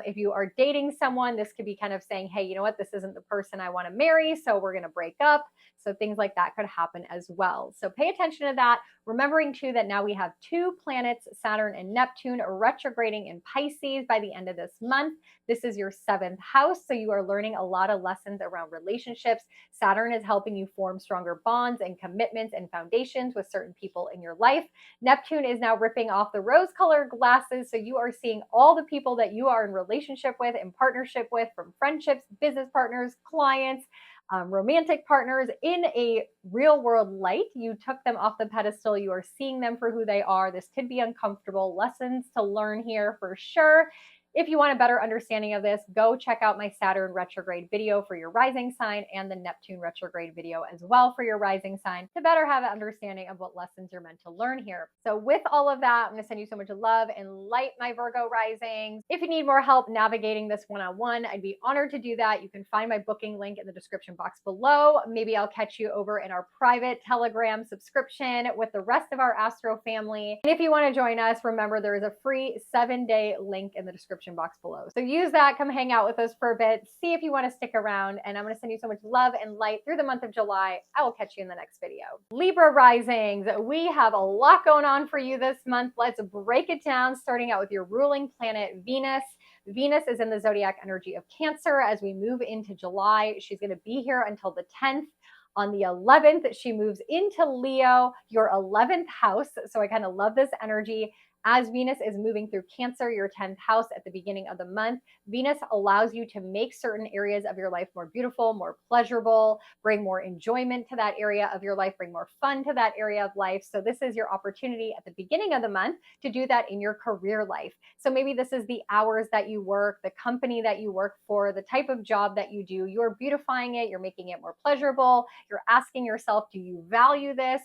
If you are dating someone, this could be kind of saying, hey, you know what, this isn't the person I want to marry, so we're going to break up. So things like that could happen as well. So pay attention to that. Remembering too that now we have two planets, Saturn and Neptune, retrograding in Pisces by the end of this month. This is your seventh house. So you are learning a lot of lessons around relationships. Saturn is helping you form stronger bonds and commitments and foundations with certain people in your life. Neptune is now ripping off the rose-colored glasses. So you are seeing all the people that you are in relationship with, in partnership with, from friendships, business partners, clients, romantic partners in a real world light. You took them off the pedestal. You are seeing them for who they are. This could be uncomfortable. Lessons to learn here for sure. If you want a better understanding of this, go check out my Saturn retrograde video for your rising sign and the Neptune retrograde video as well for your rising sign to better have an understanding of what lessons you're meant to learn here. So with all of that, I'm going to send you so much love and light, my Virgo risings. If you need more help navigating this one-on-one, I'd be honored to do that. You can find my booking link in the description box below. Maybe I'll catch you over in our private Telegram subscription with the rest of our Astro family. And if you want to join us, remember there is a free 7-day link in the description box below. So use that, come hang out with us for a bit, see if you want to stick around, and I'm going to send you so much love and light through the month of July. I will catch you in the next video. Libra risings, we have a lot going on for you this month. Let's break it down, starting out with your ruling planet, Venus. Venus is in the zodiac energy of Cancer as we move into July. She's going to be here until the 10th. On the 11th, she moves into Leo, your 11th house. So I kind of love this energy. As Venus is moving through Cancer, your 10th house at the beginning of the month, Venus allows you to make certain areas of your life more beautiful, more pleasurable, bring more enjoyment to that area of your life, bring more fun to that area of life. So this is your opportunity at the beginning of the month to do that in your career life. So maybe this is the hours that you work, the company that you work for, the type of job that you do. You're beautifying it, you're making it more pleasurable. You're asking yourself, do you value this?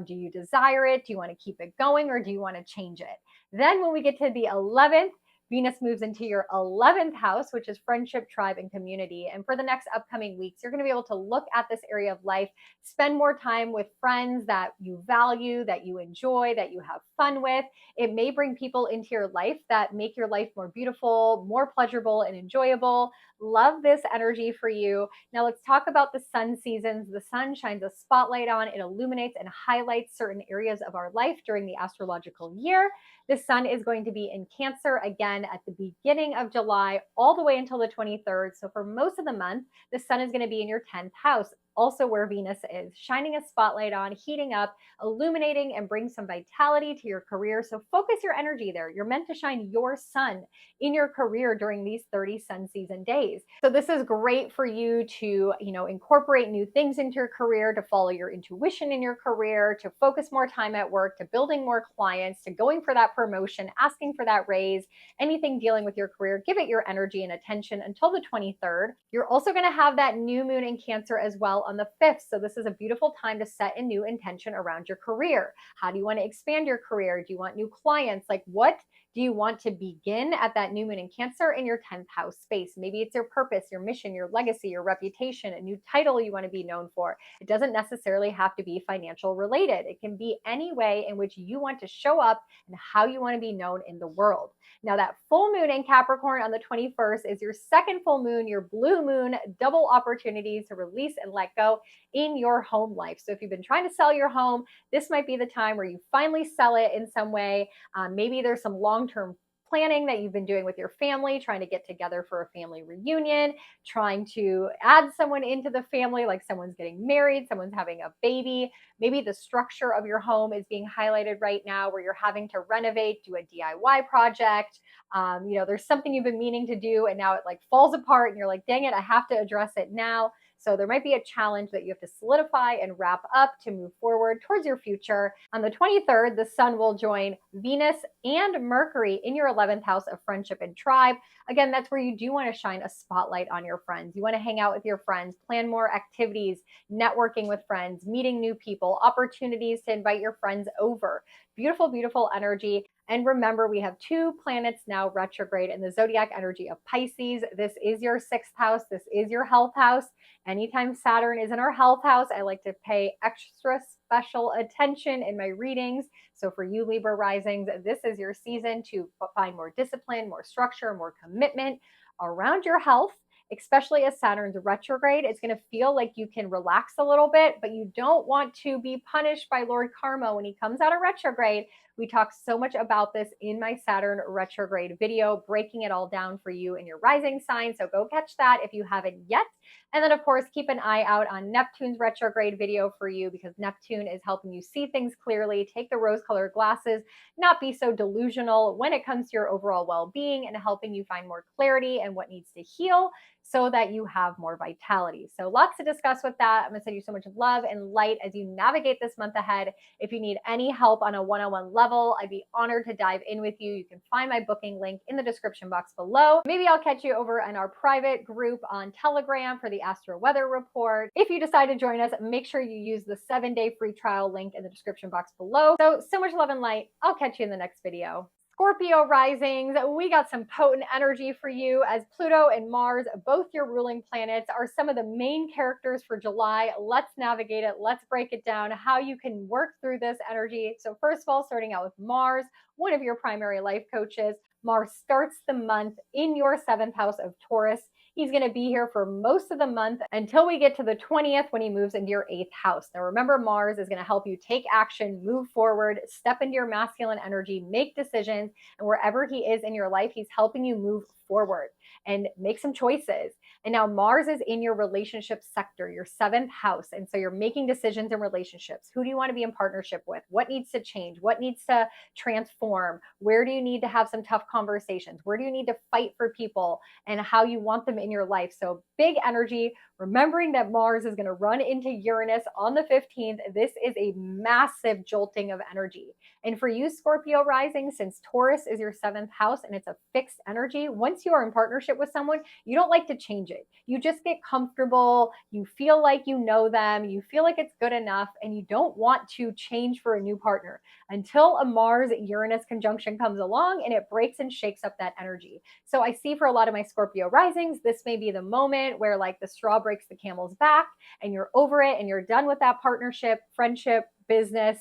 Do you desire it? Do you want to keep it going, or do you want to change it? Then when we get to the 11th, Venus moves into your 11th house, which is friendship, tribe, and community. And for the next upcoming weeks, you're going to be able to look at this area of life, spend more time with friends that you value, that you enjoy, that you have fun with. It may bring people into your life that make your life more beautiful, more pleasurable, and enjoyable. Love this energy for you. Now let's talk about the sun seasons. The sun shines a spotlight on, it illuminates and highlights certain areas of our life during the astrological year. The sun is going to be in Cancer again at the beginning of July, all the way until the 23rd. So for most of the month, the sun is going to be in your 10th house, also where Venus is, shining a spotlight on, heating up, illuminating, and bring some vitality to your career. So focus your energy there. You're meant to shine your sun in your career during these 30 sun season days. So this is great for you to, incorporate new things into your career, to follow your intuition in your career, to focus more time at work, to building more clients, to going for that promotion, asking for that raise, anything dealing with your career. Give it your energy and attention until the 23rd. You're also going to have that new moon in Cancer as well on the 5th. So this is a beautiful time to set a new intention around your career. How do you want to expand your career? Do you want new clients? Like, what do you want to begin at that new moon in Cancer in your 10th house space? Maybe it's your purpose, your mission, your legacy, your reputation, a new title you want to be known for. It doesn't necessarily have to be financial related. It can be any way in which you want to show up and how you want to be known in the world. Now that full moon in Capricorn on the 21st is your second full moon, your blue moon, double opportunities to release and let go in your home life. So if you've been trying to sell your home, this might be the time where you finally sell it in some way. Maybe there's some long-term planning that you've been doing with your family, trying to get together for a family reunion, trying to add someone into the family, like someone's getting married, someone's having a baby. Maybe the structure of your home is being highlighted right now where you're having to renovate, do a DIY project. There's something you've been meaning to do and now it like falls apart and you're like, dang it, I have to address it now. So there might be a challenge that you have to solidify and wrap up to move forward towards your future. On the 23rd, the sun will join Venus and Mercury in your 11th house of friendship and tribe. Again, that's where you do want to shine a spotlight on your friends. You want to hang out with your friends, plan more activities, networking with friends, meeting new people, opportunities to invite your friends over. Beautiful, beautiful energy. And remember, we have 2 planets now retrograde in the zodiac energy of Pisces. This is your 6th house. This is your health house. Anytime Saturn is in our health house, I like to pay extra special attention in my readings. So for you Libra risings, this is your season to find more discipline, more structure, more commitment around your health. Especially as Saturn's retrograde, it's going to feel like you can relax a little bit, but you don't want to be punished by Lord Karma when he comes out of retrograde. We talked so much about this in my Saturn retrograde video, breaking it all down for you in your rising sign. So go catch that if you haven't yet. And then, of course, keep an eye out on Neptune's retrograde video for you, because Neptune is helping you see things clearly, take the rose-colored glasses, not be so delusional when it comes to your overall well-being, and helping you find more clarity and what needs to heal so that you have more vitality. So lots to discuss with that. I'm going to send you so much love and light as you navigate this month ahead. If you need any help on a one-on-one level, I'd be honored to dive in with you. You can find my booking link in the description box below. Maybe I'll catch you over in our private group on Telegram for the Astro Weather Report. If you decide to join us, make sure you use the 7-day free trial link in the description box below. So much love and light. I'll catch you in the next video. Scorpio risings, we got some potent energy for you as Pluto and Mars, both your ruling planets, are some of the main characters for July. Let's navigate it. Let's break it down, how you can work through this energy. So first of all, starting out with Mars, one of your primary life coaches. Mars starts the month in your 7th house of Taurus. He's going to be here for most of the month until we get to the 20th when he moves into your 8th house. Now remember, Mars is going to help you take action, move forward, step into your masculine energy, make decisions, and wherever he is in your life, he's helping you move forward and make some choices. And now Mars is in your relationship sector, your 7th house. And so you're making decisions in relationships. Who do you want to be in partnership with? What needs to change? What needs to transform? Where do you need to have some tough conversations? Where do you need to fight for people and how you want them in your life? So big energy, remembering that Mars is going to run into Uranus on the 15th. This is a massive jolting of energy. And for you Scorpio rising, since Taurus is your 7th house and it's a fixed energy, once you are in partnership with someone, you don't like to change it. You just get comfortable. You feel like you know them. You feel like it's good enough, and you don't want to change for a new partner until a Mars-Uranus conjunction comes along and it breaks and shakes up that energy. So I see for a lot of my Scorpio risings, this may be the moment where like the straw breaks the camel's back and you're over it and you're done with that partnership, friendship, business,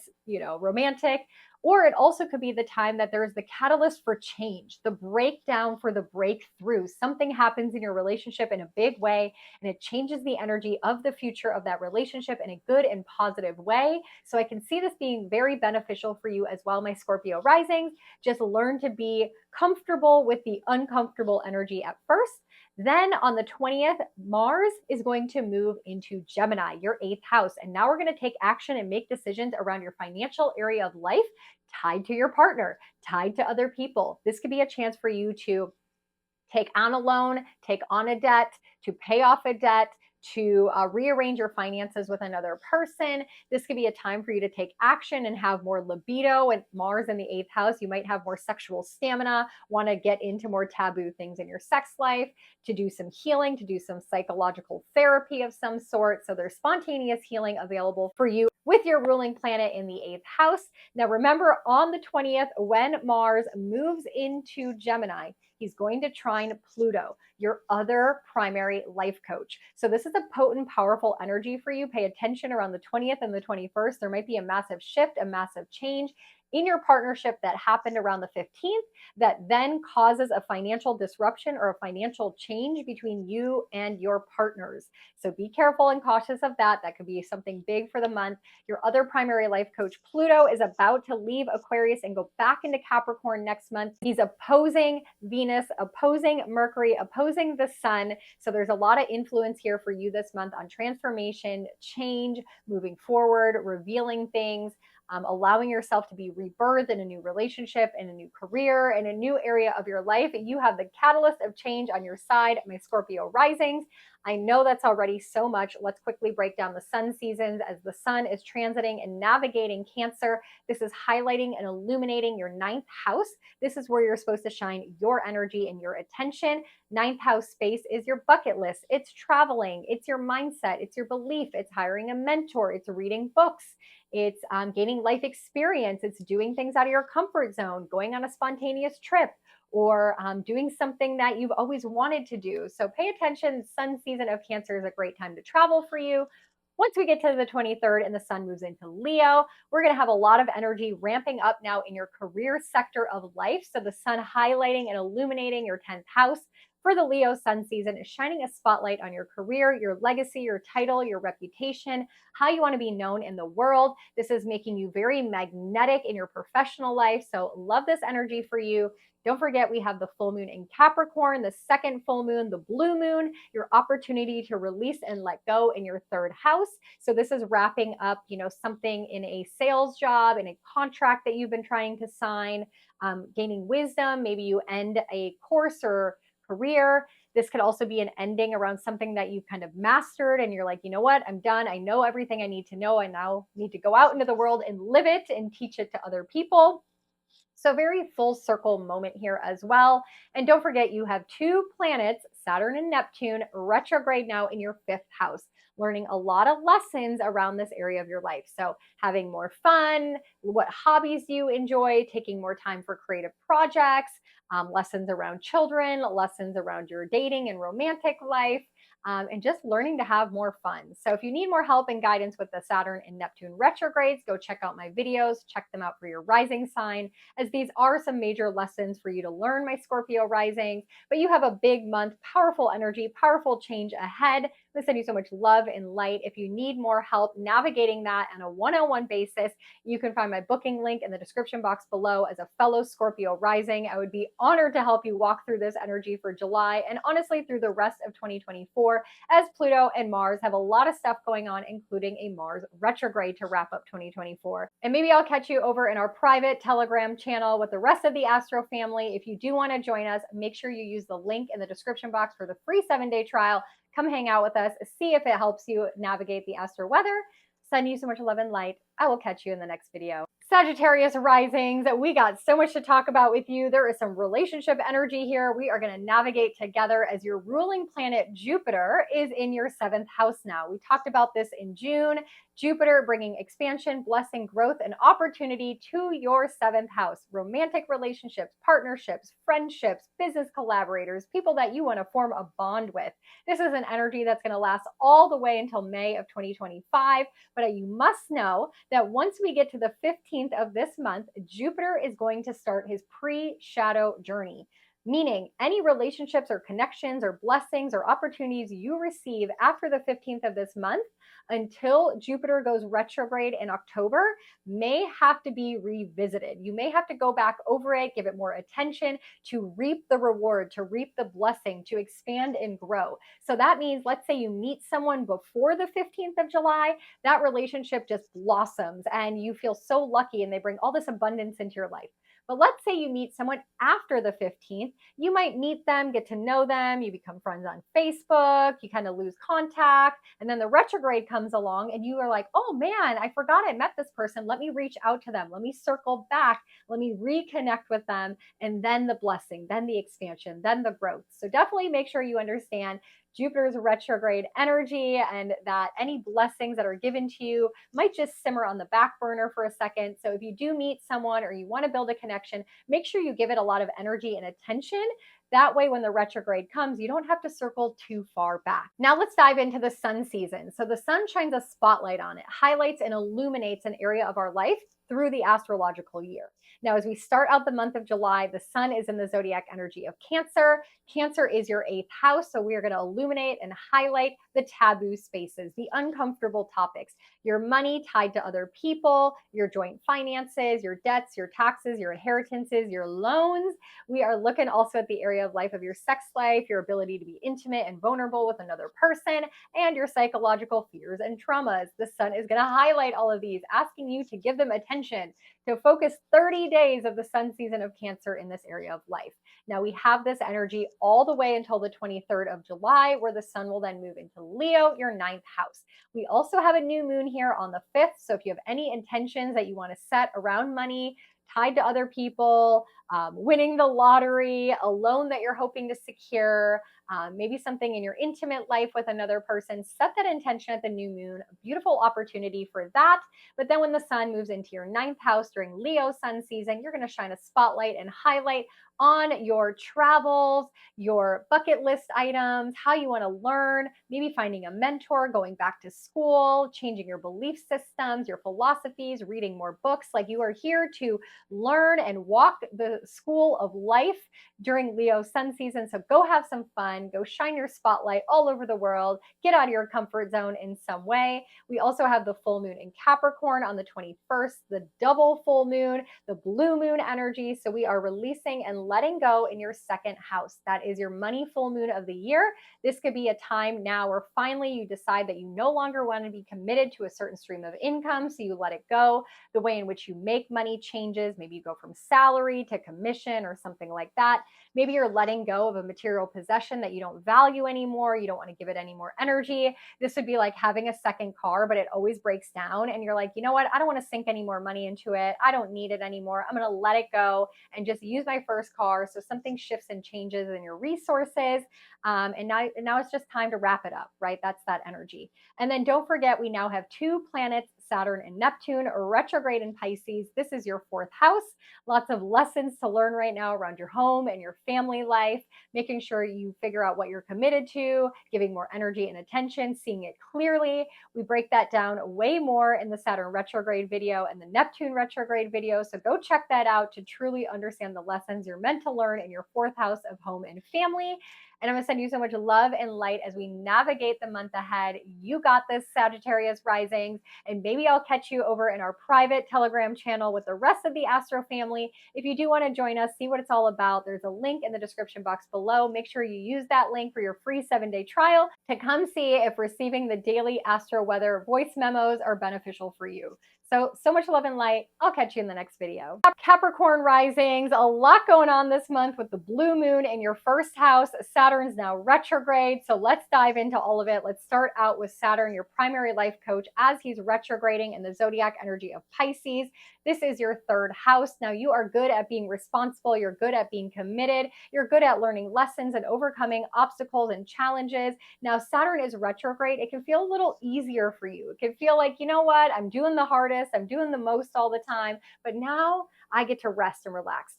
romantic. Or it also could be the time that there is the catalyst for change, the breakdown for the breakthrough. Something happens in your relationship in a big way, and it changes the energy of the future of that relationship in a good and positive way. So I can see this being very beneficial for you as well, my Scorpio risings. Just learn to be comfortable with the uncomfortable energy at first. Then on the 20th, Mars is going to move into Gemini, your 8th house. And now we're going to take action and make decisions around your financial area of life tied to your partner, tied to other people. This could be a chance for you to take on a loan, take on a debt, to pay off a debt, to rearrange your finances with another person. This could be a time for you to take action and have more libido. And Mars in the 8th house, you might have more sexual stamina, want to get into more taboo things in your sex life, to do some healing, to do some psychological therapy of some sort. So there's spontaneous healing available for you with your ruling planet in the 8th house. Now remember, on the 20th, when Mars moves into Gemini, he's going to trine Pluto, your other primary life coach. So this is a potent, powerful energy for you. Pay attention around the 20th and the 21st. There might be a massive shift, a massive change in your partnership that happened around the 15th that then causes a financial disruption or a financial change between you and your partners. So be careful and cautious of that. That could be something big for the month. Your other primary life coach, Pluto, is about to leave Aquarius and go back into Capricorn next month. He's opposing Venus, opposing Mercury, opposing the sun. So there's a lot of influence here for you this month on transformation, change, moving forward, revealing things, allowing yourself to be rebirthed in a new relationship, in a new career, in a new area of your life. You have the catalyst of change on your side, my Scorpio risings. I know that's already so much. Let's quickly break down the sun seasons as the sun is transiting and navigating Cancer. This is highlighting and illuminating your ninth house. This is where you're supposed to shine your energy and your attention. Ninth house space is your bucket list. It's traveling, it's your mindset, it's your belief, it's hiring a mentor, it's reading books, it's gaining life experience, it's doing things out of your comfort zone, going on a spontaneous trip, or doing something that you've always wanted to do. So pay attention. Sun season of Cancer is a great time to travel for you. Once we get to the 23rd and the sun moves into Leo, we're going to have a lot of energy ramping up now in your career sector of life. So the sun highlighting and illuminating your 10th house for the Leo sun season is shining a spotlight on your career, your legacy, your title, your reputation, how you want to be known in the world. This is making you very magnetic in your professional life. So love this energy for you. Don't forget, we have the full moon in Capricorn, the second full moon, the blue moon, your opportunity to release and let go in your third house. So this is wrapping up, something in a sales job, in a contract that you've been trying to sign, gaining wisdom. Maybe you end a course or career. This could also be an ending around something that you've kind of mastered and you're like, you know what, I'm done. I know everything I need to know. I now need to go out into the world and live it and teach it to other people. So very full circle moment here as well. And don't forget, you have two planets, Saturn and Neptune, retrograde now in your fifth house, learning a lot of lessons around this area of your life. So having more fun, what hobbies you enjoy, taking more time for creative projects, lessons around children, lessons around your dating and romantic life, and just learning to have more fun. So if you need more help and guidance with the Saturn and Neptune retrogrades, go check out my videos, check them out for your rising sign, as these are some major lessons for you to learn, my Scorpio rising. But you have a big month, powerful energy, powerful change ahead. I send you so much love and light. If you need more help navigating that on a one-on-one basis, you can find my booking link in the description box below. As a fellow Scorpio rising, I would be honored to help you walk through this energy for July and honestly through the rest of 2024, as Pluto and Mars have a lot of stuff going on, including a Mars retrograde to wrap up 2024. And maybe I'll catch you over in our private Telegram channel with the rest of the Astro family. If you do want to join us, make sure you use the link in the description box for the free 7-day trial. Come hang out with us, see if it helps you navigate the astro weather. Send you so much love and light. I will catch you in the next video. Sagittarius risings, we got so much to talk about with you. There is some relationship energy here. We are going to navigate together as your ruling planet Jupiter is in your 7th house now. We talked about this in June. Jupiter bringing expansion, blessing, growth, and opportunity to your 7th house. Romantic relationships, partnerships, friendships, business collaborators, people that you want to form a bond with. This is an energy that's going to last all the way until May of 2025. But you must know that once we get to the 15th of this month, Jupiter is going to start his pre-shadow journey. Meaning any relationships or connections or blessings or opportunities you receive after the 15th of this month until Jupiter goes retrograde in October may have to be revisited. You may have to go back over it, give it more attention to reap the reward, to reap the blessing, to expand and grow. So that means, let's say you meet someone before the 15th of July, that relationship just blossoms and you feel so lucky and they bring all this abundance into your life. But let's say you meet someone after the 15th, you might meet them, get to know them, you become friends on Facebook, you kind of lose contact, and then the retrograde comes along and you are like, oh man, I forgot I met this person. Let me reach out to them. Let me circle back. Let me reconnect with them. And then the blessing, then the expansion, then the growth. So definitely make sure you understand Jupiter's retrograde energy and that any blessings that are given to you might just simmer on the back burner for a second. So if you do meet someone or you want to build a connection, make sure you give it a lot of energy and attention. That way, when the retrograde comes, you don't have to circle too far back. Now let's dive into the sun season. So the sun shines a spotlight on it, highlights and illuminates an area of our life through the astrological year. Now, as we start out the month of July, the sun is in the zodiac energy of Cancer. Cancer is your 8th house, so we are going to illuminate and highlight the taboo spaces, the uncomfortable topics, your money tied to other people, your joint finances, your debts, your taxes, your inheritances, your loans. We are looking also at the area area of life of your sex life, your ability to be intimate and vulnerable with another person, and your psychological fears and traumas. The sun is going to highlight all of these, asking you to give them attention, to focus 30 days of the sun season of Cancer in this area of life. Now, we have this energy all the way until the 23rd of July, where the sun will then move into Leo, your ninth house. We also have a new moon here on the 5th. So if you have any intentions that you want to set around money, tied to other people, winning the lottery, a loan that you're hoping to secure, maybe something in your intimate life with another person, set that intention at the new moon. A beautiful opportunity for that. But then when the sun moves into your ninth house during Leo sun season, you're going to shine a spotlight and highlight on your travels, your bucket list items, how you want to learn, maybe finding a mentor, going back to school, changing your belief systems, your philosophies, reading more books. Like, you are here to learn and walk the school of life during Leo sun season. So go have some fun, go shine your spotlight all over the world, get out of your comfort zone in some way. We also have the full moon in Capricorn on the 21st, the double full moon, the blue moon energy. So we are releasing and letting go in your second house. That is your money full moon of the year. This could be a time now where finally you decide that you no longer want to be committed to a certain stream of income, so you let it go. The way in which you make money changes. Maybe you go from salary to commission or something like that. Maybe you're letting go of a material possession that you don't value anymore. You don't want to give it any more energy. This would be like having a second car, but it always breaks down. And you're like, you know what? I don't want to sink any more money into it. I don't need it anymore. I'm going to let it go and just use my first car. So something shifts and changes in your resources. And now it's just time to wrap it up, right? That's that energy. And then don't forget, we now have two planets, Saturn and Neptune, retrograde in Pisces. This is your fourth house. Lots of lessons to learn right now around your home and your family life, making sure you figure out what you're committed to, giving more energy and attention, seeing it clearly. We break that down way more in the Saturn retrograde video and the Neptune retrograde video. So go check that out to truly understand the lessons you're meant to learn in your fourth house of home and family. And I'm going to send you so much love and light as we navigate the month ahead. You got this, Sagittarius Risings. And maybe I'll catch you over in our private Telegram channel with the rest of the Astro family. If you do want to join us, see what it's all about, there's a link in the description box below. Make sure you use that link for your free 7-day trial to come see if receiving the daily Astro weather voice memos are beneficial for you. So much love and light. I'll catch you in the next video. Capricorn Risings, a lot going on this month with the blue moon in your first house. Saturn's now retrograde, so let's dive into all of it. Let's start out with Saturn, your primary life coach, as he's retrograding in the zodiac energy of Pisces. This is your third house. Now, you are good at being responsible. You're good at being committed. You're good at learning lessons and overcoming obstacles and challenges. Now, Saturn is retrograde. It can feel a little easier for you. It can feel like, you know what? I'm doing the hardest. I'm doing the most all the time. But now I get to rest and relax.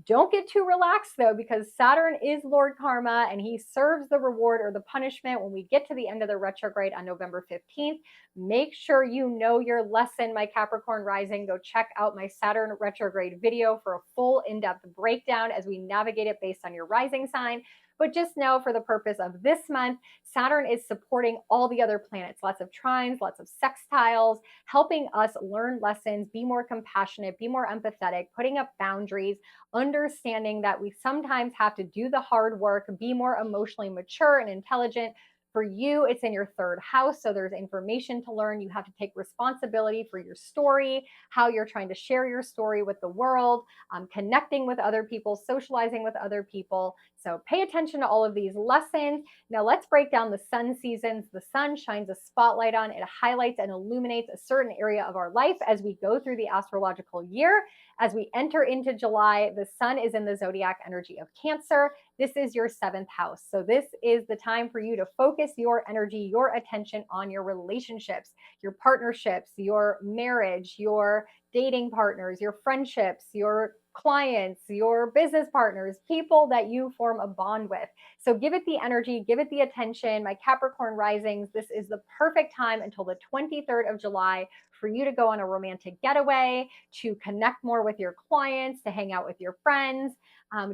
Don't get too relaxed though, because Saturn is Lord Karma and he serves the reward or the punishment when we get to the end of the retrograde on November 15th. Make sure you know your lesson, my Capricorn Rising. Go check out my Saturn retrograde video for a full in-depth breakdown as we navigate it based on your rising sign. But just know, for the purpose of this month, Saturn is supporting all the other planets. Lots of trines, lots of sextiles, helping us learn lessons, be more compassionate, be more empathetic, putting up boundaries, understanding that we sometimes have to do the hard work, be more emotionally mature and intelligent. For you, it's in your third house, so there's information to learn. You have to take responsibility for your story, how you're trying to share your story with the world, connecting with other people, socializing with other people. So pay attention to all of these lessons. Now let's break down the sun seasons. The sun shines a spotlight on, it highlights and illuminates a certain area of our life as we go through the astrological year. As we enter into July, the sun is in the zodiac energy of Cancer. This is your seventh house. So this is the time for you to focus your energy, your attention on your relationships, your partnerships, your marriage, your dating partners, your friendships, your clients, your business partners, people that you form a bond with. So give it the energy, give it the attention. My Capricorn Risings, this is the perfect time until the 23rd of July for you to go on a romantic getaway, to connect more with your clients, to hang out with your friends.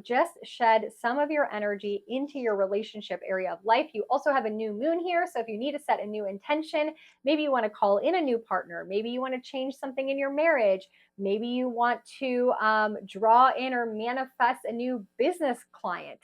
Just shed some of your energy into your relationship area of life. You also have a new moon here, so if you need to set a new intention, maybe you want to call in a new partner, maybe you want to change something in your marriage, maybe you want to draw in or manifest a new business client.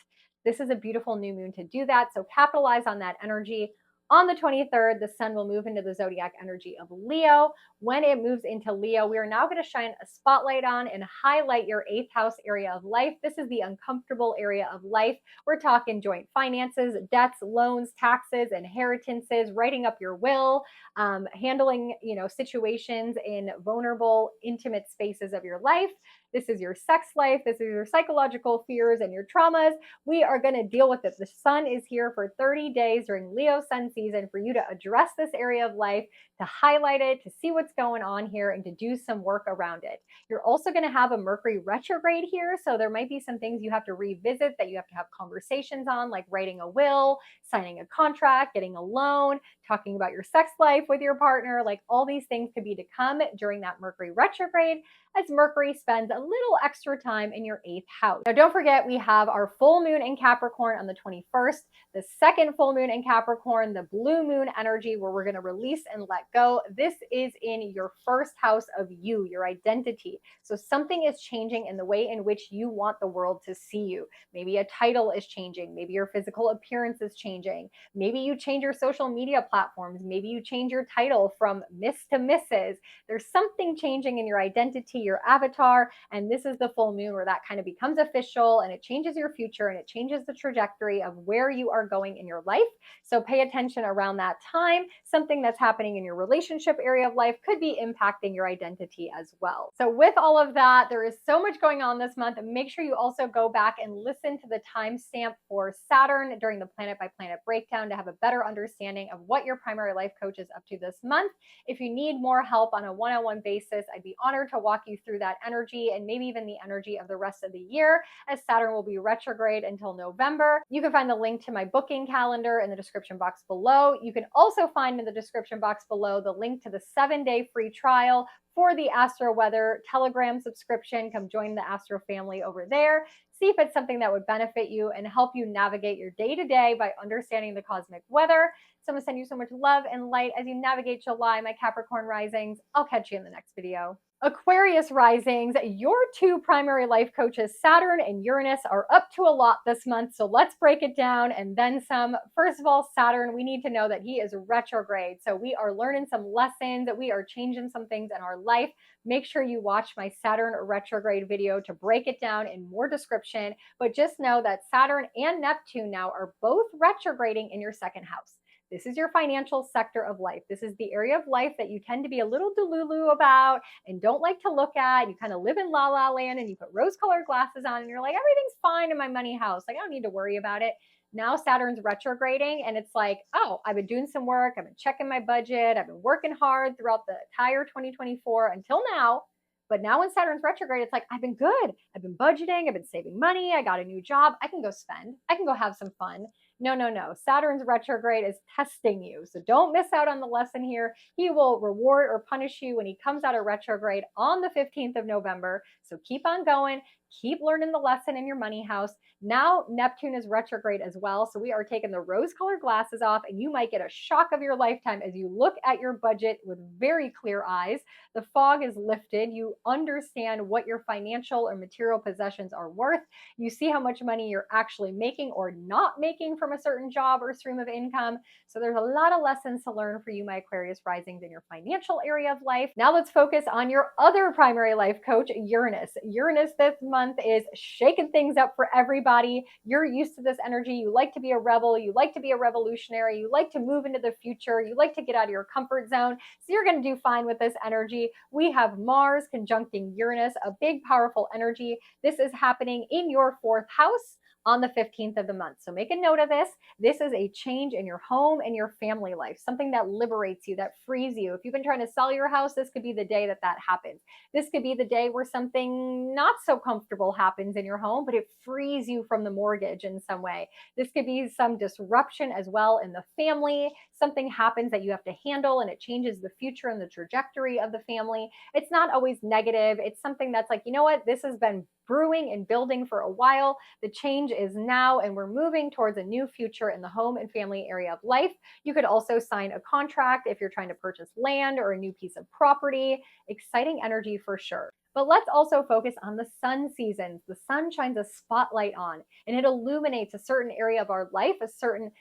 This is a beautiful new moon to do that. So capitalize on that energy. On the 23rd, the sun will move into the zodiac energy of Leo. When it moves into Leo, we are now going to shine a spotlight on and highlight your 8th house area of life. This is the uncomfortable area of life. We're talking joint finances, debts, loans, taxes, inheritances, writing up your will, handling, situations in vulnerable, intimate spaces of your life. This is your sex life. This is your psychological fears and your traumas. We are going to deal with it. The sun is here for 30 days during Leo sun season for you to address this area of life, to highlight it, to see what's going on here, and to do some work around it. You're also going to have a Mercury retrograde here, so there might be some things you have to revisit that you have to have conversations on, like writing a will, signing a contract, getting a loan, talking about your sex life with your partner. Like all these things could be to come during that Mercury retrograde, as Mercury spends a little extra time in your 8th house. Now, don't forget, we have our full moon in Capricorn on the 21st, the second full moon in Capricorn, the blue moon energy, where we're going to release and let go. This is in your first house of you, your identity. So something is changing in the way in which you want the world to see you. Maybe a title is changing. Maybe your physical appearance is changing. Maybe you change your social media platforms. Maybe you change your title from Miss to Mrs. There's something changing in your identity, your avatar, and this is the full moon where that kind of becomes official, and it changes your future and it changes the trajectory of where you are going in your life. So pay attention around that time. Something that's happening in your relationship area of life could be impacting your identity as well. So with all of that, there is so much going on this month. Make sure you also go back and listen to the timestamp for Saturn during the planet by planet breakdown to have a better understanding of what your primary life coach is up to this month. If you need more help on a one-on-one basis, I'd be honored to walk you through that energy and maybe even the energy of the rest of the year, as Saturn will be retrograde until November. You can find the link to my booking calendar in the description box below. You can also find in the description box below the link to the 7-day free trial for the Astro Weather Telegram subscription. Come join the Astro family over there. See if it's something that would benefit you and help you navigate your day-to-day by understanding the cosmic weather. So I'm going to send you so much love and light as you navigate July, my Capricorn risings. I'll catch you in the next video. Aquarius risings, your two primary life coaches, Saturn and Uranus, are up to a lot this month. So let's break it down and then some. First of all, Saturn, we need to know that he is retrograde. So we are learning some lessons, we are changing some things in our life. Make sure you watch my Saturn retrograde video to break it down in more description. But just know that Saturn and Neptune now are both retrograding in your second house. This is your financial sector of life. This is the area of life that you tend to be a little delulu about and don't like to look at. You kind of live in la la land and you put rose-colored glasses on and you're like, everything's fine in my money house. Like, I don't need to worry about it. Now Saturn's retrograding and it's like, oh, I've been doing some work. I've been checking my budget. I've been working hard throughout the entire 2024 until now. But now when Saturn's retrograde, it's like, I've been good. I've been budgeting. I've been saving money. I got a new job. I can go spend. I can go have some fun. No. Saturn's retrograde is testing you. So don't miss out on the lesson here. He will reward or punish you when he comes out of retrograde on the 15th of November. So keep on going. Keep learning the lesson in your money house. Now Neptune is retrograde as well. So we are taking the rose-colored glasses off and you might get a shock of your lifetime as you look at your budget with very clear eyes. The fog is lifted. You understand what your financial or material possessions are worth. You see how much money you're actually making or not making from a certain job or stream of income. So there's a lot of lessons to learn for you, my Aquarius risings, in your financial area of life. Now let's focus on your other primary life coach, Uranus. Uranus this month is shaking things up for everybody. You're used to this energy. You like to be a rebel. You like to be a revolutionary. You like to move into the future. You like to get out of your comfort zone. So you're going to do fine with this energy. We have Mars conjuncting Uranus, a big, powerful energy. This is happening in your 4th house on the 15th of the month. So make a note of this. This is a change in your home and your family life, something that liberates you, that frees you. If you've been trying to sell your house, this could be the day that happens. This could be the day where something not so comfortable happens in your home, but it frees you from the mortgage in some way. This could be some disruption as well in the family. Something happens that you have to handle and it changes the future and the trajectory of the family. It's not always negative. It's something that's like, you know what? This has been brewing and building for a while. The change is now, and we're moving towards a new future in the home and family area of life. You could also sign a contract if you're trying to purchase land or a new piece of property. Exciting energy for sure. But let's also focus on the sun seasons. The sun shines a spotlight on, and it illuminates a certain area of our life, a certain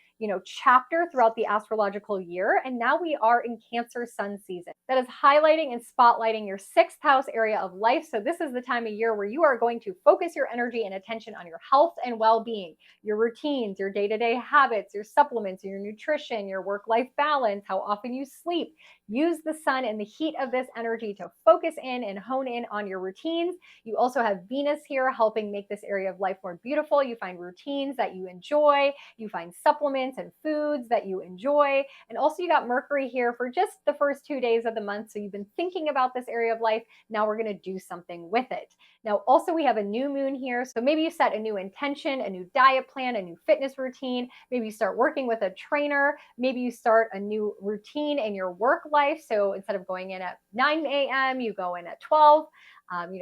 chapter throughout the astrological year. And now we are in Cancer Sun season. That is highlighting and spotlighting your sixth house area of life. So this is the time of year where you are going to focus your energy and attention on your health and well-being, your routines, your day-to-day habits, your supplements, your nutrition, your work-life balance, how often you sleep. Use the sun and the heat of this energy to focus in and hone in on your routines. You also have Venus here helping make this area of life more beautiful. You find routines that you enjoy. You find supplements and foods that you enjoy. And also you got Mercury here for just the first 2 days of the month. So you've been thinking about this area of life. Now we're going to do something with it. Now also we have a new moon here. So maybe you set a new intention, a new diet plan, a new fitness routine. Maybe you start working with a trainer. Maybe you start a new routine in your work life. So instead of going in at 9 a.m., you go in at 12.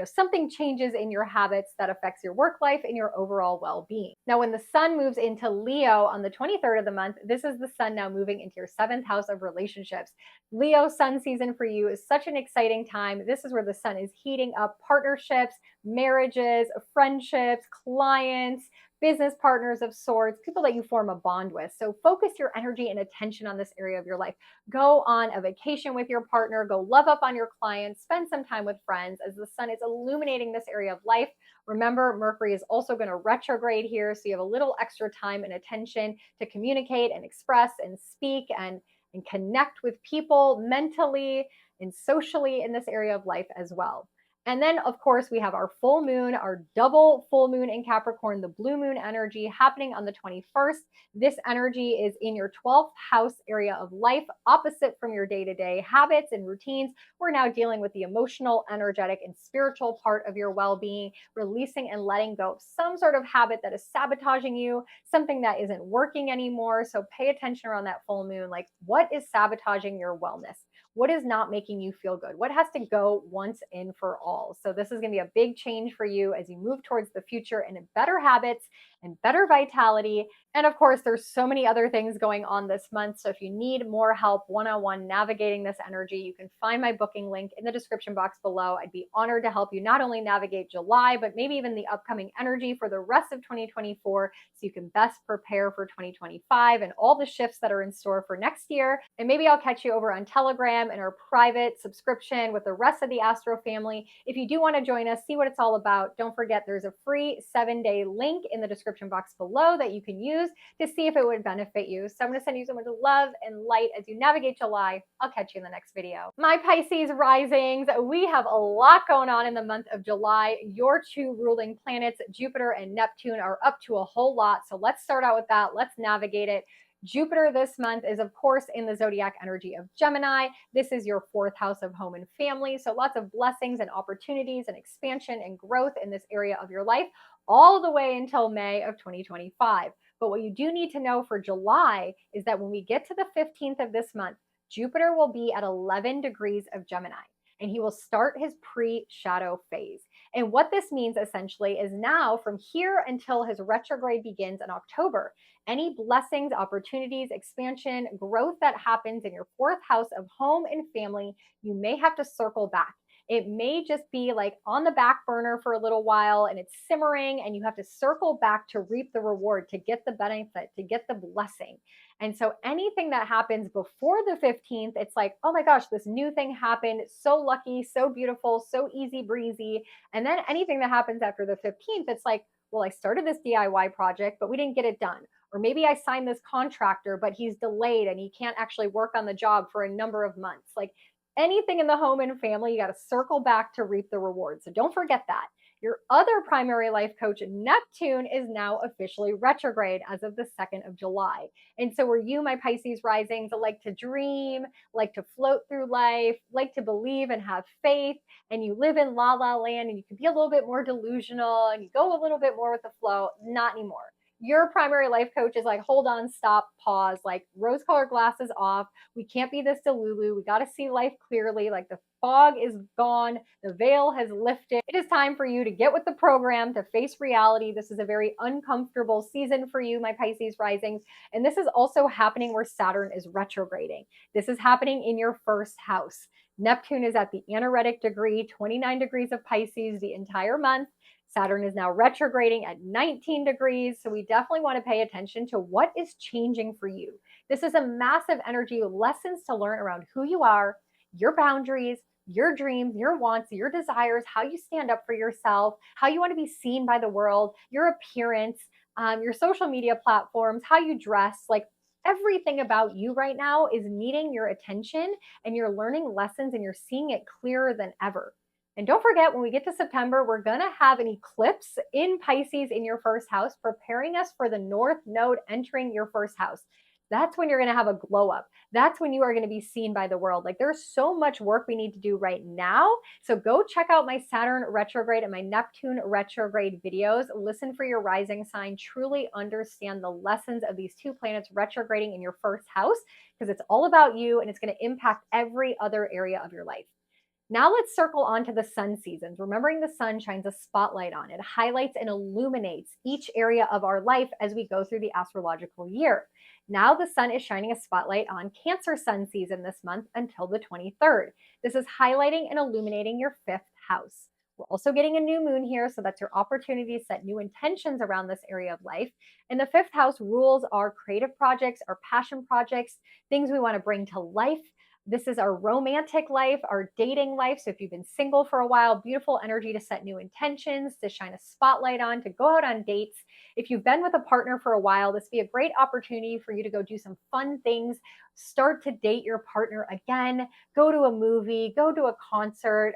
Something changes in your habits that affects your work life and your overall well-being. Now, when the sun moves into Leo on the 23rd of the month, this is the sun now moving into your seventh house of relationships. Leo sun season for you is such an exciting time. This is where the sun is heating up partnerships, marriages, friendships, clients, business partners of sorts, people that you form a bond with. So focus your energy and attention on this area of your life. Go on a vacation with your partner, go love up on your clients, spend some time with friends as the sun is illuminating this area of life. Remember, Mercury is also going to retrograde here, so you have a little extra time and attention to communicate and express and speak and connect with people mentally and socially in this area of life as well. And then, of course, we have our full moon, our double full moon in Capricorn, the blue moon energy happening on the 21st. This energy is in your 12th house area of life, opposite from your day-to-day habits and routines. We're now dealing with the emotional, energetic, and spiritual part of your well-being, releasing and letting go of some sort of habit that is sabotaging you, something that isn't working anymore. So pay attention around that full moon. Like, what is sabotaging your wellness? What is not making you feel good? What has to go once and for all? So this is going to be a big change for you as you move towards the future and in better habits and better vitality. And of course, there's so many other things going on this month. So if you need more help one-on-one navigating this energy, you can find my booking link in the description box below. I'd be honored to help you not only navigate July, but maybe even the upcoming energy for the rest of 2024 so you can best prepare for 2025 and all the shifts that are in store for next year. And maybe I'll catch you over on Telegram in our private subscription with the rest of the Astro family. If you do want to join us, see what it's all about, don't forget there's a free 7-day link in the description box below that you can use to see if it would benefit you. So I'm going to send you so much love and light as you navigate July. I'll catch you in the next video. My Pisces risings, we have a lot going on in the month of July. Your two ruling planets, Jupiter and Neptune, are up to a whole lot. So let's start out with that. Let's navigate it. Jupiter this month is, of course, in the zodiac energy of Gemini. This is your fourth house of home and family. So lots of blessings and opportunities and expansion and growth in this area of your life all the way until May of 2025. But what you do need to know for July is that when we get to the 15th of this month, Jupiter will be at 11 degrees of Gemini, and he will start his pre-shadow phase. And what this means essentially is now from here until his retrograde begins in October, any blessings, opportunities, expansion, growth that happens in your fourth house of home and family, you may have to circle back. It may just be like on the back burner for a little while and it's simmering and you have to circle back to reap the reward, to get the benefit, to get the blessing. And so anything that happens before the 15th, it's like, oh my gosh, this new thing happened. So lucky, so beautiful, so easy breezy. And then anything that happens after the 15th, it's like, well, I started this DIY project, but we didn't get it done. Or maybe I signed this contractor, but he's delayed and he can't actually work on the job for a number of months. Like anything in the home and family, you got to circle back to reap the reward. So don't forget that. Your other primary life coach, Neptune, is now officially retrograde as of the 2nd of July. And so were you, my Pisces risings, that like to dream, like to float through life, like to believe and have faith, and you live in la la land and you can be a little bit more delusional and you go a little bit more with the flow? Not anymore. your primary life coach is like, hold on, stop, pause, like rose colored glasses off. We can't be this delulu. We got to see life clearly. Like the fog is gone. The veil has lifted. It is time for you to get with the program, to face reality. This is a very uncomfortable season for you, my Pisces risings. And this is also happening where Saturn is retrograding. This is happening in your first house. Neptune is at the anaretic degree, 29 degrees of Pisces the entire month. Saturn is now retrograding at 19 degrees. So we definitely want to pay attention to what is changing for you. This is a massive energy, lessons to learn around who you are, your boundaries, your dreams, your wants, your desires, how you stand up for yourself, how you want to be seen by the world, your appearance, your social media platforms, how you dress, like everything about you right now is needing your attention, and you're learning lessons and you're seeing it clearer than ever. And don't forget, when we get to September, we're going to have an eclipse in Pisces in your first house, preparing us for the North Node entering your first house. That's when you're going to have a glow up. That's when you are going to be seen by the world. Like there's so much work we need to do right now. So go check out my Saturn retrograde and my Neptune retrograde videos. Listen for your rising sign. Truly understand the lessons of these two planets retrograding in your first house, because it's all about you and it's going to impact every other area of your life. Now let's circle on to the sun seasons. Remembering the sun shines a spotlight on it, highlights and illuminates each area of our life as we go through the astrological year. Now the sun is shining a spotlight on Cancer Sun season this month until the 23rd. This is highlighting and illuminating your fifth house. We're also getting a new moon here, so that's your opportunity to set new intentions around this area of life. And the fifth house rules our creative projects, our passion projects, things we want to bring to life. This is our romantic life, our dating life. So if you've been single for a while, beautiful energy to set new intentions, to shine a spotlight on, to go out on dates. If you've been with a partner for a while, this would be a great opportunity for you to go do some fun things, start to date your partner again, go to a movie, go to a concert,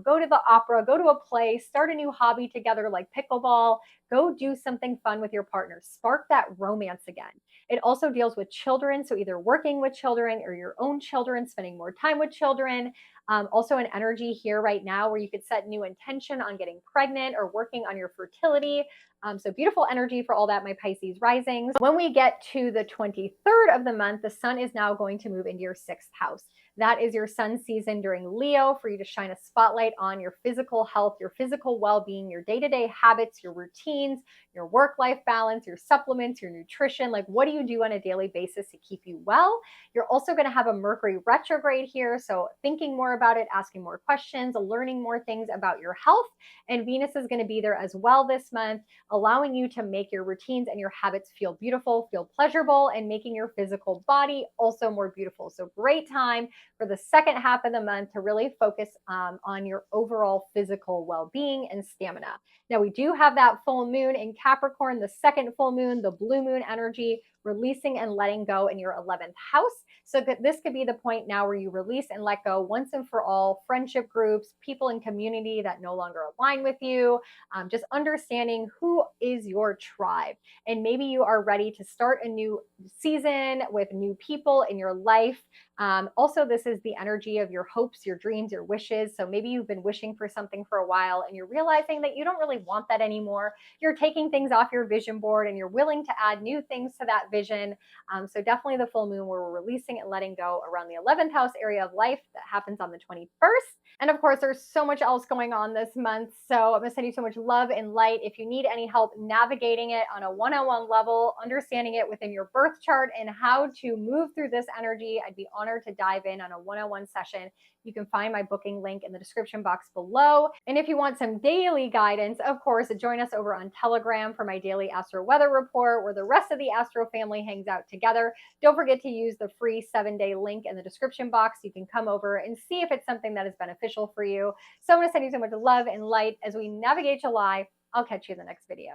go to the opera, go to a play, start a new hobby together like pickleball, go do something fun with your partner, spark that romance again. It also deals with children, so either working with children or your own children, spending more time with children. Also an energy here right now where you could set new intention on getting pregnant or working on your fertility. So beautiful energy for all that, my Pisces risings. When we get to the 23rd of the month, the sun is now going to move into your sixth house. That is your sun season during Leo, for you to shine a spotlight on your physical health, your physical well-being, your day-to-day habits, your routines, your work-life balance, your supplements, your nutrition. Like what do you do on a daily basis to keep you well? You're also going to have a Mercury retrograde here. So thinking more about it, asking more questions, learning more things about your health. And Venus is going to be there as well this month, allowing you to make your routines and your habits feel beautiful, feel pleasurable, and making your physical body also more beautiful. So great time for the second half of the month to really focus on your overall physical well-being and stamina. Now we do have that full moon in Capricorn, the second full moon, the blue moon energy, releasing and letting go in your 11th house. So this could be the point now where you release and let go once and for all friendship groups, people in community that no longer align with you, just understanding who is your tribe. And maybe you are ready to start a new season with new people in your life. Also, this is the energy of your hopes, your dreams, your wishes. So maybe you've been wishing for something for a while and you're realizing that you don't really want that anymore. You're taking things off your vision board and you're willing to add new things to that vision. So definitely the full moon where we're releasing and letting go around the 11th house area of life that happens on the 21st. And of course, there's so much else going on this month. So I'm going to send you so much love and light. If you need any help navigating it on a one-on-one level, understanding it within your birth chart and how to move through this energy, I'd be honored to dive in on a one-on-one session. You can find my booking link in the description box below. And if you want some daily guidance, of course, join us over on Telegram for my daily Astro Weather Report, where the rest of the Astro family hangs out together. Don't forget to use the free 7-day link in the description box. You can come over and see if it's something that is beneficial for you. So I'm going to send you so much love and light as we navigate July. I'll catch you in the next video.